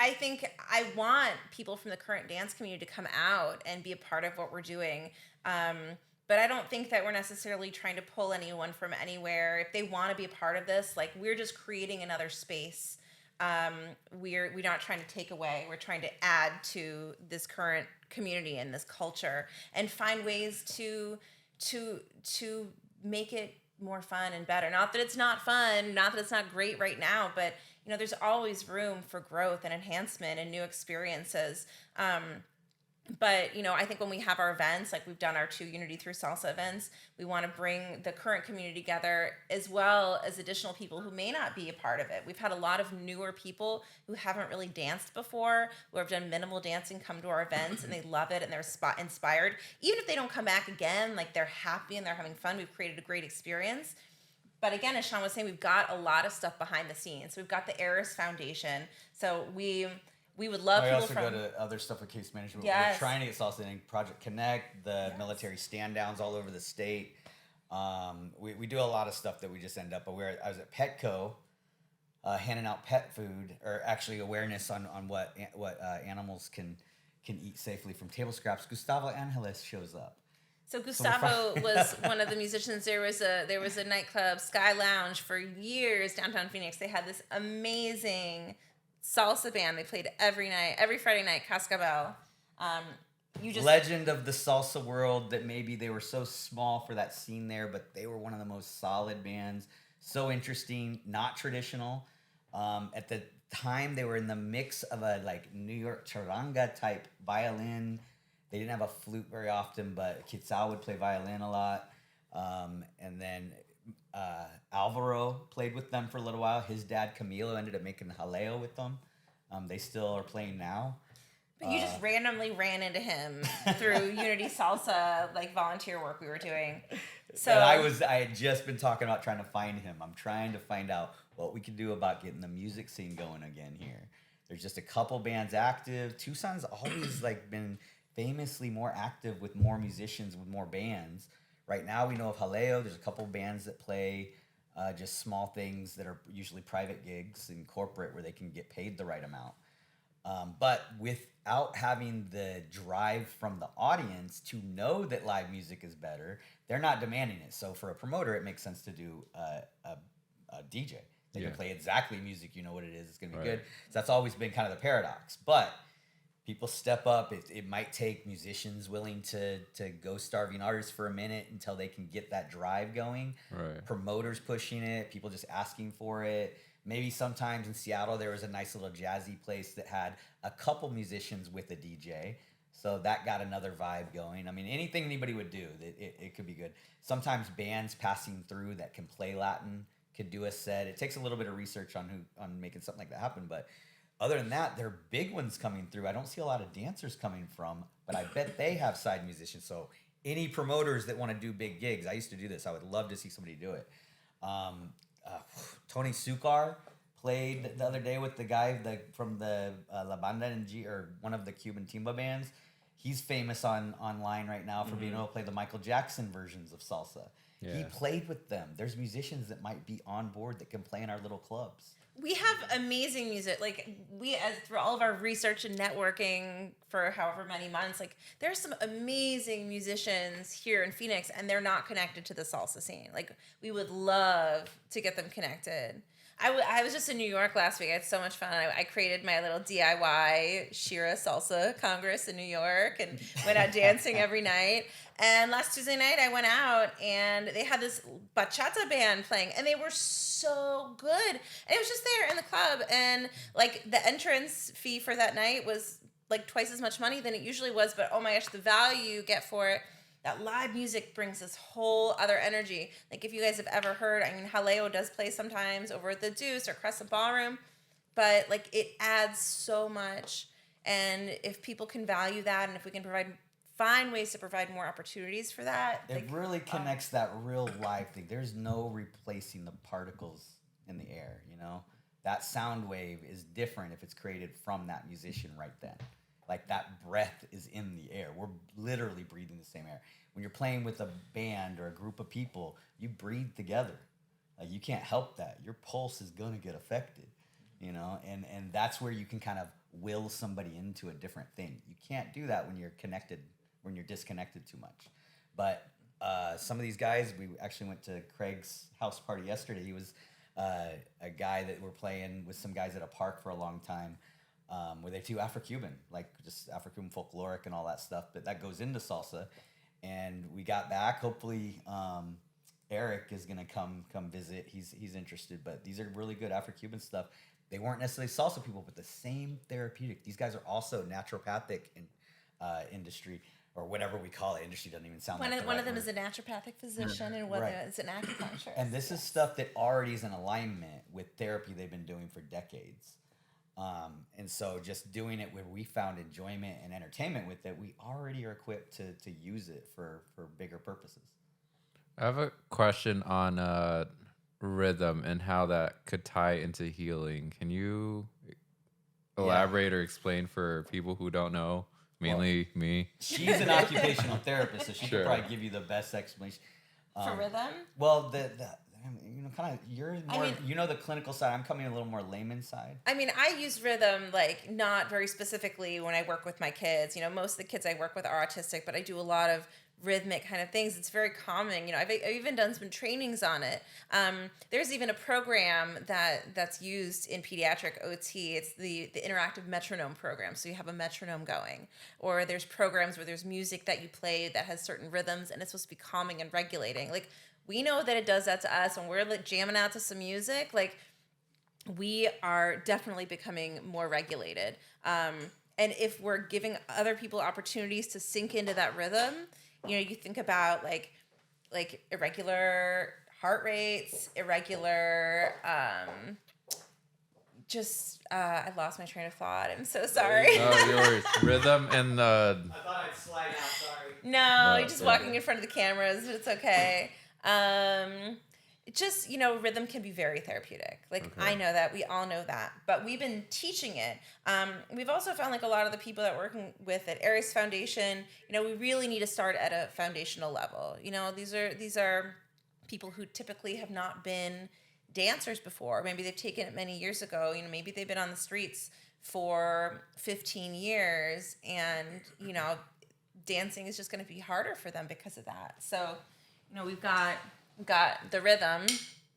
I think I want people from the current dance community to come out and be a part of what we're doing. But I don't think that we're necessarily trying to pull anyone from anywhere. If they want to be a part of this, like, we're just creating another space. We're not trying to take away. We're trying to add to this current community and this culture, and find ways to make it more fun and better. Not that it's not fun, not that it's not great right now, but there's always room for growth and enhancement and new experiences. But, I think when we have our events, like we've done our 2 Unity Through Salsa events, we want to bring the current community together, as well as additional people who may not be a part of it. We've had a lot of newer people who haven't really danced before, who have done minimal dancing, come to our events, and they love it, and they're inspired. Even if they don't come back again, like, they're happy and they're having fun. We've created a great experience. But again, as Shawn was saying, we've got a lot of stuff behind the scenes. We've got the Eris Foundation. So we would love people from... I also go to other stuff with case management. Yes. We're trying to get salsa in Project Connect, the military stand-downs all over the state. We do a lot of stuff that we just end up... I was at Petco, handing out pet food, or actually awareness on what animals can eat safely from table scraps. Gustavo Angeles shows up. So Gustavo was one of the musicians. There was a nightclub, Sky Lounge, for years downtown Phoenix. They had this amazing salsa band. They played every Friday night, Cascabel. Legend of the salsa world, that maybe they were so small for that scene there, but they were one of the most solid bands. So interesting, not traditional. At the time, they were in the mix of a New York charanga type violin. They didn't have a flute very often, but Quetzal would play violin a lot. And then Alvaro played with them for a little while. His dad, Camilo, ended up making jaleo with them. They still are playing now. But you just randomly ran into him through Unity Salsa, volunteer work we were doing. So and I had just been talking about trying to find him. I'm trying to find out what we can do about getting the music scene going again here. There's just a couple bands active. Tucson's always been famously more active with more musicians, with more bands. Right now we know of Jaleo. There's a couple bands that play just small things that are usually private gigs in corporate where they can get paid the right amount. But without having the drive from the audience to know that live music is better, they're not demanding it. So for a promoter, it makes sense to do a DJ. They can play exactly music, you know what it is, it's going to be good. So that's always been kind of the paradox. But people step up. It might take musicians willing to go starving artists for a minute until they can get that drive going. Right. Promoters pushing it, people just asking for it. Maybe sometimes in Seattle there was a nice little jazzy place that had a couple musicians with a DJ. So that got another vibe going. I mean, anything anybody would do, it could be good. Sometimes bands passing through that can play Latin could do a set. It takes a little bit of research on making something like that happen, but other than that, there are big ones coming through. I don't see a lot of dancers coming from, but I bet they have side musicians. So any promoters that want to do big gigs, I used to do this. I would love to see somebody do it. Tony Sukar played the other day with the guy from the La Banda NG, or one of the Cuban timba bands. He's famous online right now for being able to play the Michael Jackson versions of salsa. Yeah. He played with them. There's musicians that might be on board that can play in our little clubs. We have amazing music. Through all of our research and networking for however many months, there's some amazing musicians here in Phoenix, and they're not connected to the salsa scene. We would love to get them connected. I was just in New York last week. I had so much fun. I created my little DIY Shira Salsa Congress in New York and went out dancing every night. And last Tuesday night, I went out and they had this bachata band playing, and they were so good. And it was just there in the club, and like the entrance fee for that night was like twice as much money than it usually was. But oh my gosh, the value you get for it. That live music brings this whole other energy. Like if you guys have ever heard, I mean, Haleo does play sometimes over at the Deuce or Crescent Ballroom, but like it adds so much. And if people can value that, and if we can find ways to provide more opportunities for that, it like, really connects that real life thing. There's no replacing the particles in the air, you know? That sound wave is different if it's created from that musician right then. Like that breath is in the air. We're literally breathing the same air. When you're playing with a band or a group of people, you breathe together. Like you can't help that. Your pulse is gonna get affected, you know? And that's where you can kind of will somebody into a different thing. You can't do that when you're connected, when you're disconnected too much. But some of these guys, we actually went to Craig's house party yesterday. He was a guy that we're playing with some guys at a park for a long time. Where they do Afro-Cuban, like just Afro-Cuban folkloric and all that stuff, but that goes into salsa. And we got back. Hopefully, Eric is gonna come visit. He's interested, but these are really good Afro-Cuban stuff. They weren't necessarily salsa people, but the same therapeutic. These guys are also naturopathic industry, or whatever we call it. Industry doesn't even sound like one of them is a naturopathic physician, and one is an acupuncturist. And this is stuff that already is in alignment with therapy they've been doing for decades. And so just doing it where we found enjoyment and entertainment with it, we already are equipped to use it for bigger purposes. I have a question on rhythm and how that could tie into healing. Can you elaborate or explain for people who don't know, mainly me? She's an occupational therapist, so she could probably give you the best explanation. For rhythm? Well, you know, kind of you're more, you know, the clinical side. I'm coming a little more layman side. I mean, I use rhythm like not very specifically when I work with my kids. You know, most of the kids I work with are autistic, but I do a lot of rhythmic kind of things. It's very calming. You know, I've even done some trainings on it. There's even a program that's used in pediatric OT. It's the interactive metronome program. So you have a metronome going, or there's programs where there's music that you play that has certain rhythms, and it's supposed to be calming and regulating. Like, we know that it does that to us when we're like jamming out to some music. Like, we are definitely becoming more regulated. And if we're giving other people opportunities to sink into that rhythm, you know, you think about like irregular heart rates, irregular, I lost my train of thought. I'm so sorry. Yours. Rhythm and the... I thought I'd slide out, sorry. No, you're just walking in front of the cameras, but it's okay. Just, you know, rhythm can be very therapeutic. Like, okay. I know that. We all know that. But we've been teaching it. We've also found, like, a lot of the people that we're working with at Aries Foundation, you know, we really need to start at a foundational level. You know, these are people who typically have not been dancers before. Maybe they've taken it many years ago. You know, maybe they've been on the streets for 15 years and, you know, dancing is just going to be harder for them because of that. So, you know, we've got the rhythm,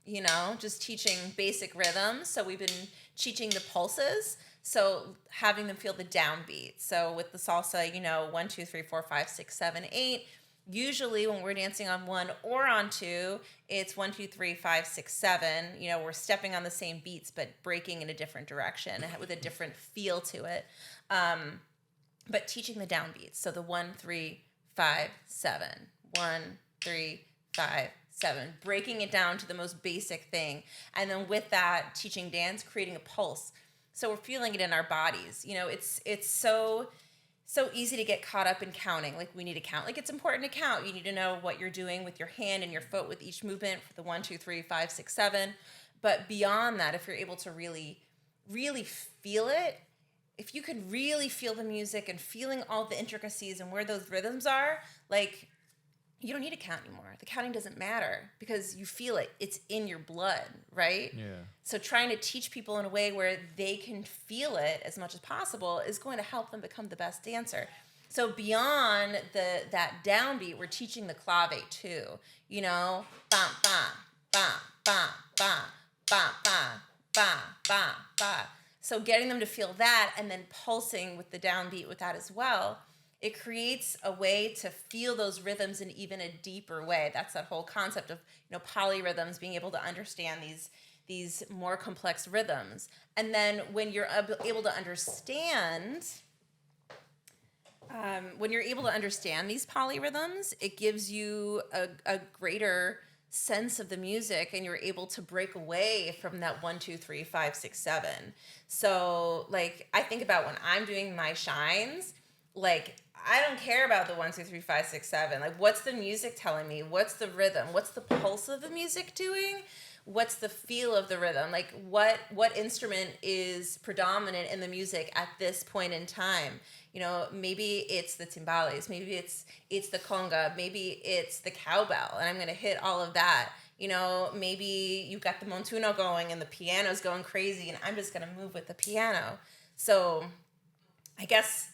you know, just teaching basic rhythms. So we've been teaching the pulses. So having them feel the downbeat. So with the salsa, you know, 1, 2, 3, 4, 5, 6, 7, 8. Usually when we're dancing on 1 or on 2, it's 1, 2, 3, 5, 6, 7. You know, we're stepping on the same beats, but breaking in a different direction with a different feel to it. But teaching the downbeats. So the 1, 3, 5, 7. 1, 3, 5, 7. Breaking it down to the most basic thing. And then with that, teaching dance, creating a pulse. So we're feeling it in our bodies. You know, it's so easy to get caught up in counting. Like, we need to count. Like, it's important to count. You need to know what you're doing with your hand and your foot with each movement for the 1, 2, 3, 5, 6, 7. But beyond that, if you're able to really, really feel it, if you can really feel the music and feeling all the intricacies and where those rhythms are, like, you don't need to count anymore. The counting doesn't matter because you feel it. It's in your blood, right? Yeah. So trying to teach people in a way where they can feel it as much as possible is going to help them become the best dancer. So beyond that downbeat, we're teaching the clave too. You know, bam, bam, bam, bam, bam, bam, bam, ba, ba, ba. So getting them to feel that and then pulsing with the downbeat with that as well, it creates a way to feel those rhythms in even a deeper way. That's that whole concept of, polyrhythms, being able to understand these more complex rhythms. And then when you're able to understand these polyrhythms, it gives you a greater sense of the music, and you're able to break away from that 1, 2, 3, 5, 6, 7. So like I think about when I'm doing my shines, like I don't care about the 1, 2, 3, 5, 6, 7. Like what's the music telling me? What's the rhythm? What's the pulse of the music doing? What's the feel of the rhythm? Like what instrument is predominant in the music at this point in time? Maybe it's the timbales, maybe it's the conga, maybe it's the cowbell, and I'm going to hit all of that. Maybe you've got the montuno going and the piano's going crazy, and I'm just going to move with the piano. So I guess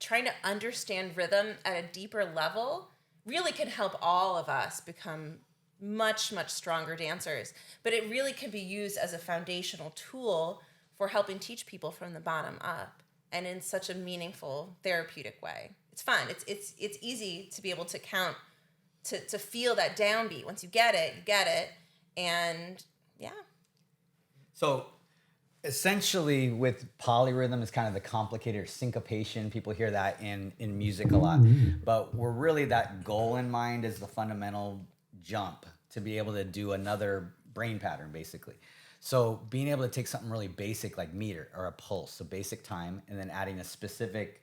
trying to understand rhythm at a deeper level really can help all of us become much, much stronger dancers. But it really can be used as a foundational tool for helping teach people from the bottom up, and in such a meaningful, therapeutic way. It's fun. It's easy to be able to count, to feel that downbeat. Once you get it, and yeah. So essentially with polyrhythm is kind of the complicated syncopation. People hear that in music a lot, but we're really, that goal in mind is the fundamental jump to be able to do another brain pattern, basically. So being able to take something really basic like meter or a pulse, a basic time, and then adding a specific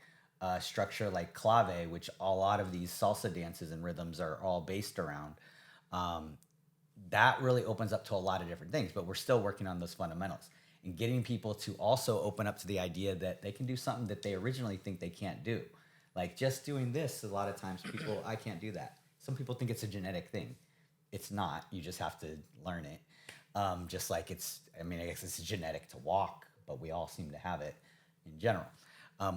structure like clave, which a lot of these salsa dances and rhythms are all based around, that really opens up to a lot of different things. But we're still working on those fundamentals and getting people to also open up to the idea that they can do something that they originally think they can't do. Like just doing this, a lot of times people, I can't do that. Some people think it's a genetic thing. It's not. You just have to learn it. Just like I guess it's genetic to walk, but we all seem to have it in general.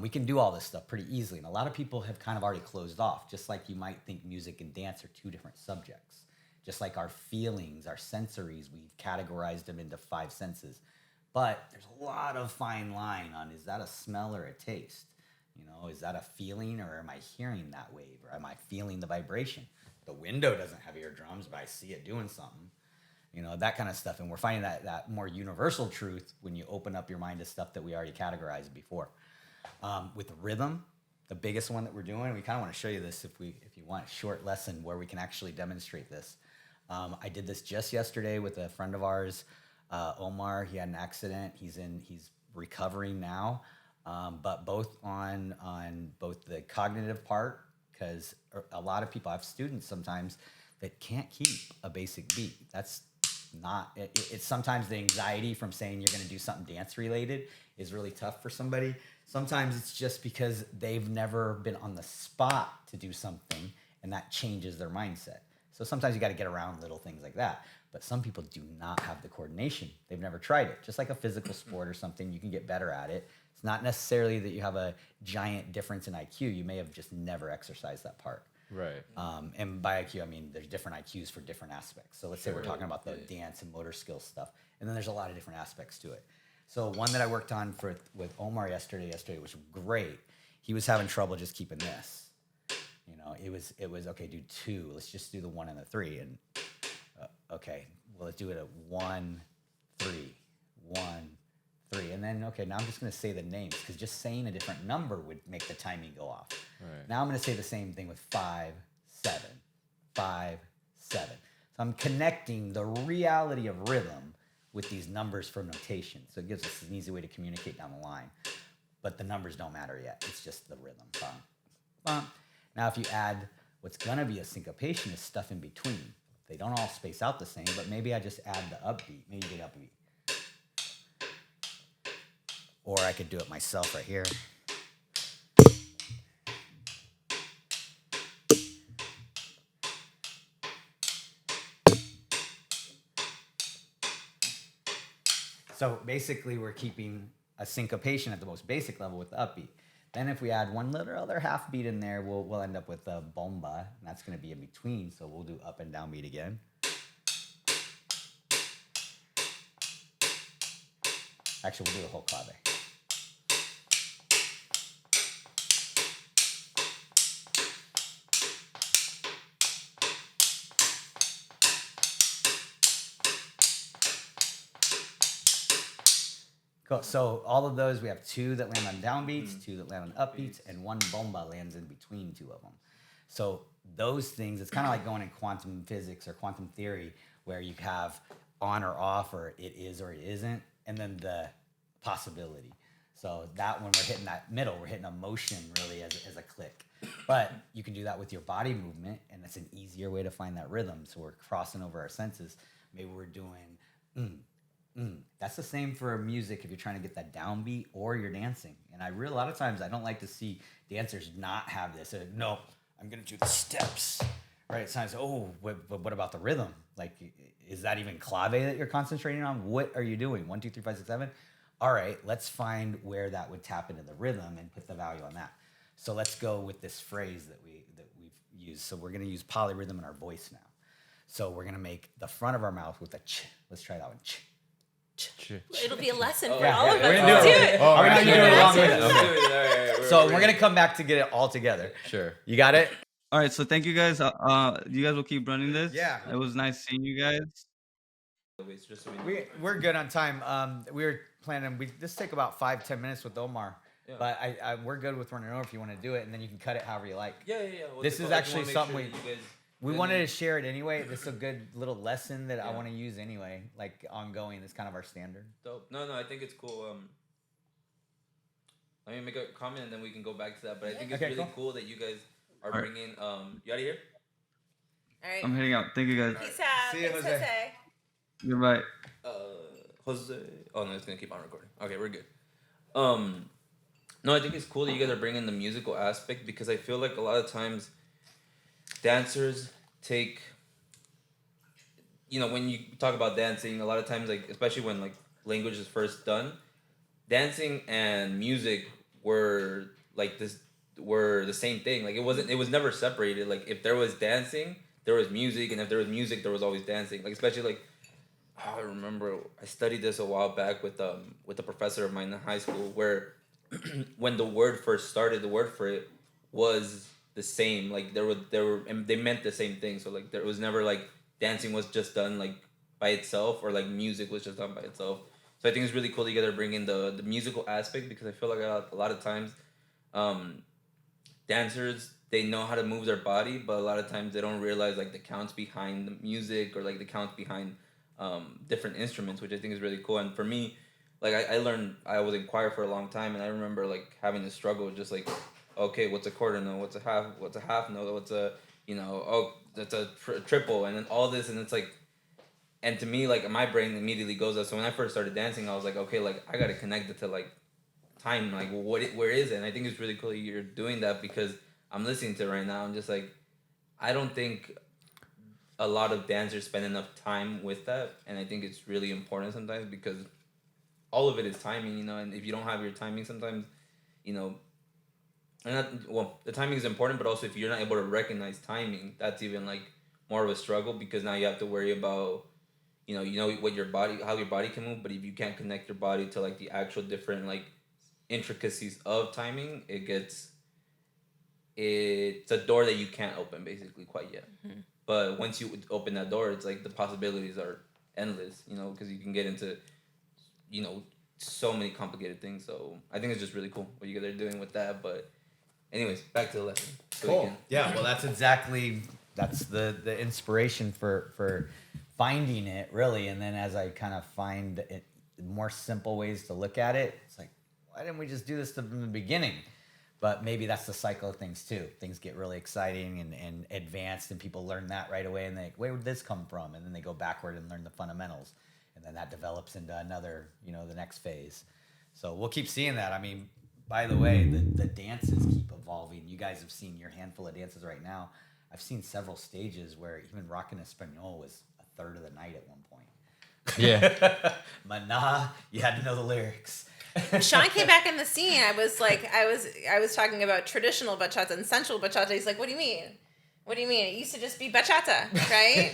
We can do all this stuff pretty easily. And a lot of people have kind of already closed off, just like you might think music and dance are two different subjects. Just like our feelings, our sensories, we've categorized them into 5 senses. But there's a lot of fine line on, is that a smell or a taste? Is that a feeling, or am I hearing that wave, or am I feeling the vibration? The window doesn't have eardrums, but I see it doing something. That kind of stuff. And we're finding that more universal truth when you open up your mind to stuff that we already categorized before. With rhythm, the biggest one that we're doing, we kind of want to show you this if you want a short lesson where we can actually demonstrate this. I did this just yesterday with a friend of ours, Omar. He had an accident. He's recovering now, but both on both the cognitive part, because a lot of people, I have students sometimes that can't keep a basic beat. That's not it's sometimes the anxiety from saying you're going to do something dance related is really tough for somebody. Sometimes it's just because they've never been on the spot to do something, and that changes their mindset. So sometimes you got to get around little things like that. But some people do not have the coordination. They've never tried it. Just like a physical sport or something, you can get better at it. It's not necessarily that you have a giant difference in IQ. You may have just never exercised that part. Right. And by IQ, I mean there's different IQs for different aspects. So let's say we're talking about the dance and motor skills stuff, and then there's a lot of different aspects to it. So one that I worked on with Omar yesterday was great. He was having trouble just keeping this. It was okay. Do 2. Let's just do the 1 and the 3, and okay. Well, let's do it at 1, 3, 1, 3, and then okay. Now I'm just going to say the names, because just saying a different number would make the timing go off. Right. Now I'm going to say the same thing with 5, 7, 5, 7. So I'm connecting the reality of rhythm with these numbers from notation. So it gives us an easy way to communicate down the line. But the numbers don't matter yet. It's just the rhythm. Bum, bum. Now if you add what's going to be a syncopation is stuff in between. They don't all space out the same, but maybe I just add the upbeat. Maybe you get upbeat. Or I could do it myself right here. So basically we're keeping a syncopation at the most basic level with the upbeat. Then if we add one little other half beat in there, we'll end up with a bomba, and that's going to be in between. So we'll do up and down beat again. Actually, we'll do the whole clave. Cool. So all of those, we have 2 that land on downbeats, 2 that land on upbeats, and 1 bomba lands in between 2 of them. So those things, it's kind of like going in quantum physics or quantum theory, where you have on or off, or it is or it isn't, and then the possibility. So that when we're hitting that middle, we're hitting a motion really as a click. But you can do that with your body movement, and it's an easier way to find that rhythm. So we're crossing over our senses. Maybe we're doing That's the same for music if you're trying to get that downbeat or you're dancing. And a lot of times I don't like to see dancers not have this. No, I'm going to do the steps. Right? Sometimes, what about the rhythm? Like, is that even clave that you're concentrating on? What are you doing? 1, 2, 3, 5, 6, 7? All right, let's find where that would tap into the rhythm and put the value on that. So let's go with this phrase that we've used. So we're going to use polyrhythm in our voice now. So we're going to make the front of our mouth with a ch. Let's try that one. Ch. It'll be a lesson for all of us. We're gonna do it. Oh, we're gonna do it along with Okay. it. So we're gonna come back to get it all together. Sure. You got it? All right, so thank you guys. You guys will keep running this. Yeah. It was nice seeing you guys. We're good on time. We were planning. This take about 5-10 minutes with Omar. Yeah. But we're good with running over if you want to do it, and then you can cut it however you like. Yeah. This is actually something we wanted to share it anyway. This is a good little lesson that I want to use anyway, like ongoing. It's kind of our standard. Dope. No, I think it's cool. Let me make a comment and then we can go back to that. But I think it's really cool that you guys are bringing. You out of here? All right. I'm heading out. Thank you guys. Peace out. See you, Jose. Goodbye. Jose. Oh no, it's gonna keep on recording. Okay, we're good. No, I think it's cool that you guys are bringing the musical aspect because I feel like a lot of times dancers take, when you talk about dancing, a lot of times, like, especially when, like, language is first done, dancing and music were the same thing. Like, it was never separated. Like, if there was dancing, there was music, and if there was music, there was always dancing. Like, especially, like, I remember I studied this a while back with a professor of mine in high school where when the word first started, the word for it was the same. Like there were and they meant the same thing. So like there was never like dancing was just done like by itself or like music was just done by itself. So I think it's really cool that you guys are bringing the musical aspect because I feel like a lot of times dancers, they know how to move their body, but a lot of times they don't realize like the counts behind the music or like the counts behind different instruments, which I think is really cool. And for me, like I learned, I was in choir for a long time, and I remember like having to struggle just like, okay, what's a quarter note? What's a half note? What's a, that's a triple, and then all this, and it's like, and to me, like my brain immediately goes up. So when I first started dancing, I was like, okay, like I gotta connect it to like time, like where is it? And I think it's really cool that you're doing that because I'm listening to it right now. I'm just like, I don't think a lot of dancers spend enough time with that, and I think it's really important sometimes because all of it is timing, and if you don't have your timing sometimes, the timing is important, but also if you're not able to recognize timing, that's even like more of a struggle because now you have to worry about, what your body, how your body can move, but if you can't connect your body to like the actual different like intricacies of timing, it's a door that you can't open basically quite yet. Mm-hmm. But once you open that door, it's like the possibilities are endless, because you can get into so many complicated things. So I think it's just really cool what you guys are doing with that. But anyways, back to the lesson. Cool. Yeah, well, that's the inspiration for finding it, really. And then as I kind of find it, more simple ways to look at it, it's like, why didn't we just do this from the beginning? But maybe that's the cycle of things too. Things get really exciting and advanced, and people learn that right away, and they where would this come from? And then they go backward and learn the fundamentals. And then that develops into another, the next phase. So we'll keep seeing that. I mean, by the way, the dances keep evolving. You guys have seen your handful of dances right now. I've seen several stages where even Rockin' Espanol was a third of the night at one point. Yeah. Mana, you had to know the lyrics. Shawn came back in the scene. I was talking about traditional bachata and sensual bachata. He's like, what do you mean? What do you mean? It used to just be bachata, right?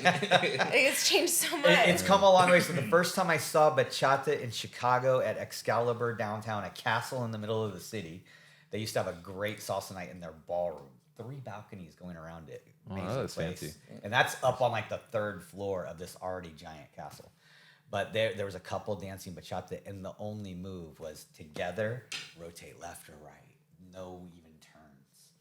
It's changed so much. It's come a long way. So the first time I saw bachata in Chicago at Excalibur downtown, a castle in the middle of the city, they used to have a great salsa night in their ballroom. 3 balconies going around it. Amazing that's place. fancy. And that's up on like the 3rd floor of this already giant castle. But there was a couple dancing bachata, and the only move was together, rotate left or right. No even turns.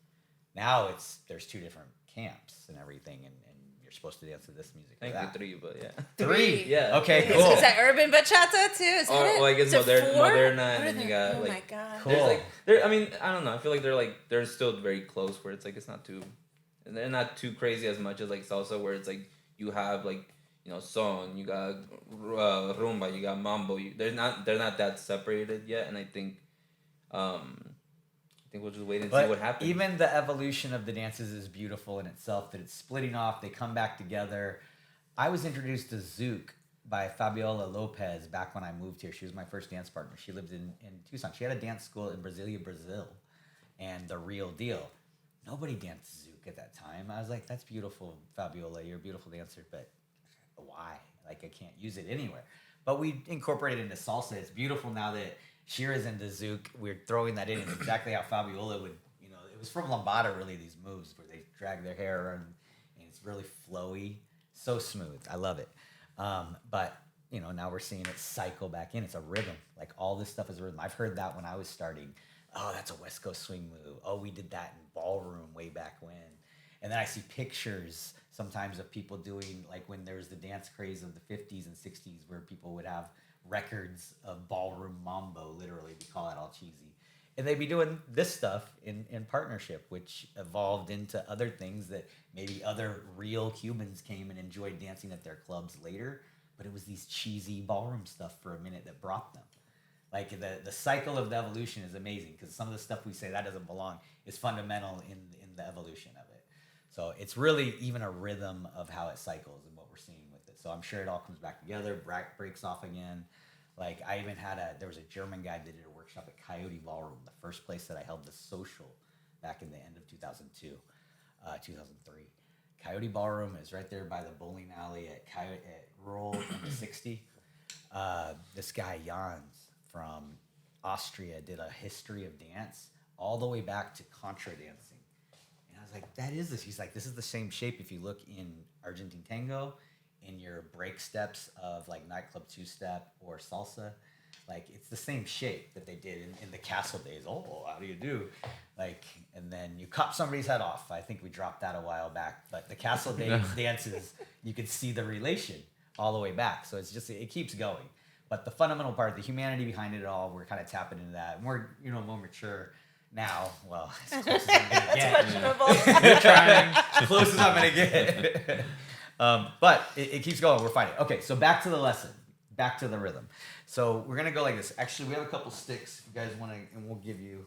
Now there's 2 different camps and everything, and you're supposed to dance to this music. I think 3, but yeah. 3? Yeah. Okay, cool. Is that urban bachata too? Is that Well, I guess is it 4? Moderna, and then you got oh like. my god. Cool. There's I mean, I don't know. I feel like they're still very close, where it's like they're not too crazy as much as like salsa, where it's like you have like son, you got rumba, you got mambo. They're not that separated yet, and I think we'll just wait and see what happens. Even the evolution of the dances is beautiful in itself, that it's splitting off, they come back together. I was introduced to Zouk by Fabiola Lopez back when I moved here. She was my first dance partner. She lived in Tucson. She had a dance school in Brasilia, Brazil, and the real deal. Nobody danced Zouk at that time. I was like, that's beautiful, Fabiola. You're a beautiful dancer, but why? Like, I can't use it anywhere. But we incorporated it into salsa. It's beautiful now that Shira's into Zouk. We're throwing that in. It's exactly how Fabiola would, it was from Lambada, really, these moves where they drag their hair around, and it's really flowy, so smooth. I love it. But, now we're seeing it cycle back in. It's a rhythm. Like, all this stuff is a rhythm. I've heard that when I was starting. Oh, that's a West Coast swing move. Oh, we did that in ballroom way back when. And then I see pictures sometimes of people doing, like when there was the dance craze of the 50s and 60s where people would have records of ballroom mambo, literally. We call it all cheesy. And they'd be doing this stuff in partnership, which evolved into other things that maybe other real Cubans came and enjoyed dancing at their clubs later. But it was these cheesy ballroom stuff for a minute that brought them. Like the cycle of the evolution is amazing, because some of the stuff we say that doesn't belong is fundamental in the evolution of it. So it's really even a rhythm of how it cycles and what we're seeing with it. So I'm sure it all comes back together, breaks off again. Like I even there was a German guy that did a workshop at Coyote Ballroom, the first place that I held the social back in the end of 2002, 2003. Coyote Ballroom is right there by the bowling alley at Rural 60. This guy Jans from Austria did a history of dance all the way back to contra dancing. And I was like, that is this. He's like, this is the same shape if you look in Argentine tango, in your break steps of like nightclub two-step or salsa. Like, it's the same shape that they did in the castle days. Oh, how do you do? Like, and then you cut somebody's head off. I think we dropped that a while back. But the castle days dances, you could see the relation all the way back. So it's just, it keeps going. But the fundamental part, the humanity behind it all, we're kind of tapping into that. And we're, more mature now. Well, as close as I'm going to get. Questionable. We're trying, as close as I'm going to get. But it keeps going. We're fighting. Okay, so back to the lesson. Back to the rhythm. So we're going to go like this. Actually, we have a couple sticks. If you guys want to, and we'll give you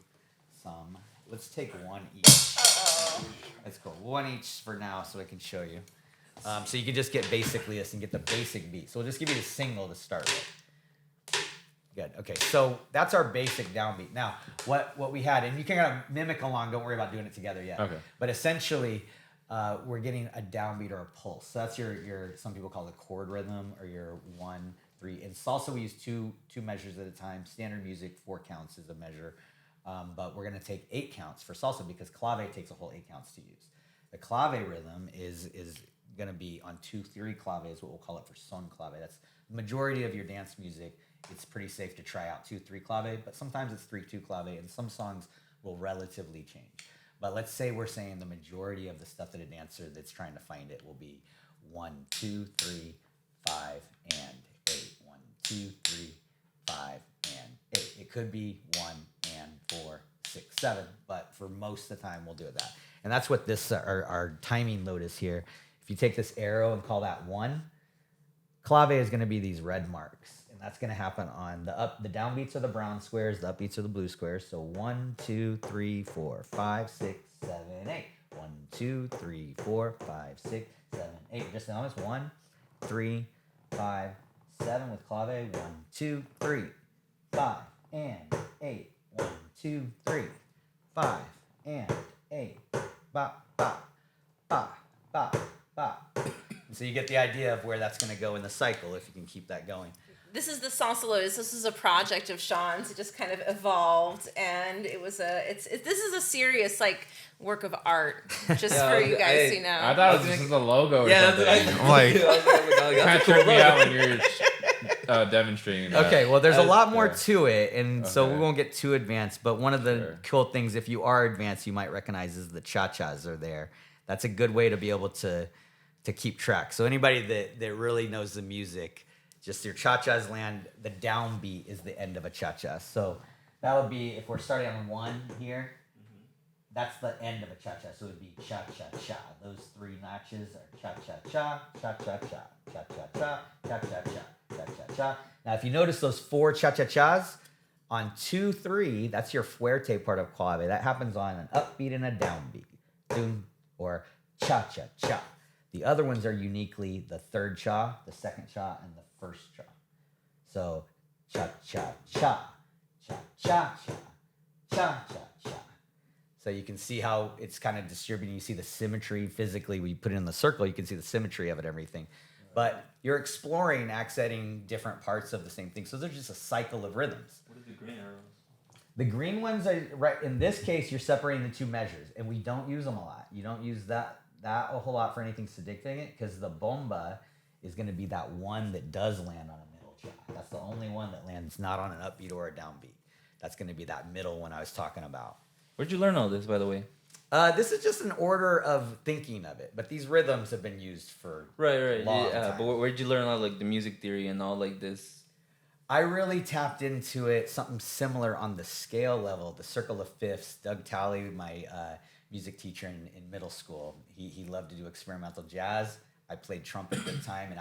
some. Let's take one each. Uh-oh. Let's go. One each for now so I can show you. So you can just get basically this and get the basic beat. So we'll just give you the single to start with. Good. Okay, so that's our basic downbeat. Now, what we had, and you can kind of mimic along. Don't worry about doing it together yet. Okay. But essentially, we're getting a downbeat or a pulse. So that's your some people call it chord rhythm, or your 1, 3. In salsa, we use two measures at a time. Standard music, 4 counts is a measure. But we're going to take 8 counts for salsa because clave takes a whole 8 counts to use. The clave rhythm is going to be on 2-3 clave is what we'll call it for son clave. That's the majority of your dance music. It's pretty safe to try out 2-3 clave, but sometimes it's 3-2 clave, and some songs will relatively change. But let's say we're saying the majority of the stuff that a dancer that's trying to find it will be 1, 2, 3, 5, and 8. 1, 2, 3, 5, and 8. It could be 1 and 4, 6, 7, but for most of the time we'll do it that. And that's what this our timing load is here. If you take this arrow and call that 1, clave is going to be these red marks. And that's going to happen on the downbeats are the brown squares, the upbeats are the blue squares. So 1, 2, 3, 4, 5, 6, 7, 8. 1, 2, 3, 4, 5, 6, 7, 8. Just now it's 1, 3, 5, 7 with clave. 1, 2, 3, 5, and 8. 1, 2, 3, 5, and 8. Bop, bop. ba, ba, ba. So you get the idea of where that's going to go in the cycle if you can keep that going. This is the Salsa Lotus. This is a project of Shawn's. It just kind of evolved, and it was this is a serious like work of art, just for you guys to know. I thought it was just a logo or something. I'm like, kind of tripped me out when you're demonstrating that. Okay, well, there's a lot more to it, and so we won't get too advanced. But one of the cool things, if you are advanced, you might recognize is the cha-chas are there. That's a good way to be able to keep track. So anybody that really knows the music, just your cha-chas land, the downbeat is the end of a cha-cha. So that would be, if we're starting on 1 here, that's the end of a cha-cha. So it would be cha-cha-cha. Those 3 notches are cha-cha-cha, cha-cha-cha, cha-cha-cha, cha-cha-cha, cha-cha-cha. Now, if you notice those 4 cha-cha-chas, on 2, 3, that's your fuerte part of clave. That happens on an upbeat and a downbeat. Doom, or cha-cha-cha. The other ones are uniquely the 3rd cha, the 2nd cha, and the 1st cha. So cha-cha-cha, cha-cha-cha, cha-cha-cha. So you can see how it's kind of distributing. You see the symmetry physically. When you put it in the circle, you can see the symmetry of it, everything. But you're exploring, accenting different parts of the same thing. So there's just a cycle of rhythms. What are the green arrows? The green ones are, right, in this case, you're separating the 2 measures, and we don't use them a lot. You don't use that a whole lot for anything significant, because the bomba is going to be that one that does land on a middle cha. That's the only one that lands not on an upbeat or a downbeat. That's going to be that middle one I was talking about. Where'd you learn all this, by the way? This is just an order of thinking of it, but these rhythms have been used for right, long yeah. time. But where'd you learn all like the music theory and all like this? I really tapped into it, something similar on the scale level, the circle of fifths. Doug Talley, my music teacher in middle school, he loved to do experimental jazz. I played trumpet at the time, and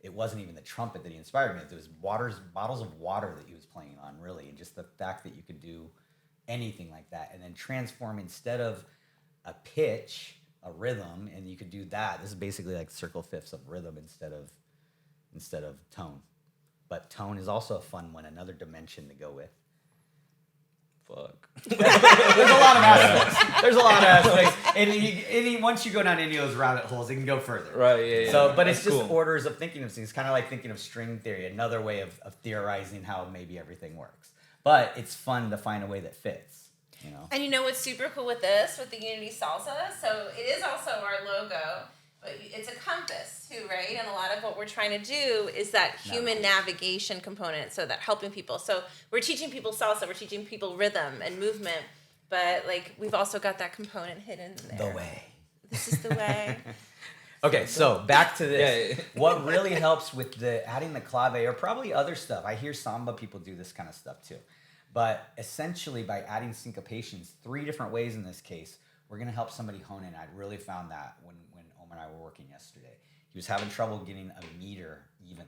it wasn't even the trumpet that he inspired me. It was bottles of water that he was playing on, really, and just the fact that you could do anything like that, and then transform instead of a pitch, a rhythm, and you could do that. This is basically like circle fifths of rhythm instead of tone. But tone is also a fun one, another dimension to go with. Fuck. There's a lot of aspects. There's a lot of aspects. And once you go down any of those rabbit holes, it can go further. Right, yeah. So, but it's That's just cool. orders of thinking of things, kind of like thinking of string theory, another way of theorizing how maybe everything works. But it's fun to find a way that fits, you know. And you know what's super cool with this, with the Unity Salsa? So it is also our logo, but it's a compass too, right? And a lot of what we're trying to do is that human navigation component, so that helping people. So we're teaching people salsa, we're teaching people rhythm and movement, but like we've also got that component hidden in there. The way. This is the way. Okay, so back to this. Yeah. What really helps with adding the clave, or probably other stuff. I hear samba people do this kind of stuff too. But essentially, by adding syncopations, 3 different ways in this case, we're going to help somebody hone in. I really found that when Omar and I were working yesterday. He was having trouble getting a meter evenly.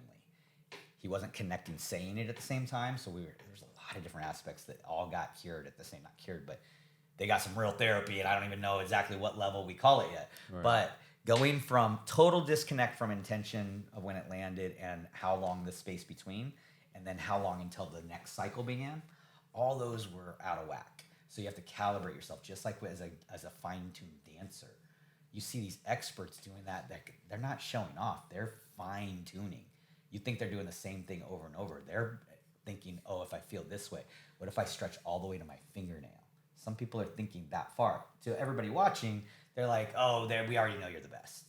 He wasn't connecting, saying it at the same time. So there's a lot of different aspects that all got cured at the same, not cured, but they got some real therapy, and I don't even know exactly what level we call it yet. Right. But going from total disconnect from intention of when it landed and how long the space between, and then how long until the next cycle began, all those were out of whack. So you have to calibrate yourself, just like as a fine-tuned dancer. You see these experts doing that they're not showing off. They're fine-tuning. You think they're doing the same thing over and over. They're thinking, oh, if I feel this way, what if I stretch all the way to my fingernail? Some people are thinking that far. To everybody watching, they're like, oh, we already know you're the best,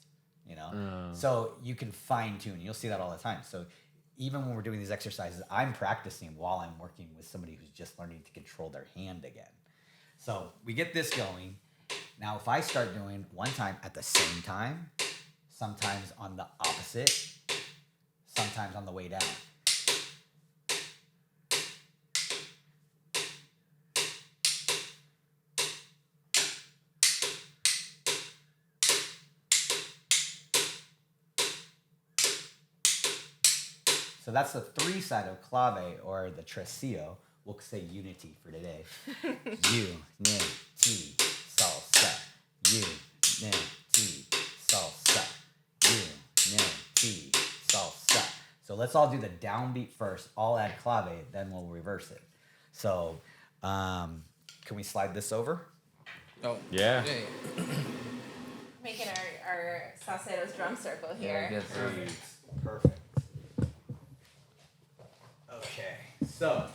you know? So you can fine-tune. You'll see that all the time. So even when we're doing these exercises, I'm practicing while I'm working with somebody who's just learning to control their hand again. So we get this going. Now, if I start doing one time at the same time, sometimes on the opposite, sometimes on the way down. So that's the 3-side of clave, or the tresillo. We'll say unity for today. Unity salsa. Unity salsa. Unity salsa. So let's all do the downbeat first. I'll add clave, then we'll reverse it. So can we slide this over? Oh. Yeah. making our Sauceros drum circle here. Yeah, I guess. Perfect. Okay, so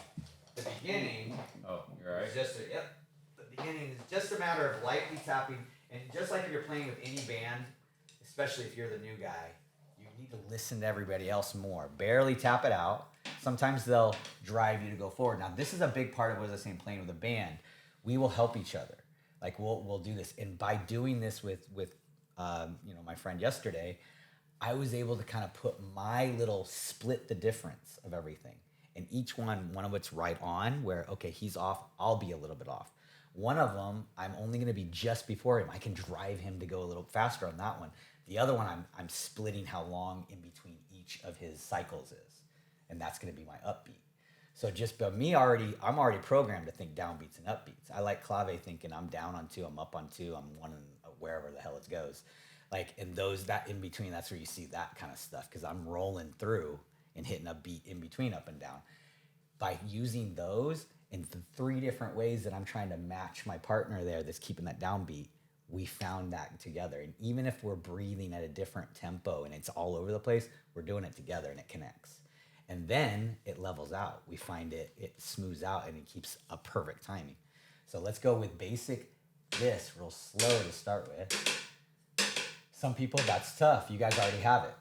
the beginning. Oh, you're right. The beginning is just a matter of lightly tapping, and just like if you're playing with any band, especially if you're the new guy, you need to listen to everybody else more. Barely tap it out. Sometimes they'll drive you to go forward. Now, this is a big part of what I was saying, playing with a band. We will help each other. Like we'll do this, and by doing this with my friend yesterday, I was able to kind of put my little split the difference of everything. And each one of it's right on where, okay, he's off, I'll be a little bit off. One of them, I'm only going to be just before him. I can drive him to go a little faster on that one. The other one, I'm splitting how long in between each of his cycles is. And that's going to be my upbeat. So just by me I'm already programmed to think downbeats and upbeats. I like clave thinking I'm down on 2, I'm up on 2, I'm 1 and wherever the hell it goes. Like, and that in between, that's where you see that kind of stuff, because I'm rolling through and hitting a beat in between up and down. By using those in the 3 different ways that I'm trying to match my partner there that's keeping that downbeat, we found that together. And even if we're breathing at a different tempo and it's all over the place, we're doing it together and it connects. And then it levels out. We find it smooths out and it keeps a perfect timing. So let's go with basic this real slow to start with. Some people, that's tough. You guys already have it.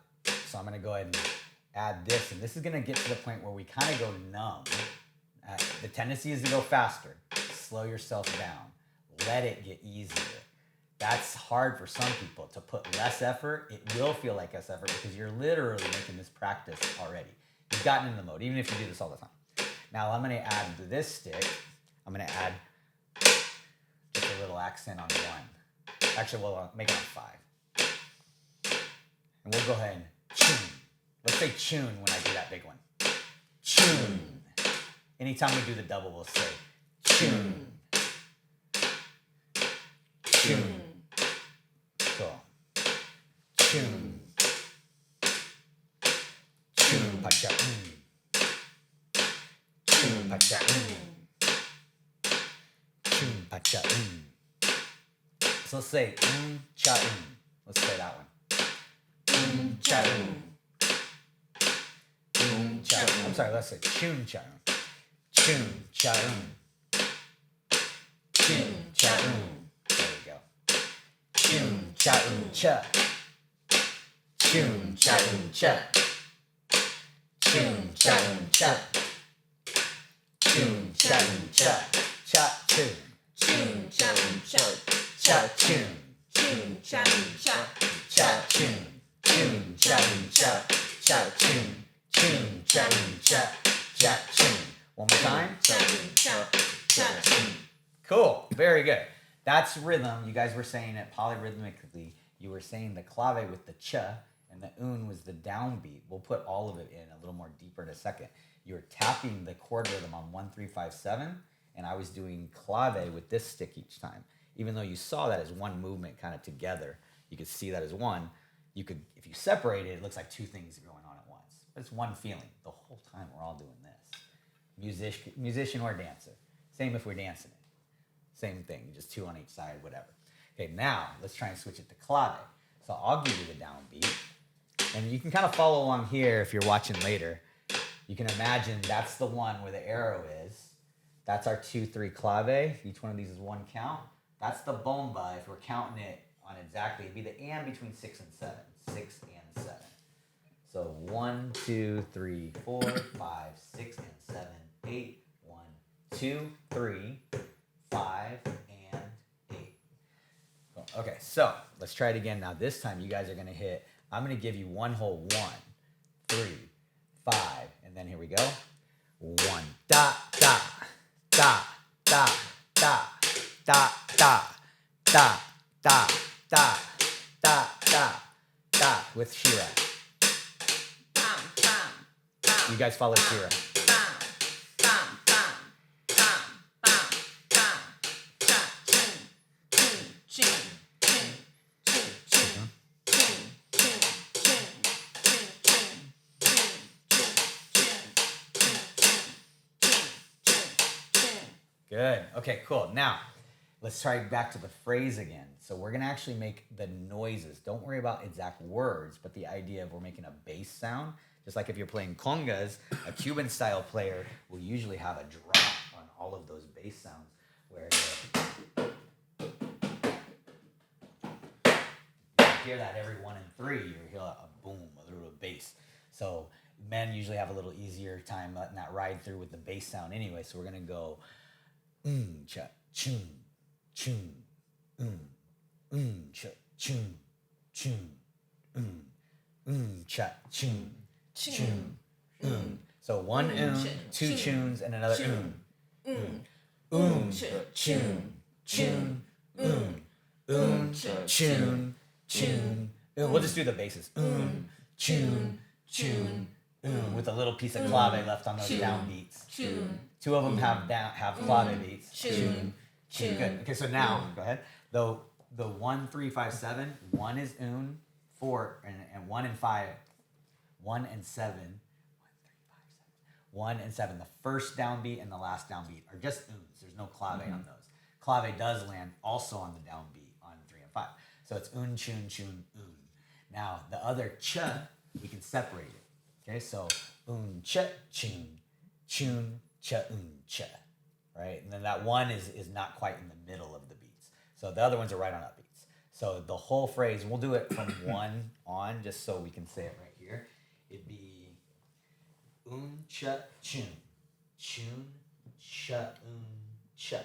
So I'm going to go ahead and add this. And this is going to get to the point where we kind of go numb. The tendency is to go faster. Slow yourself down. Let it get easier. That's hard for some people to put less effort. It will feel like less effort because you're literally making this practice already. You've gotten in the mode, even if you do this all the time. Now I'm going to add to this stick, I'm going to add just a little accent on 1. Actually, we'll make it on 5. And we'll go ahead and tune. Let's say tune when I do that big one. Tune. Anytime we do the double, we'll say tune. Tune. Cool. Tune. Tune. Pacha. Tune. Pacha. Tune. Pacha. So let's say cha. Let's say that one. Cha. Cha. I'm sorry. Let's say tune cha. Tune cha. Tune cha. There we go. Tune cha cha. Tune cha cha. Tune cha cha. Tune cha cha. Cha tune. Tune, cha, cha. Cha tune. Tune, cha, cha. Cha tune. Tune cha cha. Cha tune. Tune cha cha. Cha tune. One more time. Cha, cha, cha, tune. Cool. Very good. That's rhythm. You guys were saying it polyrhythmically. You were saying the clave with the cha and the un was the downbeat. We'll put all of it in a little more deeper in a second. You were tapping the chord rhythm on 1, 3, 5, 7, and I was doing clave with this stick each time. Even though you saw that as one movement kind of together, you could see that as one. You could, if you separate it, it looks like 2 things going on at once. But it's one feeling. The whole time we're all doing this. Musician or dancer. Same if we're dancing it. Same thing, just 2 on each side, whatever. Okay, now let's try and switch it to clave. So I'll give you the downbeat. And you can kind of follow along here if you're watching later. You can imagine that's the one where the arrow is. That's our 2, 3 clave. Each one of these is 1 count. That's the bomba. If we're counting it on exactly, it'd be the and between 6 and 7. 6 and 7. So 1, 2, 3, 4, 5, 6, and 7, 8. 1, 2, 3, 5, and 8. Cool. Okay, so let's try it again. Now this time you guys are going to hit, I'm going to give you one whole 1, 3, 5, and then here we go. 1, da, da, da, da, da, da, da, da, da, da, da, da, da, with Shira. You guys follow Shira. Good. Okay, cool. Now, Let's try back to the phrase again. So we're gonna actually make the noises. Don't worry about exact words, but the idea of we're making a bass sound. Just like if you're playing congas, a Cuban style player will usually have a drop on all of those bass sounds. Where you hear that every 1 and 3, you hear a boom, a little bass. So men usually have a little easier time letting that ride through with the bass sound anyway. So we're gonna go cha chun chun cha chun chun cha chun chun So one two tunes and another chun chun chun chun. We'll just do the basses. Chun chun with a little piece of clave left on those down beats. Two of them have clave beats. Chun. Good. Okay, so now go ahead. The 1 3 5 7. 1 is 4 and 1 and 5. 1 and 7. 1 3 5 7. 1 and 7. The first downbeat and the last downbeat are just uns. There's no clave on those. Clave does land also on the downbeat on 3 and 5. So it's chun chun Now the other ch, we can separate it. Okay, so ch chun cha cha. Right? And then that 1 is not quite in the middle of the beats. So the other ones are right on up beats. So the whole phrase, we'll do it from 1 on just so we can say it right here. It'd be cha chun cha cha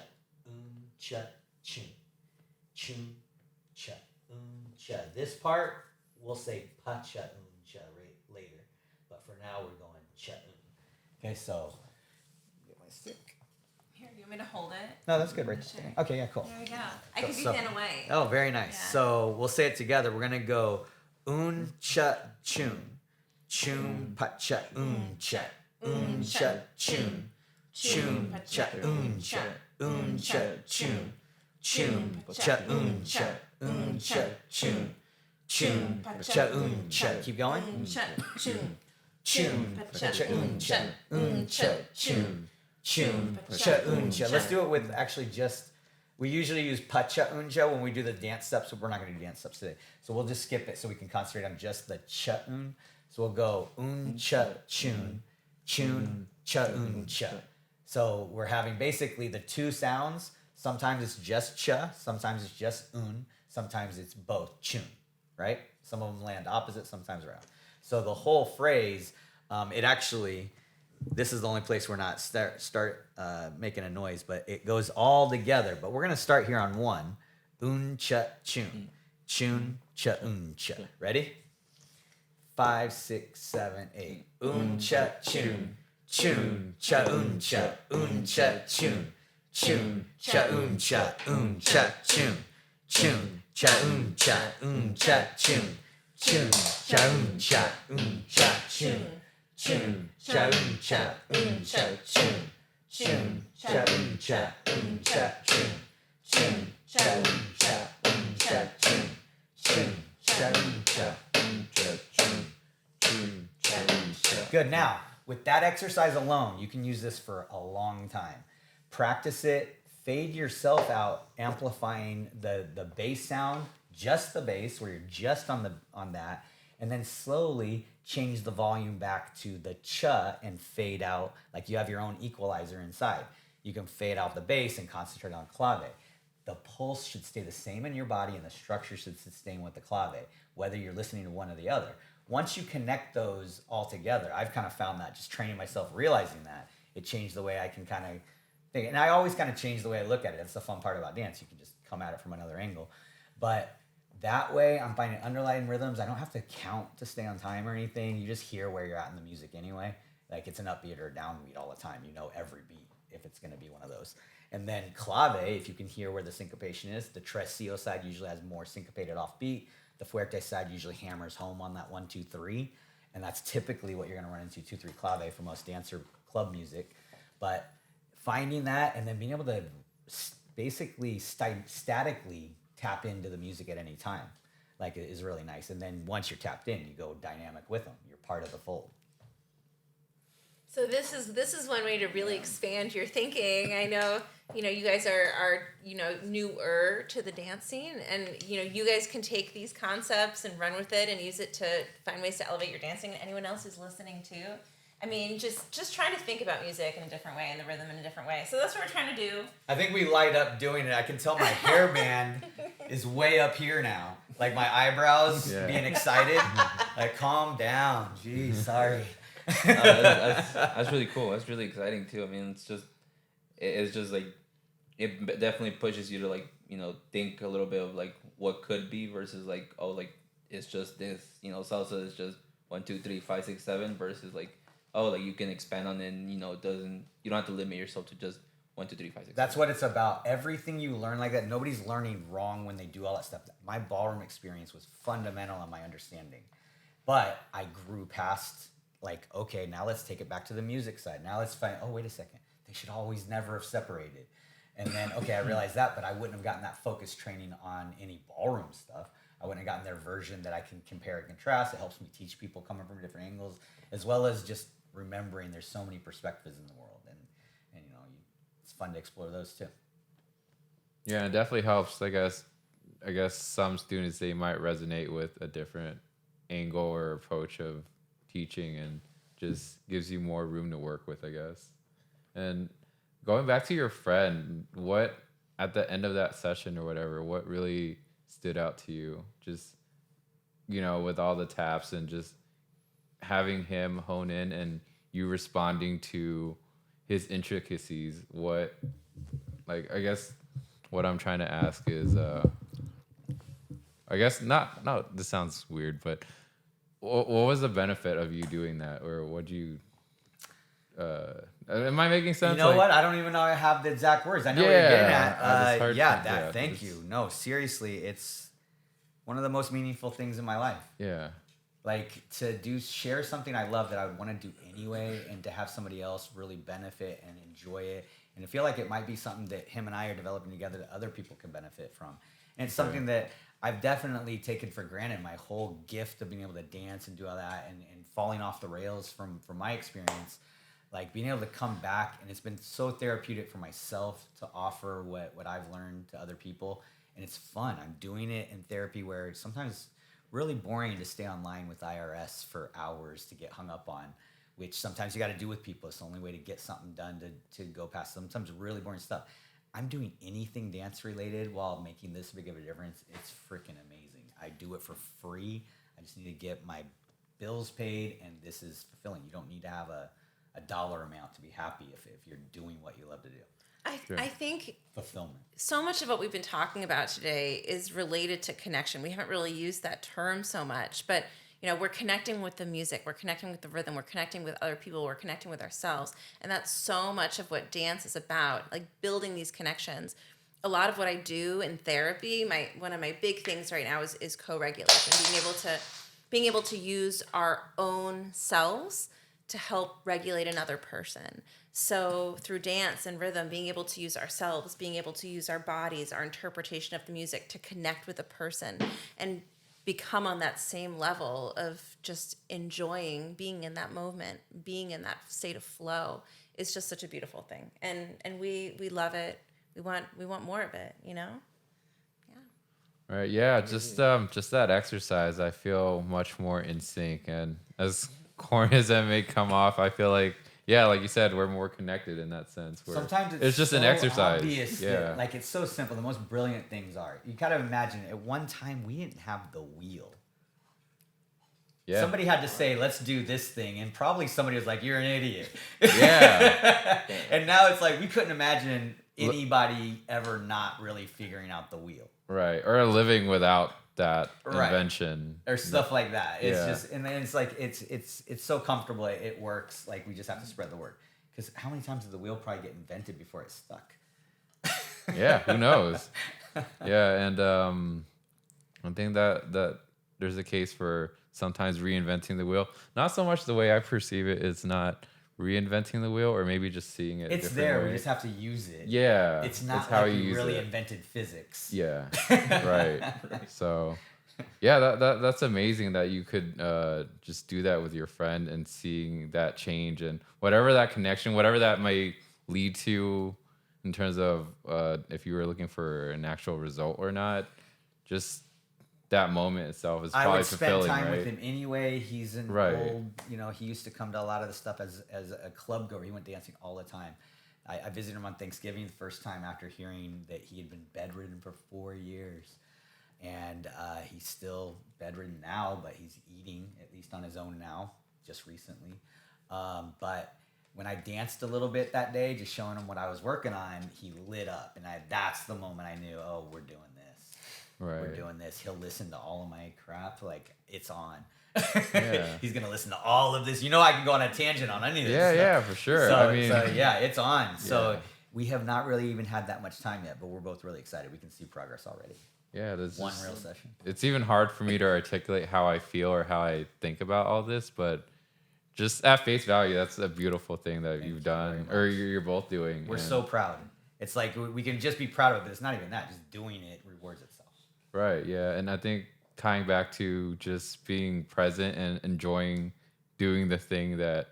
cha chun cha cha. This part we'll say pa cha cha right later, but for now we're going cha. Okay, so get my stick. Here, you want me to hold it? No, that's good, right? Sure. Okay, yeah, cool. There we go. I can be thin away. Oh, very nice. Yeah. So we'll say it together. We're gonna go cha chun pa cha cha cha chun pa cha cha chun cha chun pa cha. Keep going. Chun pa cha. Let's do it with actually just. We usually use pacha unja when we do the dance steps, but we're not going to do dance steps today. So we'll just skip it so we can concentrate on just the cha un. So we'll go cha chun cha cha. So we're having basically the two sounds. Sometimes it's just cha, sometimes it's just sometimes it's both chun, right? Some of them land opposite, sometimes around. So the whole phrase, it actually, this is the only place we're not start making a noise, but it goes all together. But we're gonna start here on 1. Cha chun cha cha. Ready? 5 6 7 8. Cha chun cha cha chun cha cha chun cha cha chun cha chun cha Good. Now, with that exercise alone, you can use this for a long time. Practice it. Fade yourself out, amplifying the bass sound, just the bass, where you're just on that, and then slowly change the volume back to the cha and fade out, like you have your own equalizer inside. You can fade out the bass and concentrate on clave. The pulse should stay the same in your body and the structure should sustain with the clave, whether you're listening to one or the other. Once you connect those all together, I've kind of found that just training myself, realizing that, it changed the way I can kind of think. And I always kind of change the way I look at it. That's the fun part about dance. You can just come at it from another angle. But that way, I'm finding underlying rhythms. I don't have to count to stay on time or anything. You just hear where you're at in the music anyway. Like it's an upbeat or a downbeat all the time. You know every beat if it's going to be one of those. And then clave, if you can hear where the syncopation is, the tresillo side usually has more syncopated off beat. The fuerte side usually hammers home on that 1 2 3, and that's typically what you're going to run into 2 3 clave for most dance or club music. But finding that and then being able to basically statically tap into the music at any time, like, it is really nice. And then once you're tapped in, you go dynamic with them. You're part of the fold. So this is one way to really expand your thinking. I know you guys are newer to the dance scene, and you guys can take these concepts and run with it and use it to find ways to elevate your dancing. Anyone else who's listening too, I mean, just trying to think about music in a different way and the rhythm in a different way. So that's what we're trying to do. I think we light up doing it. I can tell my hairband is way up here now. Like my eyebrows being excited. Like, calm down. Geez, sorry. That's really cool. That's really exciting too. I mean, it's just like, it definitely pushes you to like, think a little bit of like what could be versus like, oh, like it's just this, salsa is just 1, 2, 3, 5, 6, 7 versus like, oh, like you can expand on it and, you don't have to limit yourself to just 1, 2, 3, 5, 6. That's what it's about. Everything you learn like that, nobody's learning wrong when they do all that stuff. My ballroom experience was fundamental in my understanding. But I grew past, like, okay, now let's take it back to the music side. Now let's find, oh, wait a second. They should always never have separated. And then, okay, I realized that, but I wouldn't have gotten that focus training on any ballroom stuff. I wouldn't have gotten their version that I can compare and contrast. It helps me teach people coming from different angles, as well as just remembering there's so many perspectives in the world. And it's fun to explore those too. Yeah, it definitely helps. I guess some students, they might resonate with a different angle or approach of teaching, and just gives you more room to work with, I guess. And going back to your friend, what at the end of that session or whatever, what really stood out to you? Just, with all the taps and just having him hone in and you responding to his intricacies. What, like, I guess what I'm trying to ask is, I guess not, this sounds weird, but what was the benefit of you doing that? Or what you, am I making sense? You know what? I don't even know I have the exact words. I know what you're getting at. Thank you. No, seriously, it's one of the most meaningful things in my life. Yeah. Like, to share something I love that I would want to do anyway, and to have somebody else really benefit and enjoy it, and to feel like it might be something that him and I are developing together that other people can benefit from. And it's something that I've definitely taken for granted, my whole gift of being able to dance and do all that, and falling off the rails from my experience. Like, being able to come back, and it's been so therapeutic for myself to offer what I've learned to other people. And it's fun. I'm doing it in therapy where it's sometimes really boring to stay online with IRS for hours to get hung up on, which sometimes you got to do with people. It's the only way to get something done to go past sometimes really boring stuff. I'm doing anything dance related while making this big of a difference. It's freaking amazing. I do it for free. I just need to get my bills paid, and this is fulfilling. You don't need to have a dollar amount to be happy if you're doing what you love to do. I think fulfillment. So much of what we've been talking about today is related to connection. We haven't really used that term so much, but we're connecting with the music, we're connecting with the rhythm, we're connecting with other people, we're connecting with ourselves. And that's so much of what dance is about, like building these connections. A lot of what I do in therapy, one of my big things right now is co-regulation, being able to use our own selves to help regulate another person. So through dance and rhythm, being able to use ourselves, being able to use our bodies, our interpretation of the music to connect with a person and become on that same level of just enjoying being in that moment, being in that state of flow is just such a beautiful thing. And we love it. We want more of it, Yeah. Right. Yeah. Just that exercise, I feel much more in sync. And as corny as that may come off, I feel like, like you said, we're more connected in that sense. Sometimes it's just so an exercise. Obvious that, like, it's so simple. The most brilliant things are. You gotta imagine, at one time, we didn't have the wheel. Yeah. Somebody had to say, let's do this thing. And probably somebody was like, you're an idiot. Yeah. And now it's like, we couldn't imagine anybody ever not really figuring out the wheel. Right. Or living without that invention or stuff like that. It's just, and then it's like it's so comfortable, it works. Like, we just have to spread the word, because how many times did the wheel probably get invented before it stuck? Yeah, who knows? Yeah. And I think that there's a case for sometimes reinventing the wheel. Not so much the way I perceive it, it's not reinventing the wheel, or maybe just seeing it. It's there. Way. We just have to use it. Yeah, it's not how like you really invented physics. Yeah, right. So, yeah, that's amazing that you could just do that with your friend and seeing that change and whatever that connection, whatever that might lead to in terms of if you were looking for an actual result or not, just that moment itself is probably fulfilling, I would spend time right? with him anyway. He's an old, he used to come to a lot of the stuff as a club goer. He went dancing all the time. I visited him on Thanksgiving the first time after hearing that he had been bedridden for 4 years. And he's still bedridden now, but he's eating, at least on his own now, just recently. But when I danced a little bit that day, just showing him what I was working on, he lit up. And that's the moment I knew, oh, we're doing this. Right. We're doing this. He'll listen to all of my crap. Like, it's on. Yeah. He's going to listen to all of this. I can go on a tangent on any of this stuff. Yeah, for sure. So yeah, it's on. Yeah. So we have not really even had that much time yet, but we're both really excited. We can see progress already. Yeah, there's one real session. It's even hard for me to articulate how I feel or how I think about all this, but just at face value, that's a beautiful thing that you've done, or you're both doing. We're so proud. It's like we can just be proud of it, but it's not even that. Just doing it rewards itself. Right, yeah. And I think tying back to just being present and enjoying doing the thing that,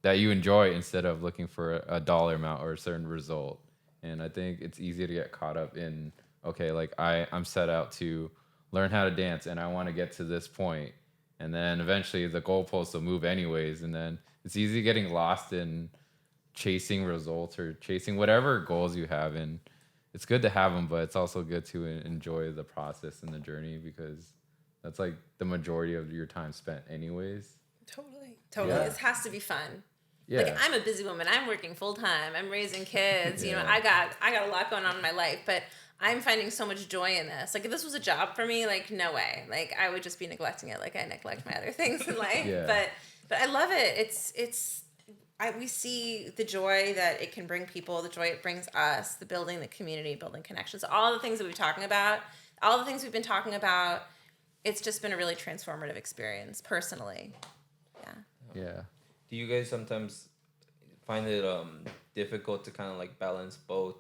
that you enjoy instead of looking for a dollar amount or a certain result. And I think it's easy to get caught up in, okay, like I'm set out to learn how to dance and I want to get to this point. And then eventually the goalposts will move anyways. And then it's easy getting lost in chasing results or chasing whatever goals you have. And it's good to have them, but it's also good to enjoy the process and the journey, because that's like the majority of your time spent anyways. Totally. Yeah. It has to be fun. Yeah. Like, I'm a busy woman. I'm working full time. I'm raising kids. I got a lot going on in my life, but I'm finding so much joy in this. Like, if this was a job for me, like, no way. Like, I would just be neglecting it like I neglect my other things in life. Yeah. But I love it. We see the joy that it can bring people, the joy it brings us, the building, the community, building connections, all the things that we've been talking about. It's just been a really transformative experience personally. Yeah. Do you guys sometimes find it difficult to kind of like balance both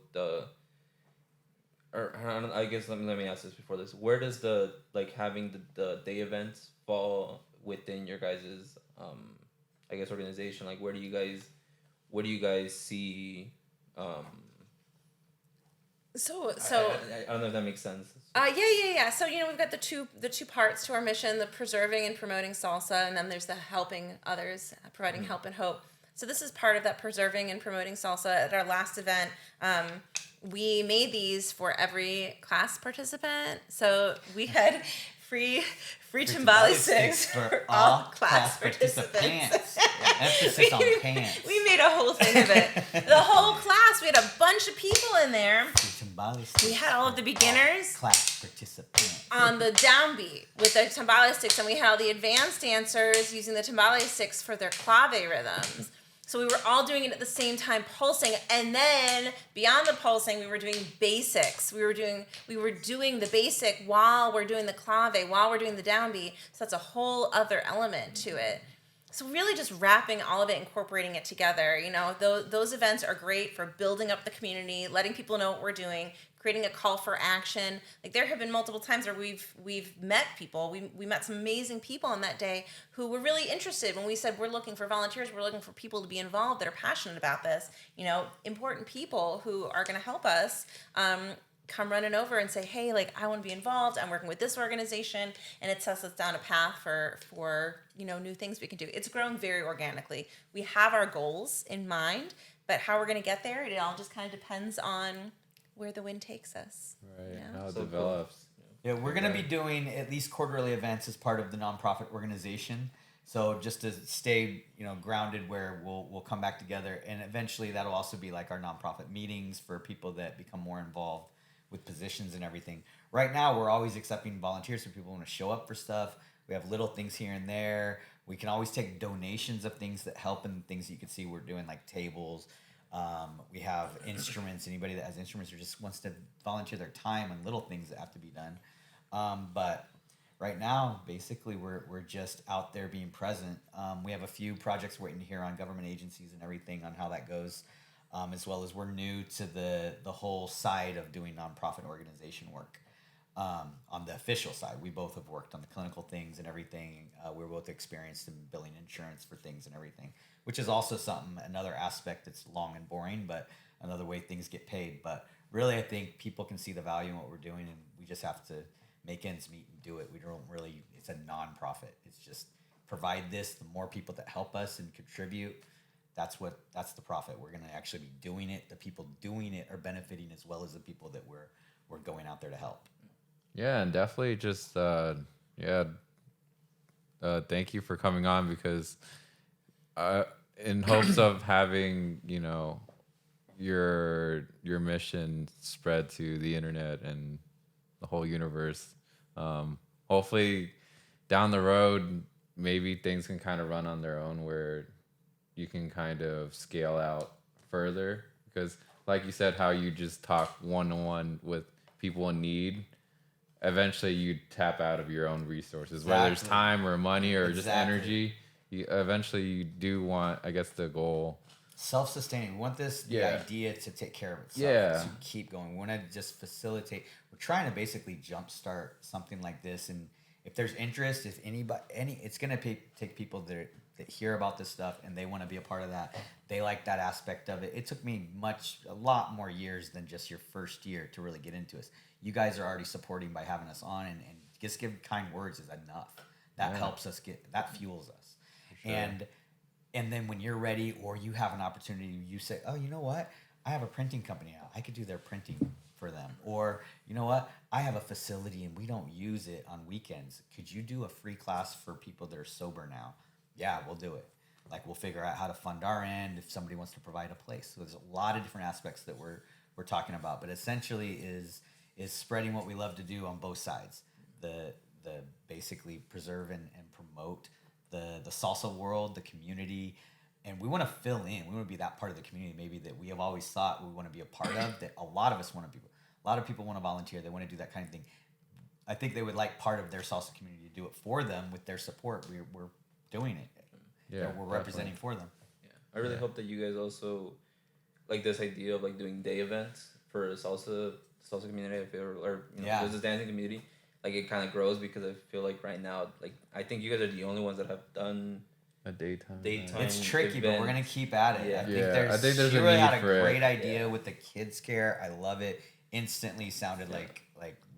I guess let me ask this before this. Where does the having the day events fall within your guys' I guess organization? Like, what do you guys see? So I don't know if that makes sense. Yeah. So we've got the two parts to our mission: the preserving and promoting salsa, and then there's the helping others, providing help and hope. So this is part of that preserving and promoting salsa. At our last event, we made these for every class participant. So we had free timbale sticks for all class participants. Emphasis on pants. We made a whole thing of it. The whole class, we had a bunch of people in there. We had all of the beginners, class participants, on the downbeat with their timbale sticks, and we had all the advanced dancers using the timbale sticks for their clave rhythms. So we were all doing it at the same time, pulsing, and then beyond the pulsing, we were doing basics. We were doing the basic while we're doing the clave, while we're doing the downbeat. So that's a whole other element to it. So really just wrapping all of it, incorporating it together. Those events are great for building up the community, letting people know what we're doing, creating a call for action. Like, there have been multiple times where we've met people. We met some amazing people on that day who were really interested when we said we're looking for volunteers, we're looking for people to be involved that are passionate about this. Important people who are going to help us come running over and say, hey, like, I want to be involved. I'm working with this organization, and it sets us down a path for new things we can do. It's growing very organically. We have our goals in mind, but how we're going to get there, it all just kind of depends on where the wind takes us. Right. How it develops. Yeah, we're going to be doing at least quarterly events as part of the nonprofit organization. So just to stay, grounded, where we'll come back together, and eventually that'll also be like our nonprofit meetings for people that become more involved with positions and everything. Right now, we're always accepting volunteers, so people want to show up for stuff. We have little things here and there. We can always take donations of things that help, and things that you can see we're doing, like tables. We have instruments. Anybody that has instruments or just wants to volunteer their time and little things that have to be done. But right now, basically, we're just out there being present. We have a few projects waiting to hear on government agencies and everything on how that goes, as well as we're new to the whole side of doing nonprofit organization work. on the official side. We both have worked on the clinical things and everything. We're both experienced in billing insurance for things and everything, which is also another aspect that's long and boring, but another way things get paid. But really, I think people can see the value in what we're doing, and we just have to make ends meet and do it. We don't really, it's a non-profit. It's just provide this, the more people that help us and contribute, that's the profit. We're going to actually be doing it. The people doing it are benefiting as well as the people that we're going out there to help. Yeah, and definitely just thank you for coming on, because in hopes of having, you know, your mission spread to the internet and the whole universe. Hopefully down the road, maybe things can kind of run on their own where you can kind of scale out further, because like you said, how you just talk one-on-one with people in need, eventually you tap out of your own resources, whether it's time or money or just energy. Eventually you do want, I guess, the goal. Self-sustaining. We want the idea to take care of itself. Yeah. To keep going. We want to just facilitate. We're trying to basically jumpstart something like this. And if there's interest, if it's going to take people that hear about this stuff and they want to be a part of that. They like that aspect of it. It took me a lot more years than just your first year to really get into us. You guys are already supporting by having us on, and just give kind words is enough. That helps us that fuels us. Sure. And then when you're ready or you have an opportunity, you say, oh, you know what? I have a printing company now. I could do their printing for them. Or, you know what? I have a facility and we don't use it on weekends. Could you do a free class for people that are sober now? Yeah, we'll do it. Like, we'll figure out how to fund our end if somebody wants to provide a place. So there's a lot of different aspects that we're talking about. But essentially is spreading what we love to do on both sides. The basically preserve and promote the salsa world, the community, and we want to fill in. We want to be that part of the community maybe that we have always thought we want to be a part of, that a lot of us want to be. A lot of people want to volunteer. They want to do that kind of thing. I think they would like part of their salsa community to do it for them with their support. We're doing it. Yeah, we're representing for them. Yeah, I really hope that you guys also like this idea of like doing day events for the salsa community, or the dancing community. Like, it kind of grows, because I feel like right now, like, I think you guys are the only ones that have done a daytime. It's tricky, event. But we're gonna keep at it. Yeah. I think there's a need had a for it. great idea with the kids care. I love it. Instantly sounded like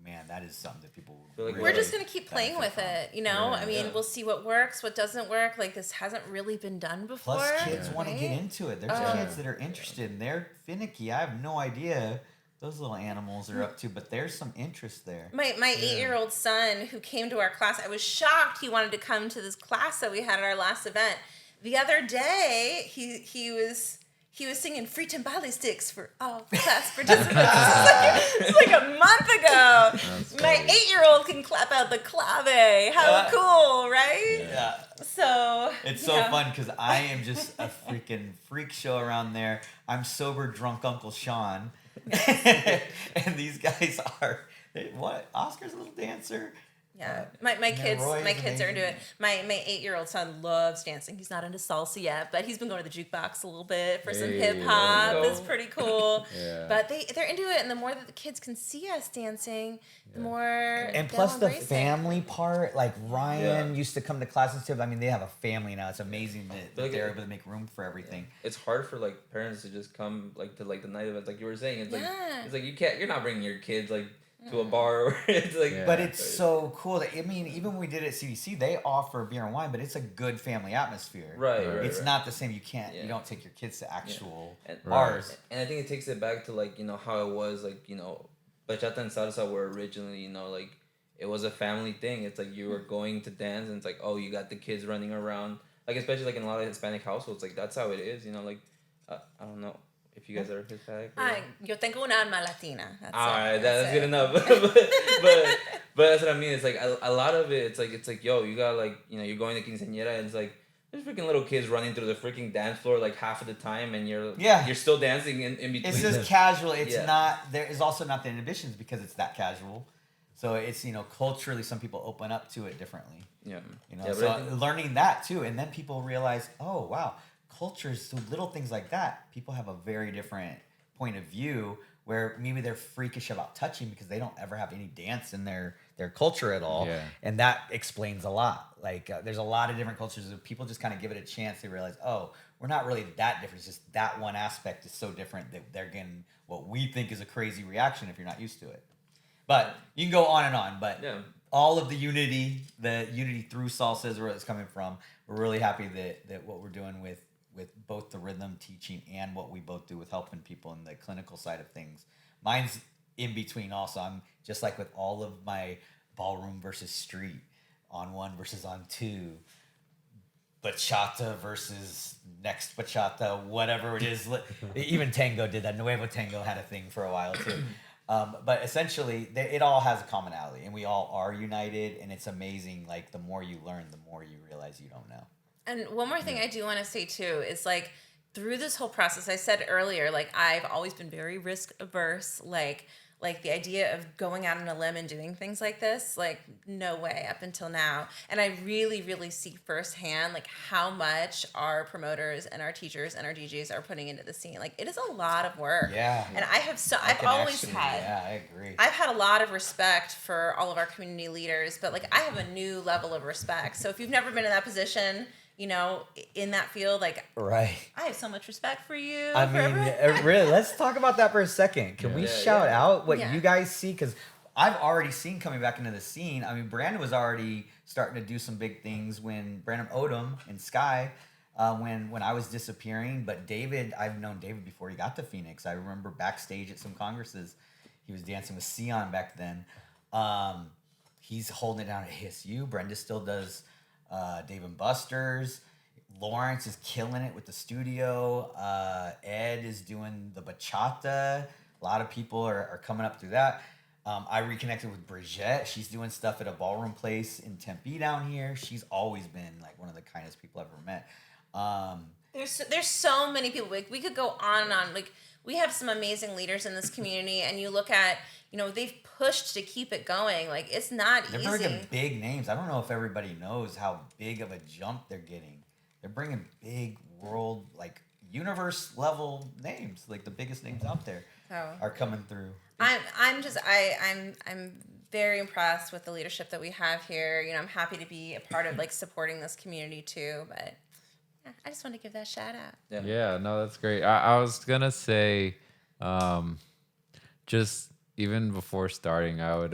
man, that is something that people really we're just gonna keep playing with it, you know. I mean, we'll see what works, what doesn't work. Like, this hasn't really been done before. Plus, kids want to get into it. There's kids that are interested, and they're finicky. I have no idea those little animals are up to, but there's some interest there. My 8-year-old son, who came to our class, I was shocked he wanted to come to this class that we had at our last event. The other day, he was singing free timbale sticks for all class participants. It's like a month ago. My 8-year-old can clap out the clave. How cool, right? Yeah. So it's so fun, because I am just a freaking freak show around there. I'm sober, drunk Uncle Shawn. And these guys are Oscar's a little dancer. Yeah, my kids are into it. My 8-year-old son loves dancing. He's not into salsa yet, but he's been going to the jukebox a little bit for some hip hop. It's pretty cool. But they're into it, and the more that the kids can see us dancing, the more. And plus the family part, like Ryan used to come to classes too. I mean, they have a family now. It's amazing that they're able to make room for everything. It's hard for like parents to just come like to like the night events, like you were saying. It's like you're not bringing your kids like to a bar where it's like. But it's so cool that, I mean, even when we did it at CDC, they offer beer and wine, but it's a good family atmosphere. Right. It's not the same. You don't take your kids to actual bars. And I think it takes it back to like, you know, how it was like, you know, bachata and salsa were originally, you know, like it was a family thing. It's like you were going to dance and it's like, oh, you got the kids running around. Like, especially like in a lot of Hispanic households, like that's how it is, you know, like, I don't know. If you guys are Hispanic. Yo tengo una alma latina. Alright, that's good enough. but that's what I mean. It's like a lot of it. It's like yo, you got like, you know, you're going to quinceañera and it's like there's freaking little kids running through the freaking dance floor like half of the time, and you're still dancing in between. It's just casual. It's not. There is also not the inhibitions because it's that casual. So it's, you know, culturally some people open up to it differently. Yeah. You know, so learning that too, and then people realize, oh wow. Cultures, so little things like that, people have a very different point of view where maybe they're freakish about touching because they don't ever have any dance in their culture at all. Yeah. And that explains a lot. Like there's a lot of different cultures that people just kind of give it a chance. They realize, oh, we're not really that different. It's just that one aspect is so different that they're getting what we think is a crazy reaction if you're not used to it. But you can go on and on. But all of the Unity Through Salsa is where it's coming from. We're really happy that what we're doing with both the rhythm teaching and what we both do with helping people in the clinical side of things. Mine's in between also. I'm just like with all of my ballroom versus street, on one versus on two, bachata versus next bachata, whatever it is. Even tango did that. Nuevo Tango had a thing for a while too. But essentially, it all has a commonality, and we all are united, and it's amazing. Like, the more you learn, the more you realize you don't know. And one more thing I do want to say, too, is, like, through this whole process, I said earlier, like, I've always been very risk-averse, like the idea of going out on a limb and doing things like this, like, no way up until now. And I really, really see firsthand, like, how much our promoters and our teachers and our DJs are putting into the scene. Like, it is a lot of work. Yeah. And I've always had. Yeah, I agree. I've had a lot of respect for all of our community leaders, but, like, I have a new level of respect. So if you've never been in that position, you know, in that field, like, right, I have so much respect for you. I mean, really, let's talk about that for a second. Can we shout out what you guys see? Because I've already seen coming back into the scene. I mean, Brandon was already starting to do some big things when Brandon Odom and Sky, when I was disappearing. But David, I've known David before he got to Phoenix. I remember backstage at some congresses, he was dancing with Sion back then. He's holding it down at ASU. Brenda still does Dave and Buster's. Lawrence is killing it with the studio. Ed is doing the bachata. A lot of people are coming up through that. I reconnected with Brigitte. She's doing stuff at a ballroom place in Tempe down here. She's always been like one of the kindest people I've ever met. There's so many people. We could go on and on. Like, we have some amazing leaders in this community, and you look at, you know, they've pushed to keep it going. Like, it's not easy. They're bringing big names. I don't know if everybody knows how big of a jump they're getting. They're bringing big world, like, universe level names. Like, the biggest names out there are coming through. I'm very impressed with the leadership that we have here. You know, I'm happy to be a part of, like, supporting this community too. But yeah, I just want to give that shout out. Yeah, no, that's great. I was gonna say, just even before starting, I would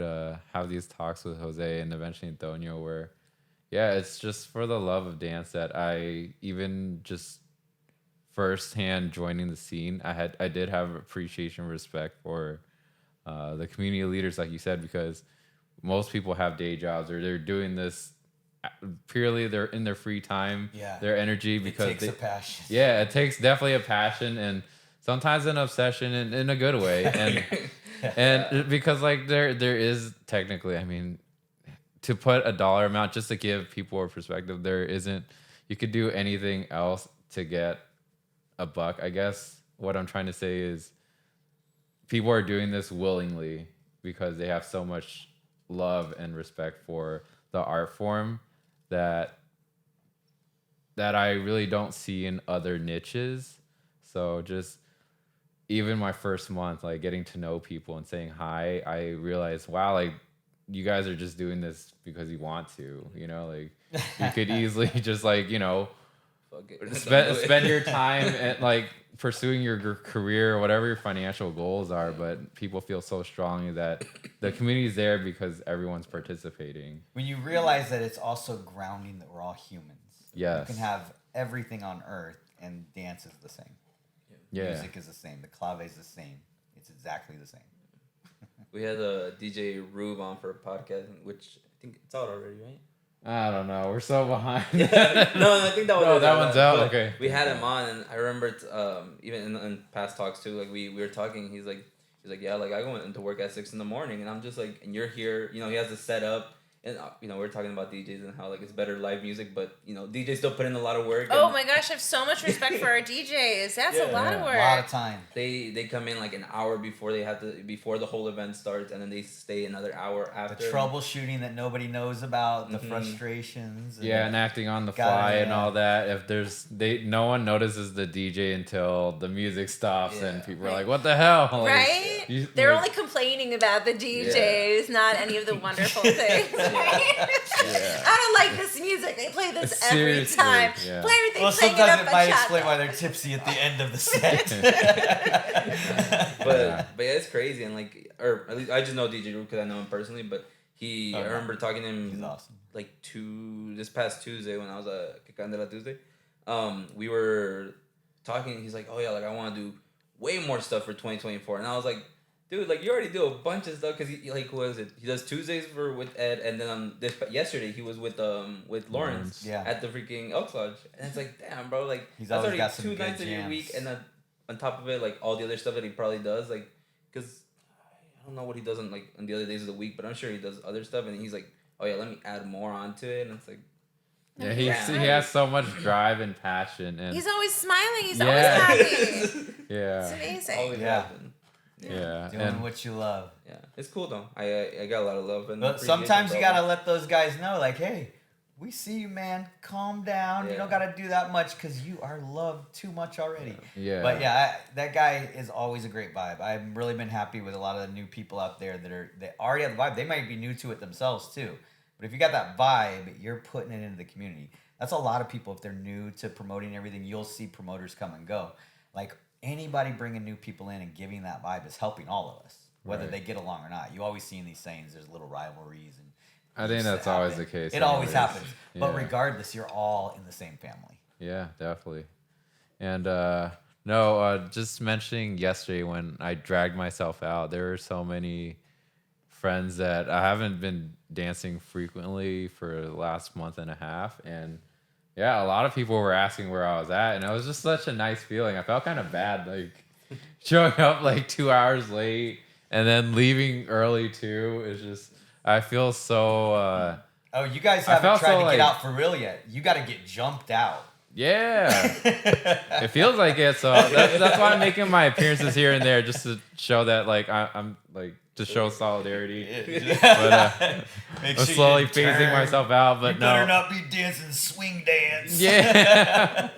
have these talks with Jose and eventually Antonio where, yeah, it's just for the love of dance that I even just firsthand joining the scene, I did have appreciation and respect for the community leaders, like you said, because most people have day jobs or they're doing this purely they're in their free time, their energy, because it takes a passion. Yeah, it takes definitely a passion and sometimes an obsession in a good way. And because like there is technically, I mean, to put a dollar amount just to give people a perspective, there isn't, you could do anything else to get a buck. I guess what I'm trying to say is people are doing this willingly because they have so much love and respect for the art form that I really don't see in other niches. So just even my first month, like getting to know people and saying hi, I realized, wow, like you guys are just doing this because you want to, you know, like you could easily just like, you know, spend your time at like pursuing your career or whatever your financial goals are, but people feel so strongly that the community is there because everyone's participating. When you realize that it's also grounding that we're all humans. Yes. You can have everything on earth and dance is the same. Yeah. Music is the same. The clave is the same. It's exactly the same. We had a DJ Rube on for a podcast, which I think it's out already, right? I don't know. We're so behind. No, I think that was that one's out. Okay. We had him on, and I remember even in past talks too. Like we were talking, he's like, yeah, like I go into work at 6 a.m, and I'm just like, and you're here. You know, he has to set up, and we're talking about DJs and how like it's better live music, but DJs still put in a lot of work. Oh my gosh, I have so much respect for our DJs. That's a lot of work. A lot of time. They come in like an hour before before the whole event starts, and then they stay another hour after. The troubleshooting that nobody knows about, the frustrations. And acting on the fly and all that. If no one notices the DJ until the music stops and people are like, "What the hell?" Right? They're only complaining about the DJs, not any of the wonderful things. I don't like this music. They play this every time. Yeah. Play everything. Well, sometimes it might explain why they're tipsy at the end of the set. but yeah, it's crazy, and or at least I just know DJ Root because I know him personally. But I remember talking to him. He's awesome. This past Tuesday when I was at Candela Tuesday, we were talking. He's like, "Oh yeah, I want to do way more stuff for 2024," and I was like, dude, you already do a bunch of stuff because he what was it? He does Tuesdays with Ed, and then yesterday he was with Lawrence at the freaking Elks Lodge, and it's like, damn, bro, he's that's already already got some 2 good nights of your jams. week, and then on top of it, all the other stuff that he probably does, because I don't know what he does on the other days of the week, but I'm sure he does other stuff, and he's like, oh yeah, let me add more onto it, and it's like. Yeah, he has so much drive and passion, and he's always smiling. He's always happy. Yeah, it's amazing. Always happen. Doing what you love. Yeah, it's cool though. I got a lot of love. But sometimes you gotta let those guys know, hey, we see you, man. Calm down. You don't gotta do that much because you are loved too much already. Yeah. But that guy is always a great vibe. I've really been happy with a lot of the new people out there that already have the vibe. They might be new to it themselves too. But if you got that vibe, you're putting it into the community. That's a lot of people. If they're new to promoting everything, you'll see promoters come and go. Anybody bringing new people in and giving that vibe is helping all of us, whether they get along or not. You always see in these sayings there's little rivalries. And I think that's always the case. It always happens. But regardless, you're all in the same family. Yeah, definitely. And just mentioning yesterday when I dragged myself out, there were so many friends that I haven't been dancing frequently for the last month and a half, and a lot of people were asking where I was at, and it was just such a nice feeling. I felt kind of bad showing up 2 hours late and then leaving early too. It's just I feel so you guys haven't tried to get out for real yet. You got to get jumped out. Yeah. It feels like it, so that's why I'm making my appearances here and there, just to show that I'm to show solidarity. But I'm slowly phasing myself out. But you better not be dancing swing dance. Yeah.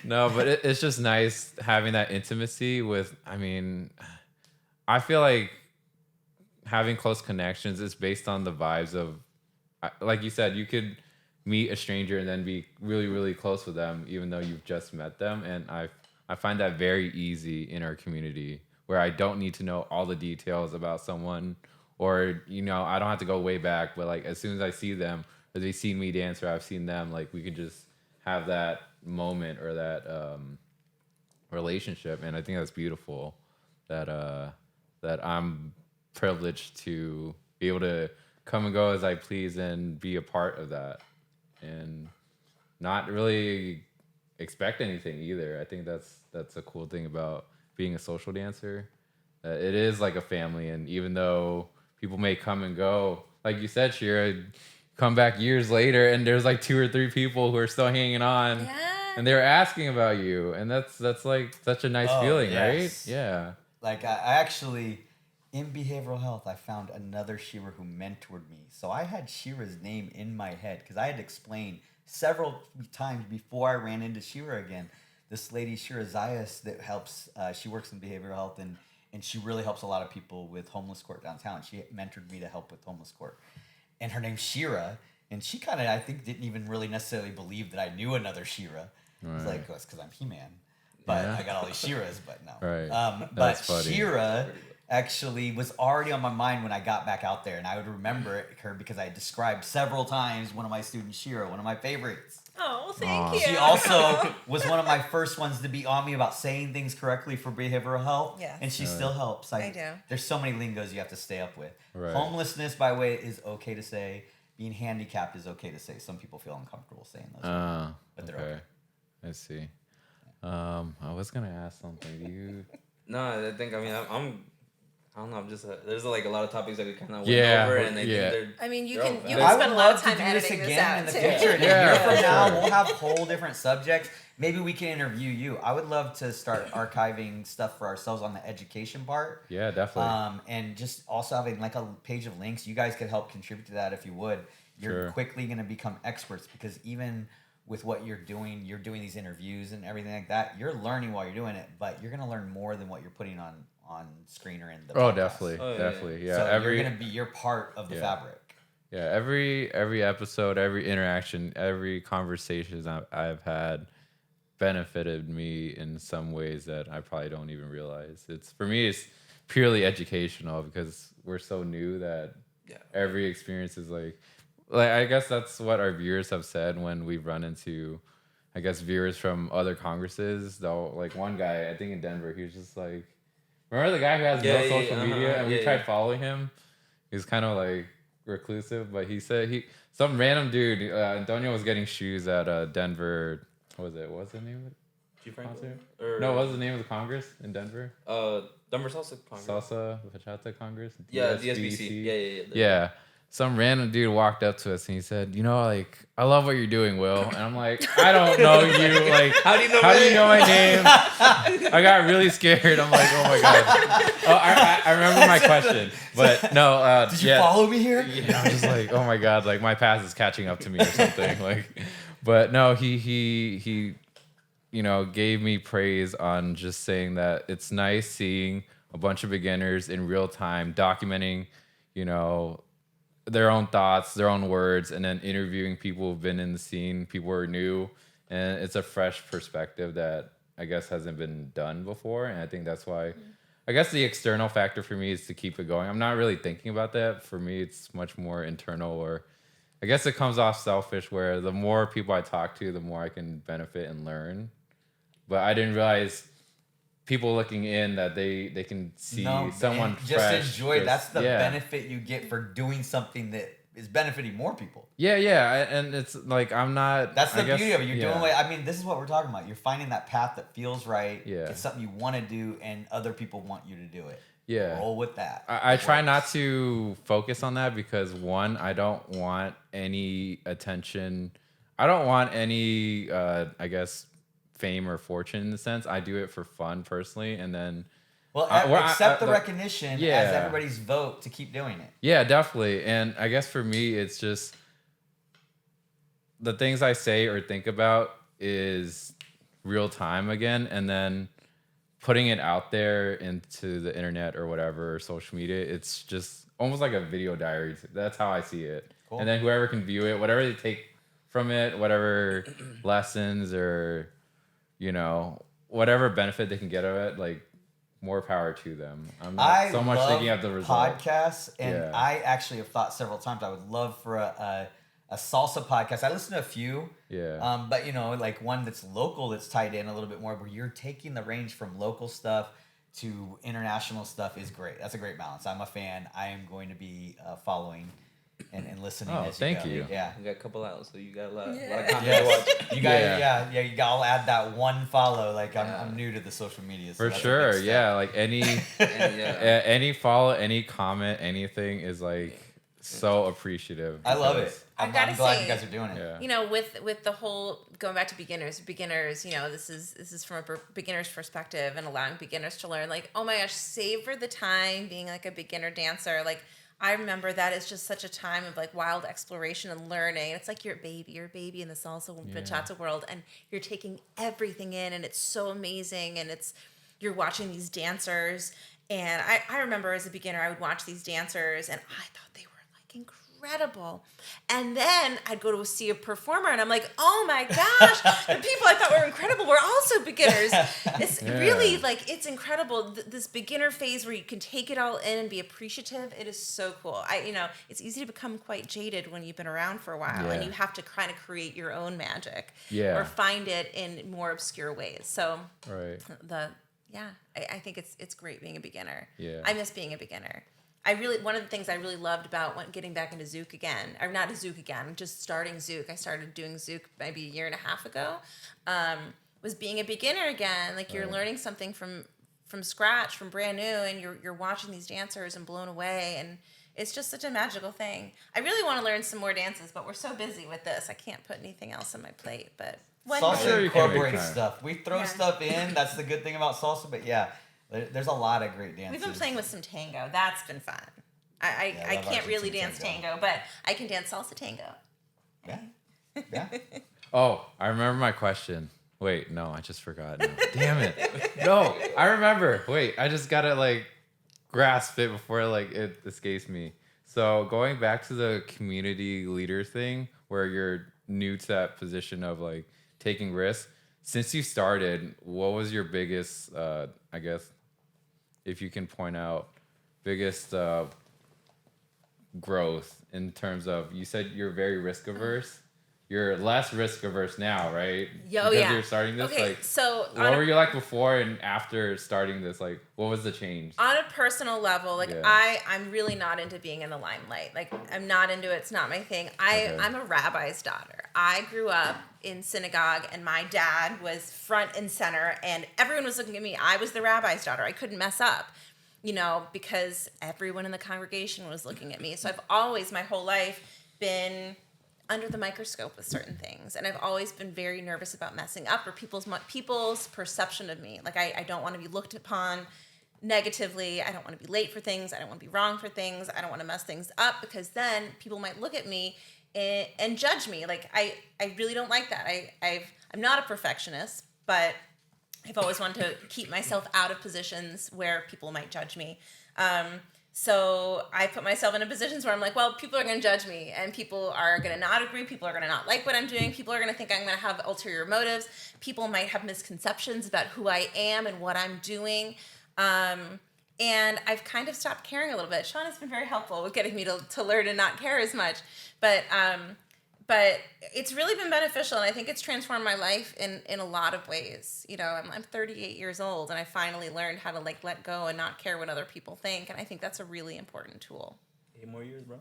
No, but it's just nice having that intimacy with. I feel like having close connections is based on the vibes of, like you said, you could meet a stranger and then be really, really close with them, even though you've just met them. And I find that very easy in our community, where I don't need to know all the details about someone, or I don't have to go way back. But as soon as I see them, or they see me dance, or I've seen them, we could just have that moment or that relationship. And I think that's beautiful. That I'm privileged to be able to come and go as I please and be a part of that, and not really expect anything either. I think that's a cool thing about being a social dancer. It is like a family, and even though people may come and go, like you said, Shira, come back years later and there's 2 or 3 people who are still hanging on, and they're asking about you, and that's such a nice feeling, right? Yeah. I actually, in behavioral health, I found another Shira who mentored me. So I had Shira's name in my head because I had explained several times before I ran into Shira again. This lady, Shira Zayas, that helps, she works in behavioral health, and she really helps a lot of people with homeless court downtown. She mentored me to help with homeless court. And her name's Shira, and she kind of, I think, didn't even really necessarily believe that I knew another Shira. Right. It's it's because I'm He-Man. But I got all these Shiras, but no. Right. But Shira actually was already on my mind when I got back out there, and I would remember her because I described several times one of my students, Shira, one of my favorites. Oh, thank you. She also was one of my first ones to be on me about saying things correctly for behavioral health. Yes. And she still helps. I do. There's so many lingos you have to stay up with. Right. Homelessness, by the way, is okay to say. Being handicapped is okay to say. Some people feel uncomfortable saying those things. But they're okay. I see. I was going to ask something. Do you... No, I think, I'm I don't know. I'm just there's like a lot of topics that we kind of went over, and I think they're. I mean, you they're can all you valid. can spend a lot of time editing this out in the too. future. In a year from now, we'll have whole different subjects. Maybe we can interview you. I would love to start archiving stuff for ourselves on the education part. Yeah, definitely. And just also having like a page of links. You guys could help contribute to that if you would. You're quickly going to become experts because even with what you're doing these interviews and everything like that. You're learning while you're doing it, but you're going to learn more than what you're putting on screen or in the podcast. Definitely. Yeah. So you're going to be, you're part of the fabric. Yeah. Every episode, every interaction, every conversation I've had benefited me in some ways that I probably don't even realize. For me, it's purely educational because we're so new that every experience is like I guess that's what our viewers have said when we've run into, I guess, viewers from other congresses. Though, like one guy, I think in Denver, he was just like, remember the guy who has no social media, and we tried following him. He was kind of like reclusive, but he said some random dude, Antonio was getting shoes at Denver. What was the name of it? Concert? No, what was the name of the Congress in Denver? Denver Salsa Congress. Salsa Bachata Congress. Yeah, the SBC. Yeah. Some random dude walked up to us and he said, like, I love what you're doing, Will. And I'm like, I don't know you. Like, how do you know my name? I got really scared. I'm like, oh my God. Oh, I remember my question. But no. Did you follow me here? Yeah, I'm just like, oh my God. Like, my past is catching up to me or something. Like, but no, he gave me praise on just saying that it's nice seeing a bunch of beginners in real time documenting, their own thoughts, their own words, and then interviewing people who've been in the scene, people who are new. And it's a fresh perspective that I guess hasn't been done before. And I think that's why, I guess the external factor for me is to keep it going. I'm not really thinking about that. For me, it's much more internal, or I guess it comes off selfish, where the more people I talk to, the more I can benefit and learn. But I didn't realize people looking in that they can see someone just fresh. Enjoy. That's the benefit you get for doing something that is benefiting more people. And it's like I'm not. That's the beauty of it. You're doing what I mean. This is what we're talking about. You're finding that path that feels right. Yeah, it's something you want to do, and other people want you to do it. Yeah, roll with that. I try not to focus on that because one, I don't want any attention. I don't want any. I guess. Fame or fortune in the sense. I do it for fun personally, and then accept the recognition as everybody's vote to keep doing it. Yeah, definitely. And I guess for me, it's just the things I say or think about is real time again, and then putting it out there into the internet or whatever, or social media. It's just almost like a video diary. That's how I see it. Cool. And then whoever can view it, whatever they take from it, whatever lessons or whatever benefit they can get of it, like more power to them. I'm not so much thinking of the result. Podcasts, and I actually have thought several times I would love for a salsa podcast. I listen to a few, but like one that's local, that's tied in a little bit more, where you're taking the range from local stuff to international stuff is great. That's a great balance. I'm a fan. I am going to be following and listening. Oh, thank you. Yeah, you got a couple out, so you got a lot of content to watch. You guys, you gotta add that one follow. Like I'm new to the social media, so for sure. Yeah, like any follow, any comment, anything is like so appreciative. I love it. I'm glad you guys are doing it. Yeah. With the whole going back to beginners, this is from a beginner's perspective and allowing beginners to learn. Like, oh my gosh, savor the time being like a beginner dancer. Like, I remember that is just such a time of like wild exploration and learning. It's like you're a baby in the salsa bachata world, and you're taking everything in, and it's so amazing. And you're watching these dancers, and I remember as a beginner, I would watch these dancers, and I thought they were like incredible. And then I'd go to see a performer, and I'm like, oh my gosh, the people I thought were incredible were also beginners. It's really like, it's incredible. This beginner phase where you can take it all in and be appreciative. It is so cool. It's easy to become quite jaded when you've been around for a while, and you have to kind of create your own magic or find it in more obscure ways. So I think it's great being a beginner. Yeah. I miss being a beginner. One of the things I really loved about getting back into Zouk again, or not Zouk again, just starting Zouk. I started doing Zouk maybe a year and a half ago. Was being a beginner again. Like, you're learning something from from scratch, from brand new, and you're watching these dancers and blown away, and it's just such a magical thing. I really want to learn some more dances, but we're so busy with this, I can't put anything else on my plate. But salsa incorporates stuff. We throw stuff in. That's the good thing about salsa. But yeah, there's a lot of great dances. We've been playing with some tango. That's been fun. I can't really dance tango, but I can dance salsa tango. Yeah. Oh, I remember my question. Wait, no, I just forgot. No. Damn it. No, I remember. Wait, I just gotta like grasp it before like it escapes me. So going back to the community leader thing, where you're new to that position of like taking risks. Since you started, what was your biggest, I guess, if you can point out, biggest growth in terms of, you said you're very risk averse. You're less risk averse now, right? Because you're starting this. Okay, like, so what were you like before and after starting this? Like, what was the change? On a personal level, like I'm really not into being in the limelight. Like I'm not into it. It's not my thing. I'm a rabbi's daughter. I grew up in synagogue, and my dad was front and center, and everyone was looking at me. I was the rabbi's daughter. I couldn't mess up, because everyone in the congregation was looking at me. So I've always, my whole life, been under the microscope with certain things, and I've always been very nervous about messing up or people's perception of me. Like I don't want to be looked upon negatively. I don't want to be late for things. I don't want to be wrong for things. I don't want to mess things up, because then people might look at me and judge me. Like I really don't like that. I'm not a perfectionist, but I've always wanted to keep myself out of positions where people might judge me. So I put myself in positions where I'm like, well, people are going to judge me, and people are going to not agree. People are going to not like what I'm doing. People are going to think I'm going to have ulterior motives. People might have misconceptions about who I am and what I'm doing. And I've kind of stopped caring a little bit. Shawn has been very helpful with getting me to learn and not care as much. But it's really been beneficial, and I think it's transformed my life in a lot of ways. I'm 38 years old, and I finally learned how to like let go and not care what other people think, and I think that's a really important tool. 8 more years, bro.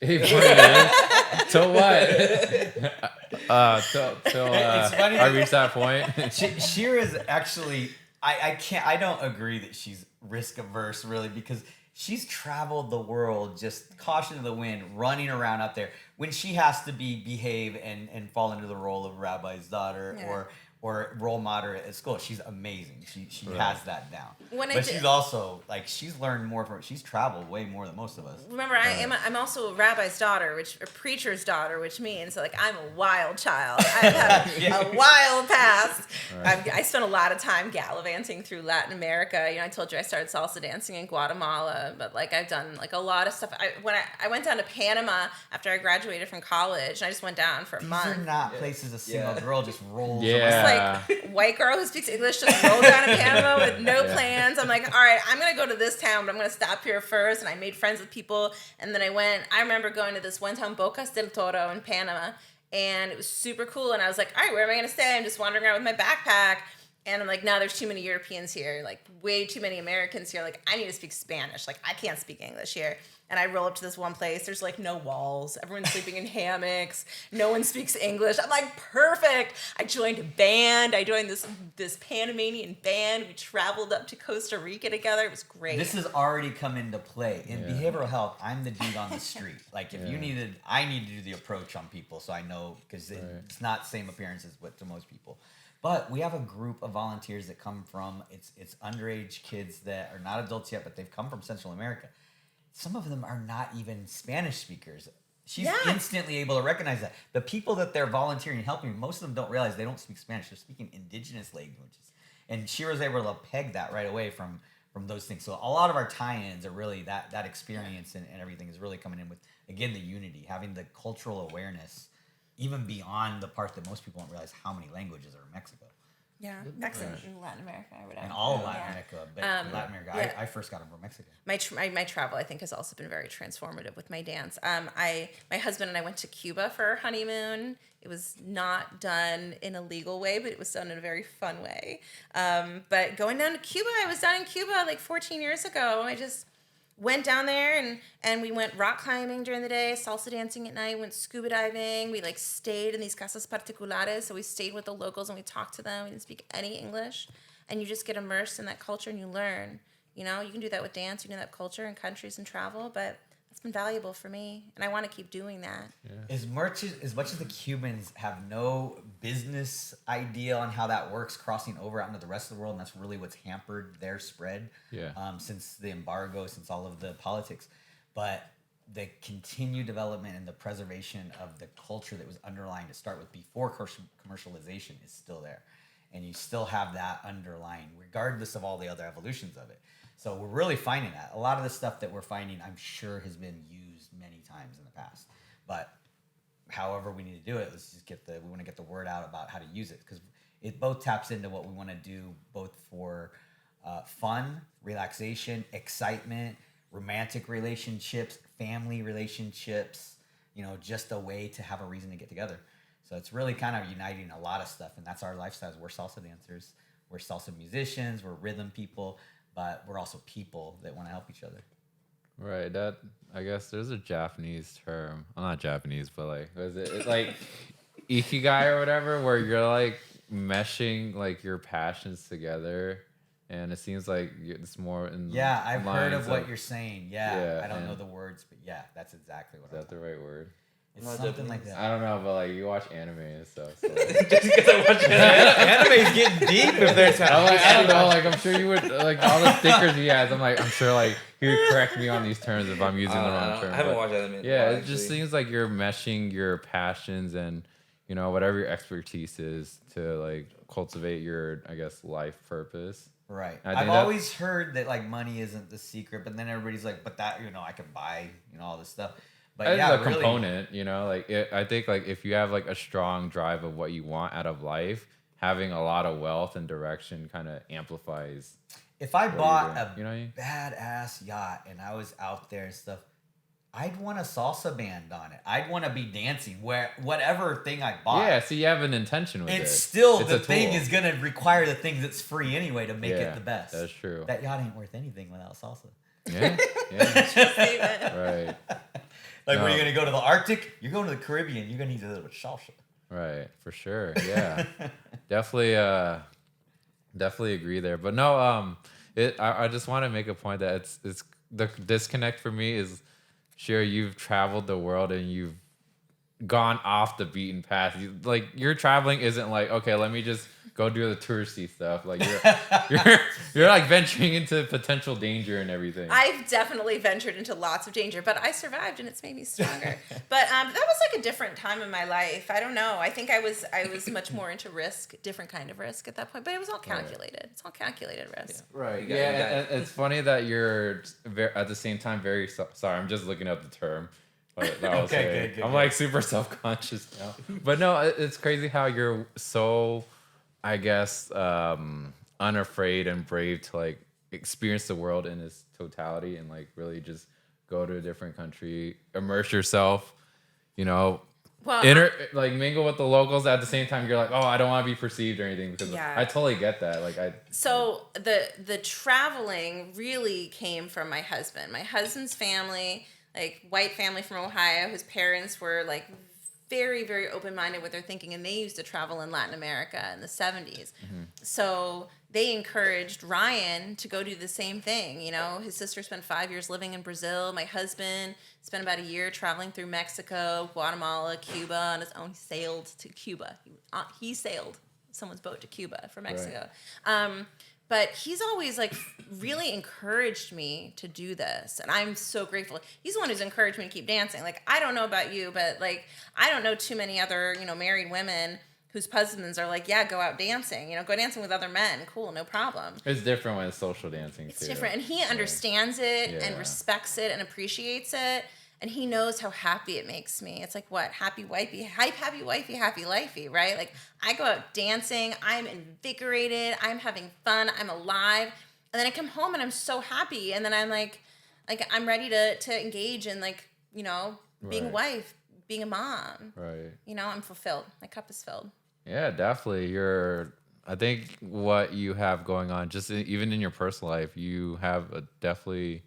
8 more years? Till what? Till I reach that point. Shira's actually, I don't agree that she's risk averse really, because she's traveled the world, just caution to the wind, running around out there. When she has to behave and fall into the role of rabbi's daughter or role model at school, she's amazing. She has that down. But she's also like, she's learned more from, she's traveled way more than most of us. Remember, I'm also a rabbi's daughter, a preacher's daughter, which means like I'm a wild child. I have a wild past. Right. I spent a lot of time gallivanting through Latin America. I told you I started salsa dancing in Guatemala, but like I've done like a lot of stuff. When I went down to Panama after I graduated from college, and I just went down for a month. These are not places a single girl just rolls. It's like white girl who speaks English just rolled down to Panama with no plans. I'm like, all right, I'm gonna go to this town, but I'm gonna stop here first. And I made friends with people, and then I remember going to this one town, Bocas del Toro in Panama, and it was super cool. And I was like, all right, where am I gonna stay? I'm just wandering around with my backpack. And I'm like, no, there's too many Europeans here, like way too many Americans here. Like, I need to speak Spanish. Like, I can't speak English here. And I roll up to this one place. There's like no walls. Everyone's sleeping in hammocks. No one speaks English. I'm like, perfect. I joined a band. I joined this Panamanian band. We traveled up to Costa Rica together. It was great. This has already come into play. In behavioral health, I'm the dude on the street. Like if I need to do the approach on people, so I know, because it's not same appearance as what to most people. But we have a group of volunteers that come from, it's underage kids that are not adults yet, but they've come from Central America. Some of them are not even Spanish speakers. She's instantly able to recognize that. The people that they're volunteering and helping, most of them don't realize they don't speak Spanish. They're speaking indigenous languages. And she was able to peg that right away from those things. So a lot of our tie-ins are really that experience and everything is really coming in with, again, the unity, having the cultural awareness, even beyond the part that most people don't realize how many languages are in Mexico. Yeah, Mexico in Latin America or whatever. And all of Latin America. But Latin America, I first got them from Mexico. My travel, I think, has also been very transformative with my dance. My husband and I went to Cuba for our honeymoon. It was not done in a legal way, but it was done in a very fun way. But going down to Cuba, I was down in Cuba like 14 years ago. I just went down there and we went rock climbing during the day, salsa dancing at night, went scuba diving. We like stayed in these casas particulares, so we stayed with the locals and we talked to them. We didn't speak any English. and you just get immersed in that culture and you learn. You know, you can do that with dance, you can do that with culture and countries and travel, but it's been valuable for me, and I want to keep doing that. Yeah. As much as the Cubans have no business idea on how that works, crossing over out into the rest of the world, and that's really what's hampered their spread. Since the embargo, since all of the politics, but the continued development and the preservation of the culture that was underlying to start with before commercialization is still there, and you still have that underlying, regardless of all the other evolutions of it. So we're really finding that. A lot of the stuff that we're finding, I'm sure, has been used many times in the past. But however we need to do it, let's just we want to get the word out about how to use it, because it both taps into what we want to do, both for fun, relaxation, excitement, romantic relationships, family relationships, you know, just a way to have a reason to get together. So it's really kind of uniting a lot of stuff, and that's our lifestyles. We're salsa dancers, we're salsa musicians, we're rhythm people, but we're also people that want to help each other. Right. That, I guess there's a Japanese term. Well, not Japanese, but like, what is it? It's like ikigai or whatever, where you're like meshing like your passions together. And it seems like it's more in I've heard of what you're saying. I don't know the words, but that's exactly what. Is that the right word? It's something like that. I don't know, but like you watch anime and stuff. So. Just because I watch anime's getting deep. If there's, I don't know. Like I'm sure you would like all the stickers he has. I'm sure like he would correct me on these terms if I'm using the wrong term. I haven't watched anime. It just seems like you're meshing your passions and whatever your expertise is to like cultivate your, I guess, life purpose. Right. I've always heard that like money isn't the secret, but then everybody's like, but that I can buy all this stuff. But it's a component, like I think like if you have like a strong drive of what you want out of life, having a lot of wealth and direction kind of amplifies. If I bought a badass yacht and I was out there and stuff, I'd want a salsa band on it. I'd want to be dancing whatever thing I bought. Yeah, so you have an intention with it. It's still the thing is going to require the thing that's free anyway to make it the best. That's true. That yacht ain't worth anything without salsa. Yeah. Right. Like, were you going to go to the Arctic? You're going to the Caribbean. You're going to need a little bit of salsa. Right, for sure. Yeah. Definitely agree there. But no, I just want to make a point that it's the disconnect for me is, Shira, you've traveled the world and you've gone off the beaten path. Like your traveling isn't like, okay, let me just go do the touristy stuff. Like you're like venturing into potential danger and everything. I've definitely ventured into lots of danger, but I survived and it's made me stronger. But that was like a different time in my life. I don't know. I think I was much more into risk, different kind of risk at that point. But it was all calculated. Right. It's all calculated risk. Yeah. Right. And it's funny that you're at the same time very sorry. I'm just looking up the term. Good. I'm like super self-conscious now. But no, it's crazy how you're so, I guess, unafraid and brave to like experience the world in its totality and like really just go to a different country, immerse yourself, mingle with the locals. At the same time, you're like, oh, I don't want to be perceived or anything, because I totally get that. So the traveling really came from my husband. My husband's family, like white family from Ohio, whose parents were like very, very open-minded with their thinking, and they used to travel in Latin America in the 70s. Mm-hmm. So they encouraged Ryan to go do the same thing. His sister spent 5 years living in Brazil. My husband spent about a year traveling through Mexico, Guatemala, Cuba on his own. He sailed to Cuba. He sailed someone's boat to Cuba from Mexico. Right. But he's always like really encouraged me to do this. And I'm so grateful. He's the one who's encouraged me to keep dancing. Like, I don't know about you, but like, I don't know too many other, married women whose husbands are like, yeah, go out dancing, go dancing with other men. Cool. No problem. It's different when it's social dancing. It's different. And he understands it and respects it and appreciates it. And he knows how happy it makes me. It's like, what? Happy wifey, happy wifey, happy lifey, right? Like, I go out dancing. I'm invigorated. I'm having fun. I'm alive. And then I come home and I'm so happy. And then I'm like I'm ready to engage in being a wife, being a mom. Right. I'm fulfilled. My cup is filled. Yeah, definitely. I think what you have going on, just even in your personal life, you have definitely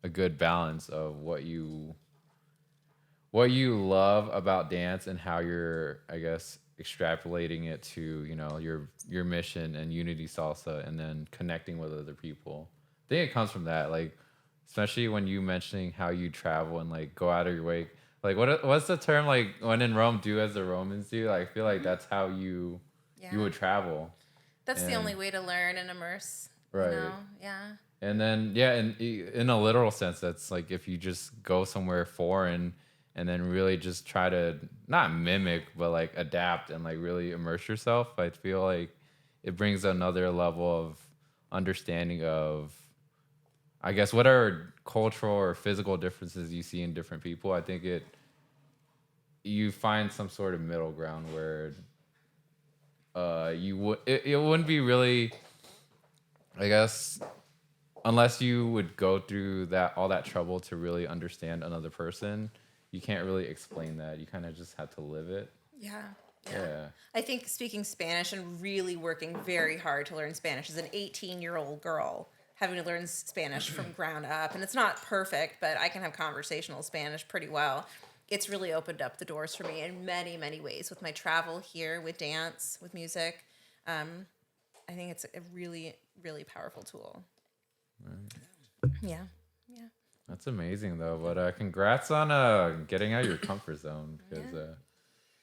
a good balance of what you love about dance and how you're, I guess, extrapolating it to, you know, your mission and Unity Salsa, and then connecting with other people. I think it comes from that, like, especially when you mentioning how you travel and like go out of your way. Like, what's the term, like, when in Rome, do as the Romans do? Like, I feel like that's how you would travel. That's the only way to learn and immerse. Right. You know? Yeah. And then, yeah, in a literal sense, that's like if you just go somewhere foreign and then really just try to not mimic, but like adapt and like really immerse yourself, I feel like it brings another level of understanding of, I guess, whatever cultural or physical differences you see in different people. I think you find some sort of middle ground where it wouldn't be really, I guess, unless you would go through all that trouble to really understand another person. You can't really explain that. You kind of just have to live it. Yeah. I think speaking Spanish and really working very hard to learn Spanish as an 18-year-old girl, having to learn Spanish from ground up, and it's not perfect, but I can have conversational Spanish pretty well. It's really opened up the doors for me in many, many ways with my travel here, with dance, with music. I think it's a really, really powerful tool. Right. Yeah. That's amazing, though. But congrats on getting out of your comfort zone. Because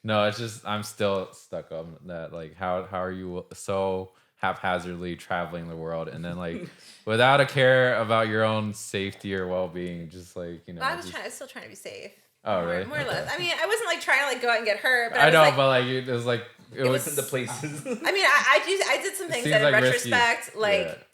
no, it's just I'm still stuck on that. Like, how are you so haphazardly traveling the world and then like without a care about your own safety or well-being? Just like, you know. I was still trying to be safe. Oh, really? More or less. I mean, I wasn't like trying to like go out and get hurt. But I know, but like it was like it was in the places. I mean, I did some things that in retrospect, like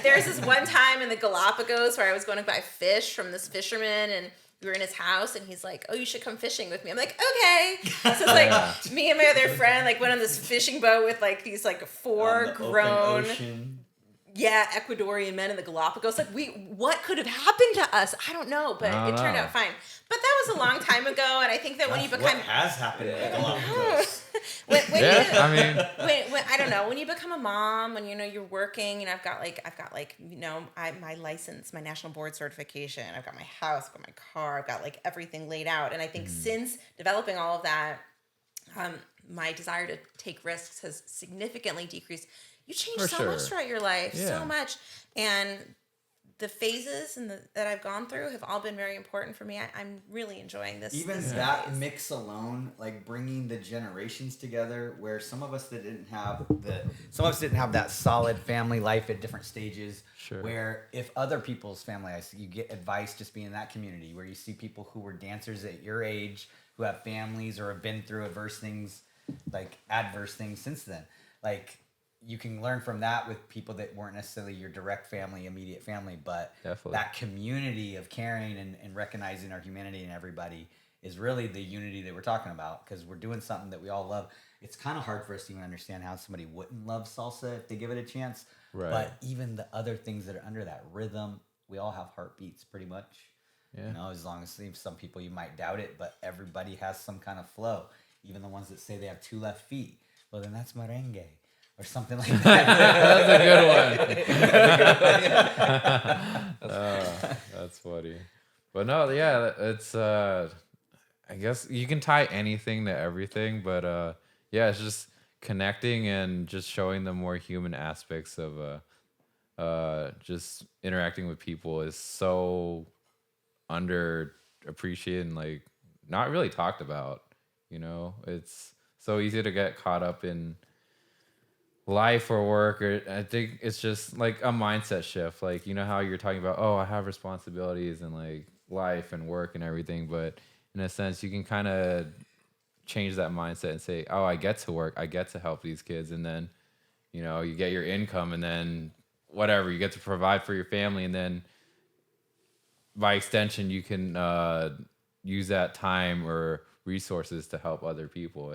there's this one time in the Galapagos where I was going to buy fish from this fisherman, and we were in his house, and he's like, "Oh, you should come fishing with me." I'm like, "Okay." So it's like me and my other friend like went on this fishing boat with like these like four grown. Ecuadorian men in the Galapagos. Like, what could have happened to us? I don't know, but it turned out fine. But that was a long time ago, and I think that when you become what has happened in the Galapagos. I don't know, when you become a mom, when you're working, and I've got my license, my national board certification, I've got my house, I've got my car, I've got like everything laid out, and I think since developing all of that, my desire to take risks has significantly decreased. You change much throughout your life, so much. And the phases that I've gone through have all been very important for me. I'm really enjoying this. Even that mix alone, like bringing the generations together, where some of us didn't have that solid family life at different stages. Sure. Where if other people's family lives, you get advice just being in that community, where you see people who were dancers at your age, who have families or have been through adverse things since then. Like, you can learn from that with people that weren't necessarily your direct family, immediate family, but that community of caring and recognizing our humanity in everybody is really the unity that we're talking about, because we're doing something that we all love. It's kind of hard for us to even understand how somebody wouldn't love salsa if they give it a chance. Right. But even the other things that are under that rhythm, we all have heartbeats pretty much. Yeah. You know, as long as some people you might doubt it, but everybody has some kind of flow. Even the ones that say they have two left feet. Well, then that's merengue. Or something like that. That's a good one. That's funny. But no, yeah, it's I guess you can tie anything to everything, but it's just connecting and just showing the more human aspects of just interacting with people is so underappreciated and like not really talked about. You know, it's so easy to get caught up in life or work, or I think it's just like a mindset shift. Like, you know how you're talking about, I have responsibilities and like life and work and everything, but in a sense you can kind of change that mindset and say, I get to work, I get to help these kids, and then you get your income, and then whatever, you get to provide for your family, and then by extension you can use that time or resources to help other people.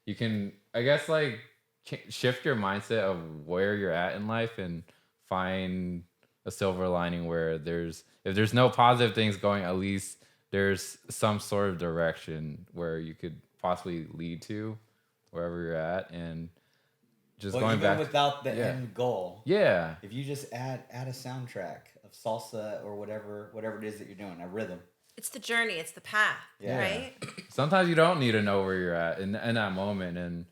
You can, I guess, like shift your mindset of where you're at in life and find a silver lining where if there's no positive things going, at least there's some sort of direction where you could possibly lead to wherever you're at. And just going back without the end goal. Yeah. If you just add a soundtrack of salsa or whatever it is that you're doing, a rhythm. It's the journey. It's the path, right? Sometimes you don't need to know where you're at in that moment, and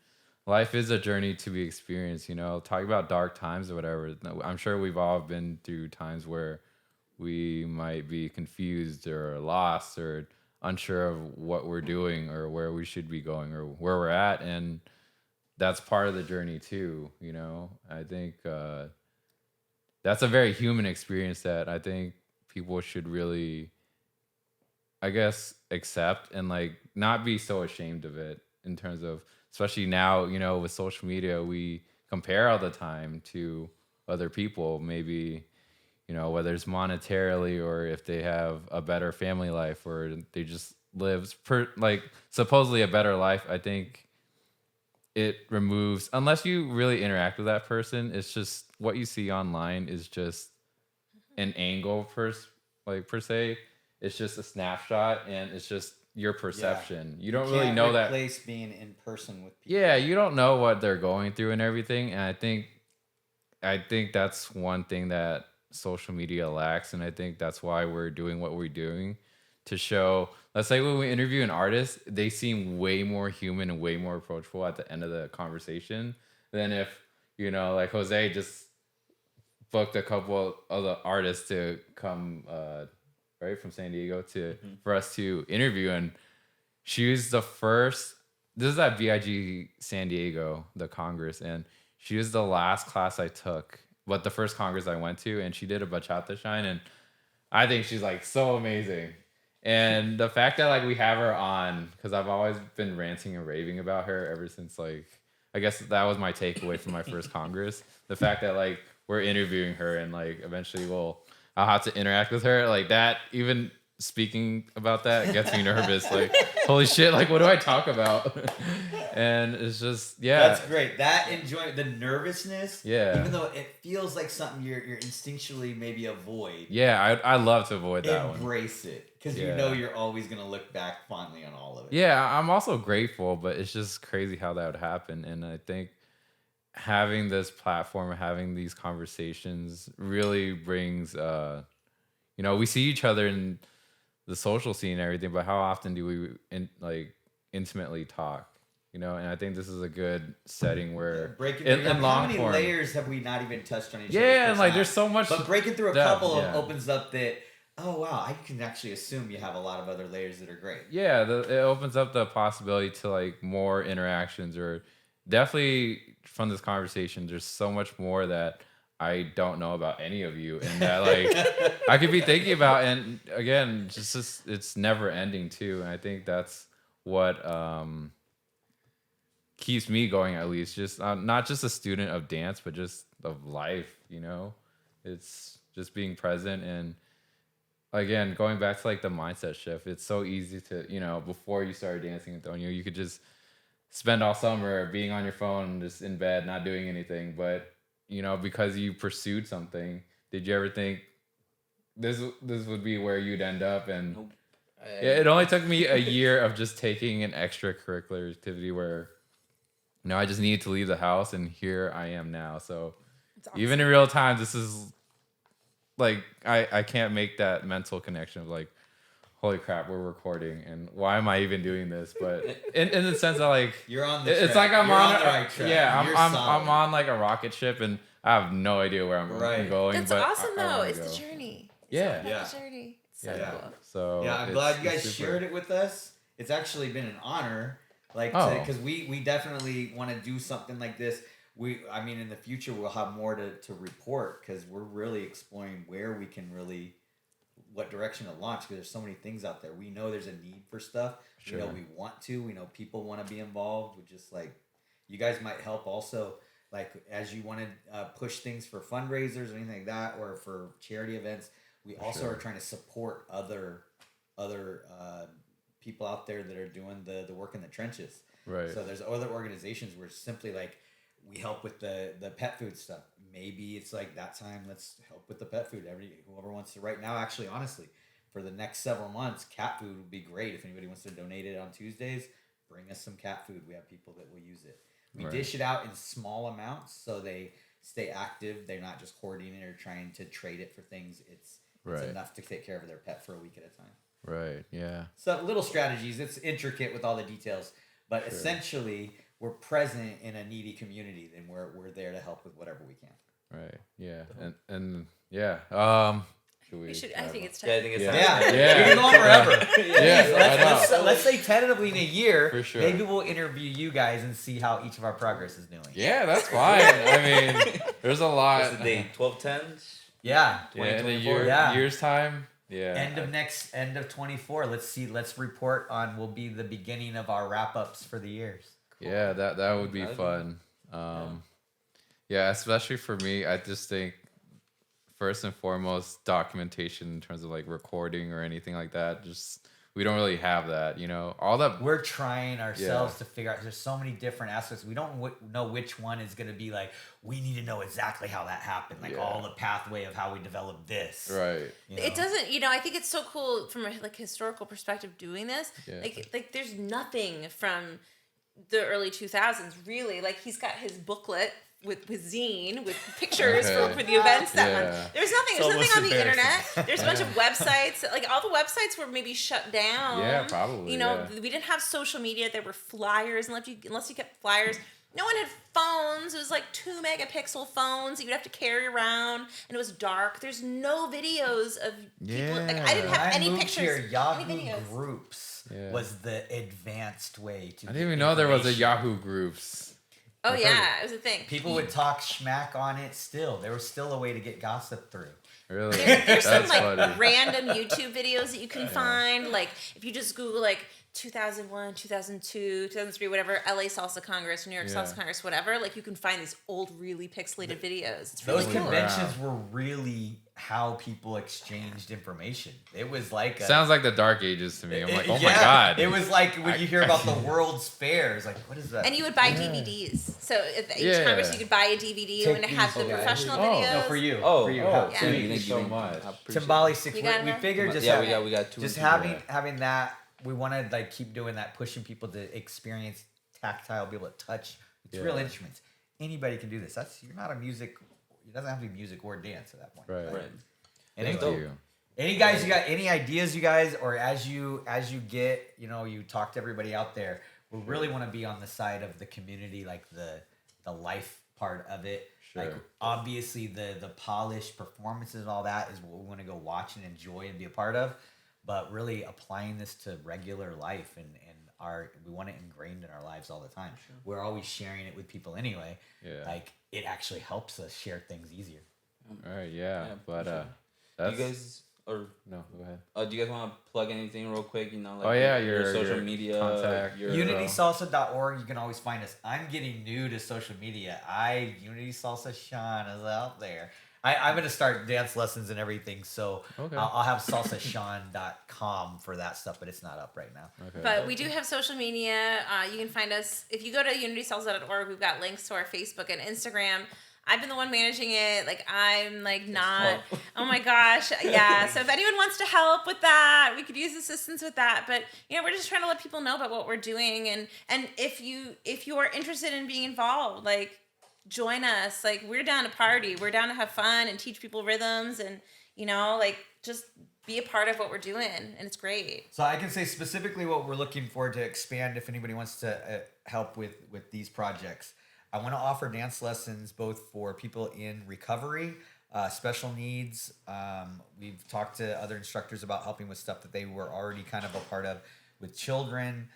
life is a journey to be experienced. Talking about dark times or whatever. I'm sure we've all been through times where we might be confused or lost or unsure of what we're doing or where we should be going or where we're at, and that's part of the journey too. I think that's a very human experience that I think people should really, I guess, accept and like not be so ashamed of it, in terms of, especially now, with social media, we compare all the time to other people, maybe, whether it's monetarily or if they have a better family life or they just live like supposedly a better life. I think it removes, unless you really interact with that person, it's just what you see online is just an angle per se. It's just a snapshot, and it's just your perception. You don't really know that. Replace being in person with people. Yeah, you don't know what they're going through and everything. And I think that's one thing that social media lacks, and I think that's why we're doing what we're doing, to show. Let's say when we interview an artist, they seem way more human and way more approachable at the end of the conversation than if like Jose just booked a couple of the artists to come right from San Diego for us to interview, and she was the first. This is at VIG San Diego, the Congress, and she was the last class I took, but the first Congress I went to, and she did a bachata shine, and I think she's like so amazing. And the fact that like we have her on, because I've always been ranting and raving about her ever since, like, I guess that was my takeaway from my first Congress. The fact that like we're interviewing her and like eventually I'll have to interact with her, like that, even speaking about that gets me nervous. Like, holy shit, like what do I talk about? And it's just, that's great. That enjoyment, the nervousness, even though it feels like something you're instinctually maybe avoid, I love to avoid that one. Embrace it, because you're always gonna look back fondly on all of it. I'm also grateful, but it's just crazy how that would happen. And I think having this platform, having these conversations really brings we see each other in the social scene and everything, but how often do we intimately talk? And I think this is a good setting where how many layers have we not even touched on each other? And like there's so much, but breaking through a couple opens up that, oh wow, I can actually assume you have a lot of other layers that are great. It opens up the possibility to like more interactions, or definitely from this conversation there's so much more that I don't know about any of you, and that like I could be thinking about, and again, just it's never ending too. And I think that's what keeps me going, at least, just not just a student of dance, but just of life. It's just being present, and again, going back to like the mindset shift. It's so easy to before you started dancing, Antonio, you could just spend all summer being on your phone, just in bed, not doing anything, but because you pursued something, did you ever think this would be where you'd end up? And nope. It only took me a year of just taking an extracurricular activity where I just needed to leave the house, and here I am now. So awesome. Even in real time, this is like I can't make that mental connection of like, holy crap, we're recording, and why am I even doing this? But in the sense that like you're on the track. It's like I'm you're on the right track. Yeah, I'm on like a rocket ship, and I have no idea where I'm going. That's but awesome though. It's the journey. It's the journey. It's so cool. So I'm glad you guys shared it with us. It's actually been an honor, because we definitely want to do something like this. In the future we'll have more to report, because we're really exploring where we can really, what direction to launch, because there's so many things out there. We know there's a need for stuff. Sure. We know we want to. We know people want to be involved. We just like, you guys might help also, like as you want to push things for fundraisers or anything like that, or for charity events. We also are trying to support other people out there that are doing the work in the trenches. Right. So there's other organizations where simply like we help with the pet food stuff. Maybe it's like that time, let's help with the pet food. Whoever wants to. Right now, actually, honestly, for the next several months, cat food would be great. If anybody wants to donate it on Tuesdays, bring us some cat food. We have people that will use it. We dish it out in small amounts so they stay active. They're not just hoarding it or trying to trade it for things. It's enough to take care of their pet for a week at a time. Right. Yeah. So little strategies. It's intricate with all the details, but essentially we're present in a needy community, then we're there to help with whatever we can. Right. Yeah. And yeah. We should. I think it's time. Yeah, I think it's time. Yeah. We can go on forever. Yeah. Let's say tentatively in a year, For sure. maybe we'll interview you guys and see how each of our progress is doing. Yeah, that's fine. I mean, there's a lot. What's the date? 12/10. Yeah. Yeah, in a 2024. year's time. Yeah. End of 24. Let's report on will be the beginning of our wrap ups for the years. Cool. Yeah, that would be fun. Yeah, especially for me, I just think first and foremost documentation in terms of like recording or anything like that. Just we don't really have that, you know. All that we're trying ourselves to figure out. There's so many different aspects. We don't know which one is going to be like. We need to know exactly how that happened, like all the pathway of how we developed this. Right. You know? It doesn't. You know, I think it's so cool from a like historical perspective doing this. Yeah. Like there's nothing from the early 2000s really. Like he's got his booklet with zine with pictures for the events that month. There's nothing. There's nothing on the internet. There's a bunch of websites. Like all the websites were maybe shut down. Yeah, probably. You know, we didn't have social media. There were flyers, unless you kept flyers. No one had phones. It was like 2 megapixel phones that you'd have to carry around, and it was dark. There's no videos of people. Like I didn't have any pictures. Here, Yahoo Groups was the advanced way to. I didn't even know there was a Yahoo Groups. Oh yeah, it was a thing. People would talk schmack on it still. There was still a way to get gossip through. Really? There's some like random YouTube videos that you can find. Like if you just Google like 2001, 2002, 2003, whatever, LA Salsa Congress, New York Salsa Congress, whatever, like you can find these old, really pixelated videos. It's really Those conventions were really how people exchanged information. It was like sounds like the dark ages to me. I'm like, oh my God. It was like when you hear about the World's Fairs, like what is that? And you would buy DVDs. So at each Congress you could buy a DVD and have the professional videos. No, for you. Oh, for you. Thank you so much. Timbali 6. We figured just we got two. Just having that. We want to like keep doing that, pushing people to experience tactile, be able to touch. It's real instruments. Anybody can do this. You're not a music. It doesn't have to be music or dance at that point. Right. And Thank you. Any guys, you got any ideas, you guys, or as you get, you talk to everybody out there. We really want to be on the side of the community, like the life part of it. Sure. Like obviously the polished performances and all that is what we want to go watch and enjoy and be a part of. But really applying this to regular life and we want it ingrained in our lives all the time. Sure. We're always sharing it with people anyway. Yeah. Like it actually helps us share things easier. All right. Yeah. But you guys or no, go ahead. Do you guys want to plug anything real quick? Like your social media contact. UnitySalsa.org. You can always find us. I'm getting new to social media. Unity Salsa Shawn is out there. I'm going to start dance lessons and everything, so I'll have salsashawn.com for that stuff, but it's not up right now. Okay. But we do have social media. You can find us, if you go to unitysalsa.org, we've got links to our Facebook and Instagram. I've been the one managing it. Like, I'm like not, oh my gosh. Yeah. So if anyone wants to help with that, we could use assistance with that. But, we're just trying to let people know about what we're doing. And if you are interested in being involved, like, join us. Like, we're down to party. We're down to have fun and teach people rhythms and, just be a part of what we're doing. And it's great. So I can say specifically what we're looking for to expand if anybody wants to help with these projects. I want to offer dance lessons both for people in recovery, special needs. We've talked to other instructors about helping with stuff that they were already kind of a part of with children,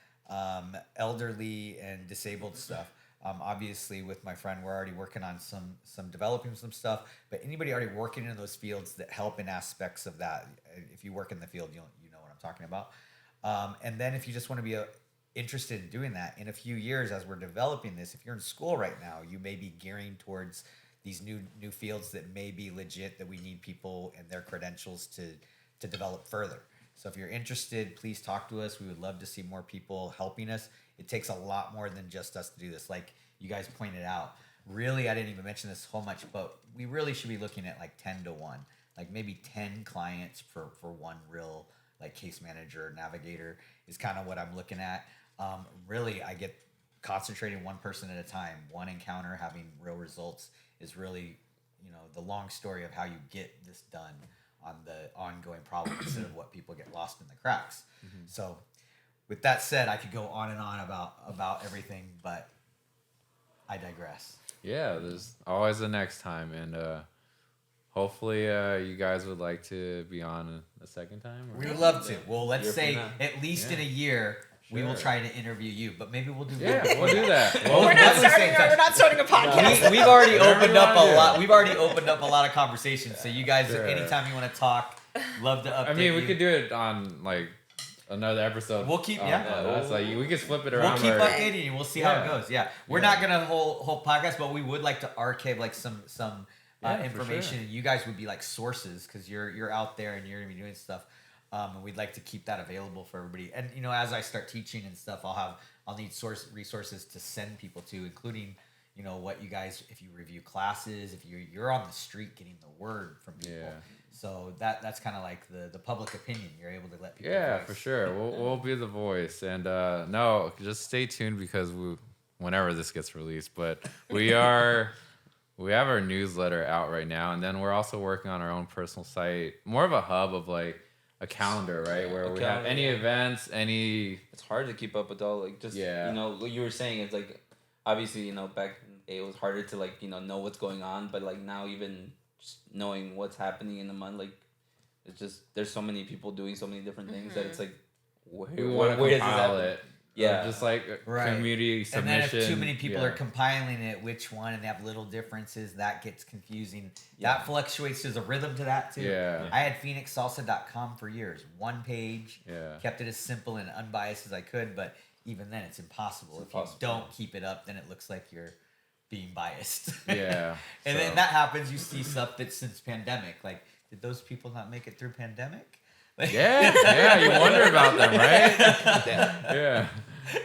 elderly and disabled stuff. Obviously, with my friend, we're already working on some developing some stuff. But anybody already working in those fields that help in aspects of that, if you work in the field, you know what I'm talking about. And then if you just want to be interested in doing that, in a few years as we're developing this, if you're in school right now, you may be gearing towards these new fields that may be legit, that we need people and their credentials to develop further. So if you're interested, please talk to us. We would love to see more people helping us. It takes a lot more than just us to do this. Like you guys pointed out, really, I didn't even mention this whole much, but we really should be looking at like 10 to 1, like maybe 10 clients for one real like case manager, navigator is kind of what I'm looking at. Really, I get concentrating one person at a time, one encounter, having real results is really, the long story of how you get this done the ongoing problem instead of what people get lost in the cracks. So with that said, I could go on and on about everything, but I digress. Yeah, there's always the next time, and hopefully you guys would like to be on a second time. We would love to. Well, let's say at least in a year. Sure. We will try to interview you, but maybe we'll do. We'll do that. Well, we're not starting a podcast. We've already opened up a lot. We've already opened up a lot of conversations. So you guys, anytime you want to talk, love to update. I mean, we could do it on like another episode. We'll keep that's like we can flip it around. We'll keep updating you. We'll see how it goes. Yeah, we're not gonna whole podcast, but we would like to archive like some information. And you guys would be like sources because you're out there and you're gonna be doing stuff. And we'd like to keep that available for everybody. And as I start teaching and stuff, I'll need resources to send people to, including what you guys, if you review classes, if you're on the street getting the word from people. Yeah. So that's kind of like the public opinion. You're able to let people. Yeah, for sure. We'll be the voice. And no, just stay tuned because whenever this gets released, but we have our newsletter out right now, and then we're also working on our own personal site, more of a hub of like a calendar, right? Where we have any events, It's hard to keep up with all, like, just, what you were saying, it's like, obviously, back in the day, it was harder to, like, know what's going on, but, like, now even just knowing what's happening in the month, like, it's just, there's so many people doing so many different things that it's like, where does this happen? Yeah, just like community submission. And then if too many people are compiling it, which one, and they have little differences, that gets confusing. That fluctuates. There's a rhythm to that too. Yeah. I had phoenixsalsa.com for years. One page. Yeah. Kept it as simple and unbiased as I could, but even then, it's impossible. If you don't keep it up, then it looks like you're being biased. Yeah. And then that happens. You see stuff that's since pandemic. Like, did those people not make it through pandemic? Yeah, you wonder about them, right? Yeah.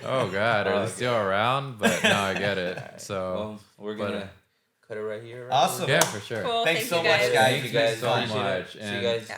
Oh God, are they still around? But no, I get it. So we're gonna cut it right here. Right? Awesome. Yeah, for sure. Cool. Thanks so much, guys. Thank you guys so much. See you guys.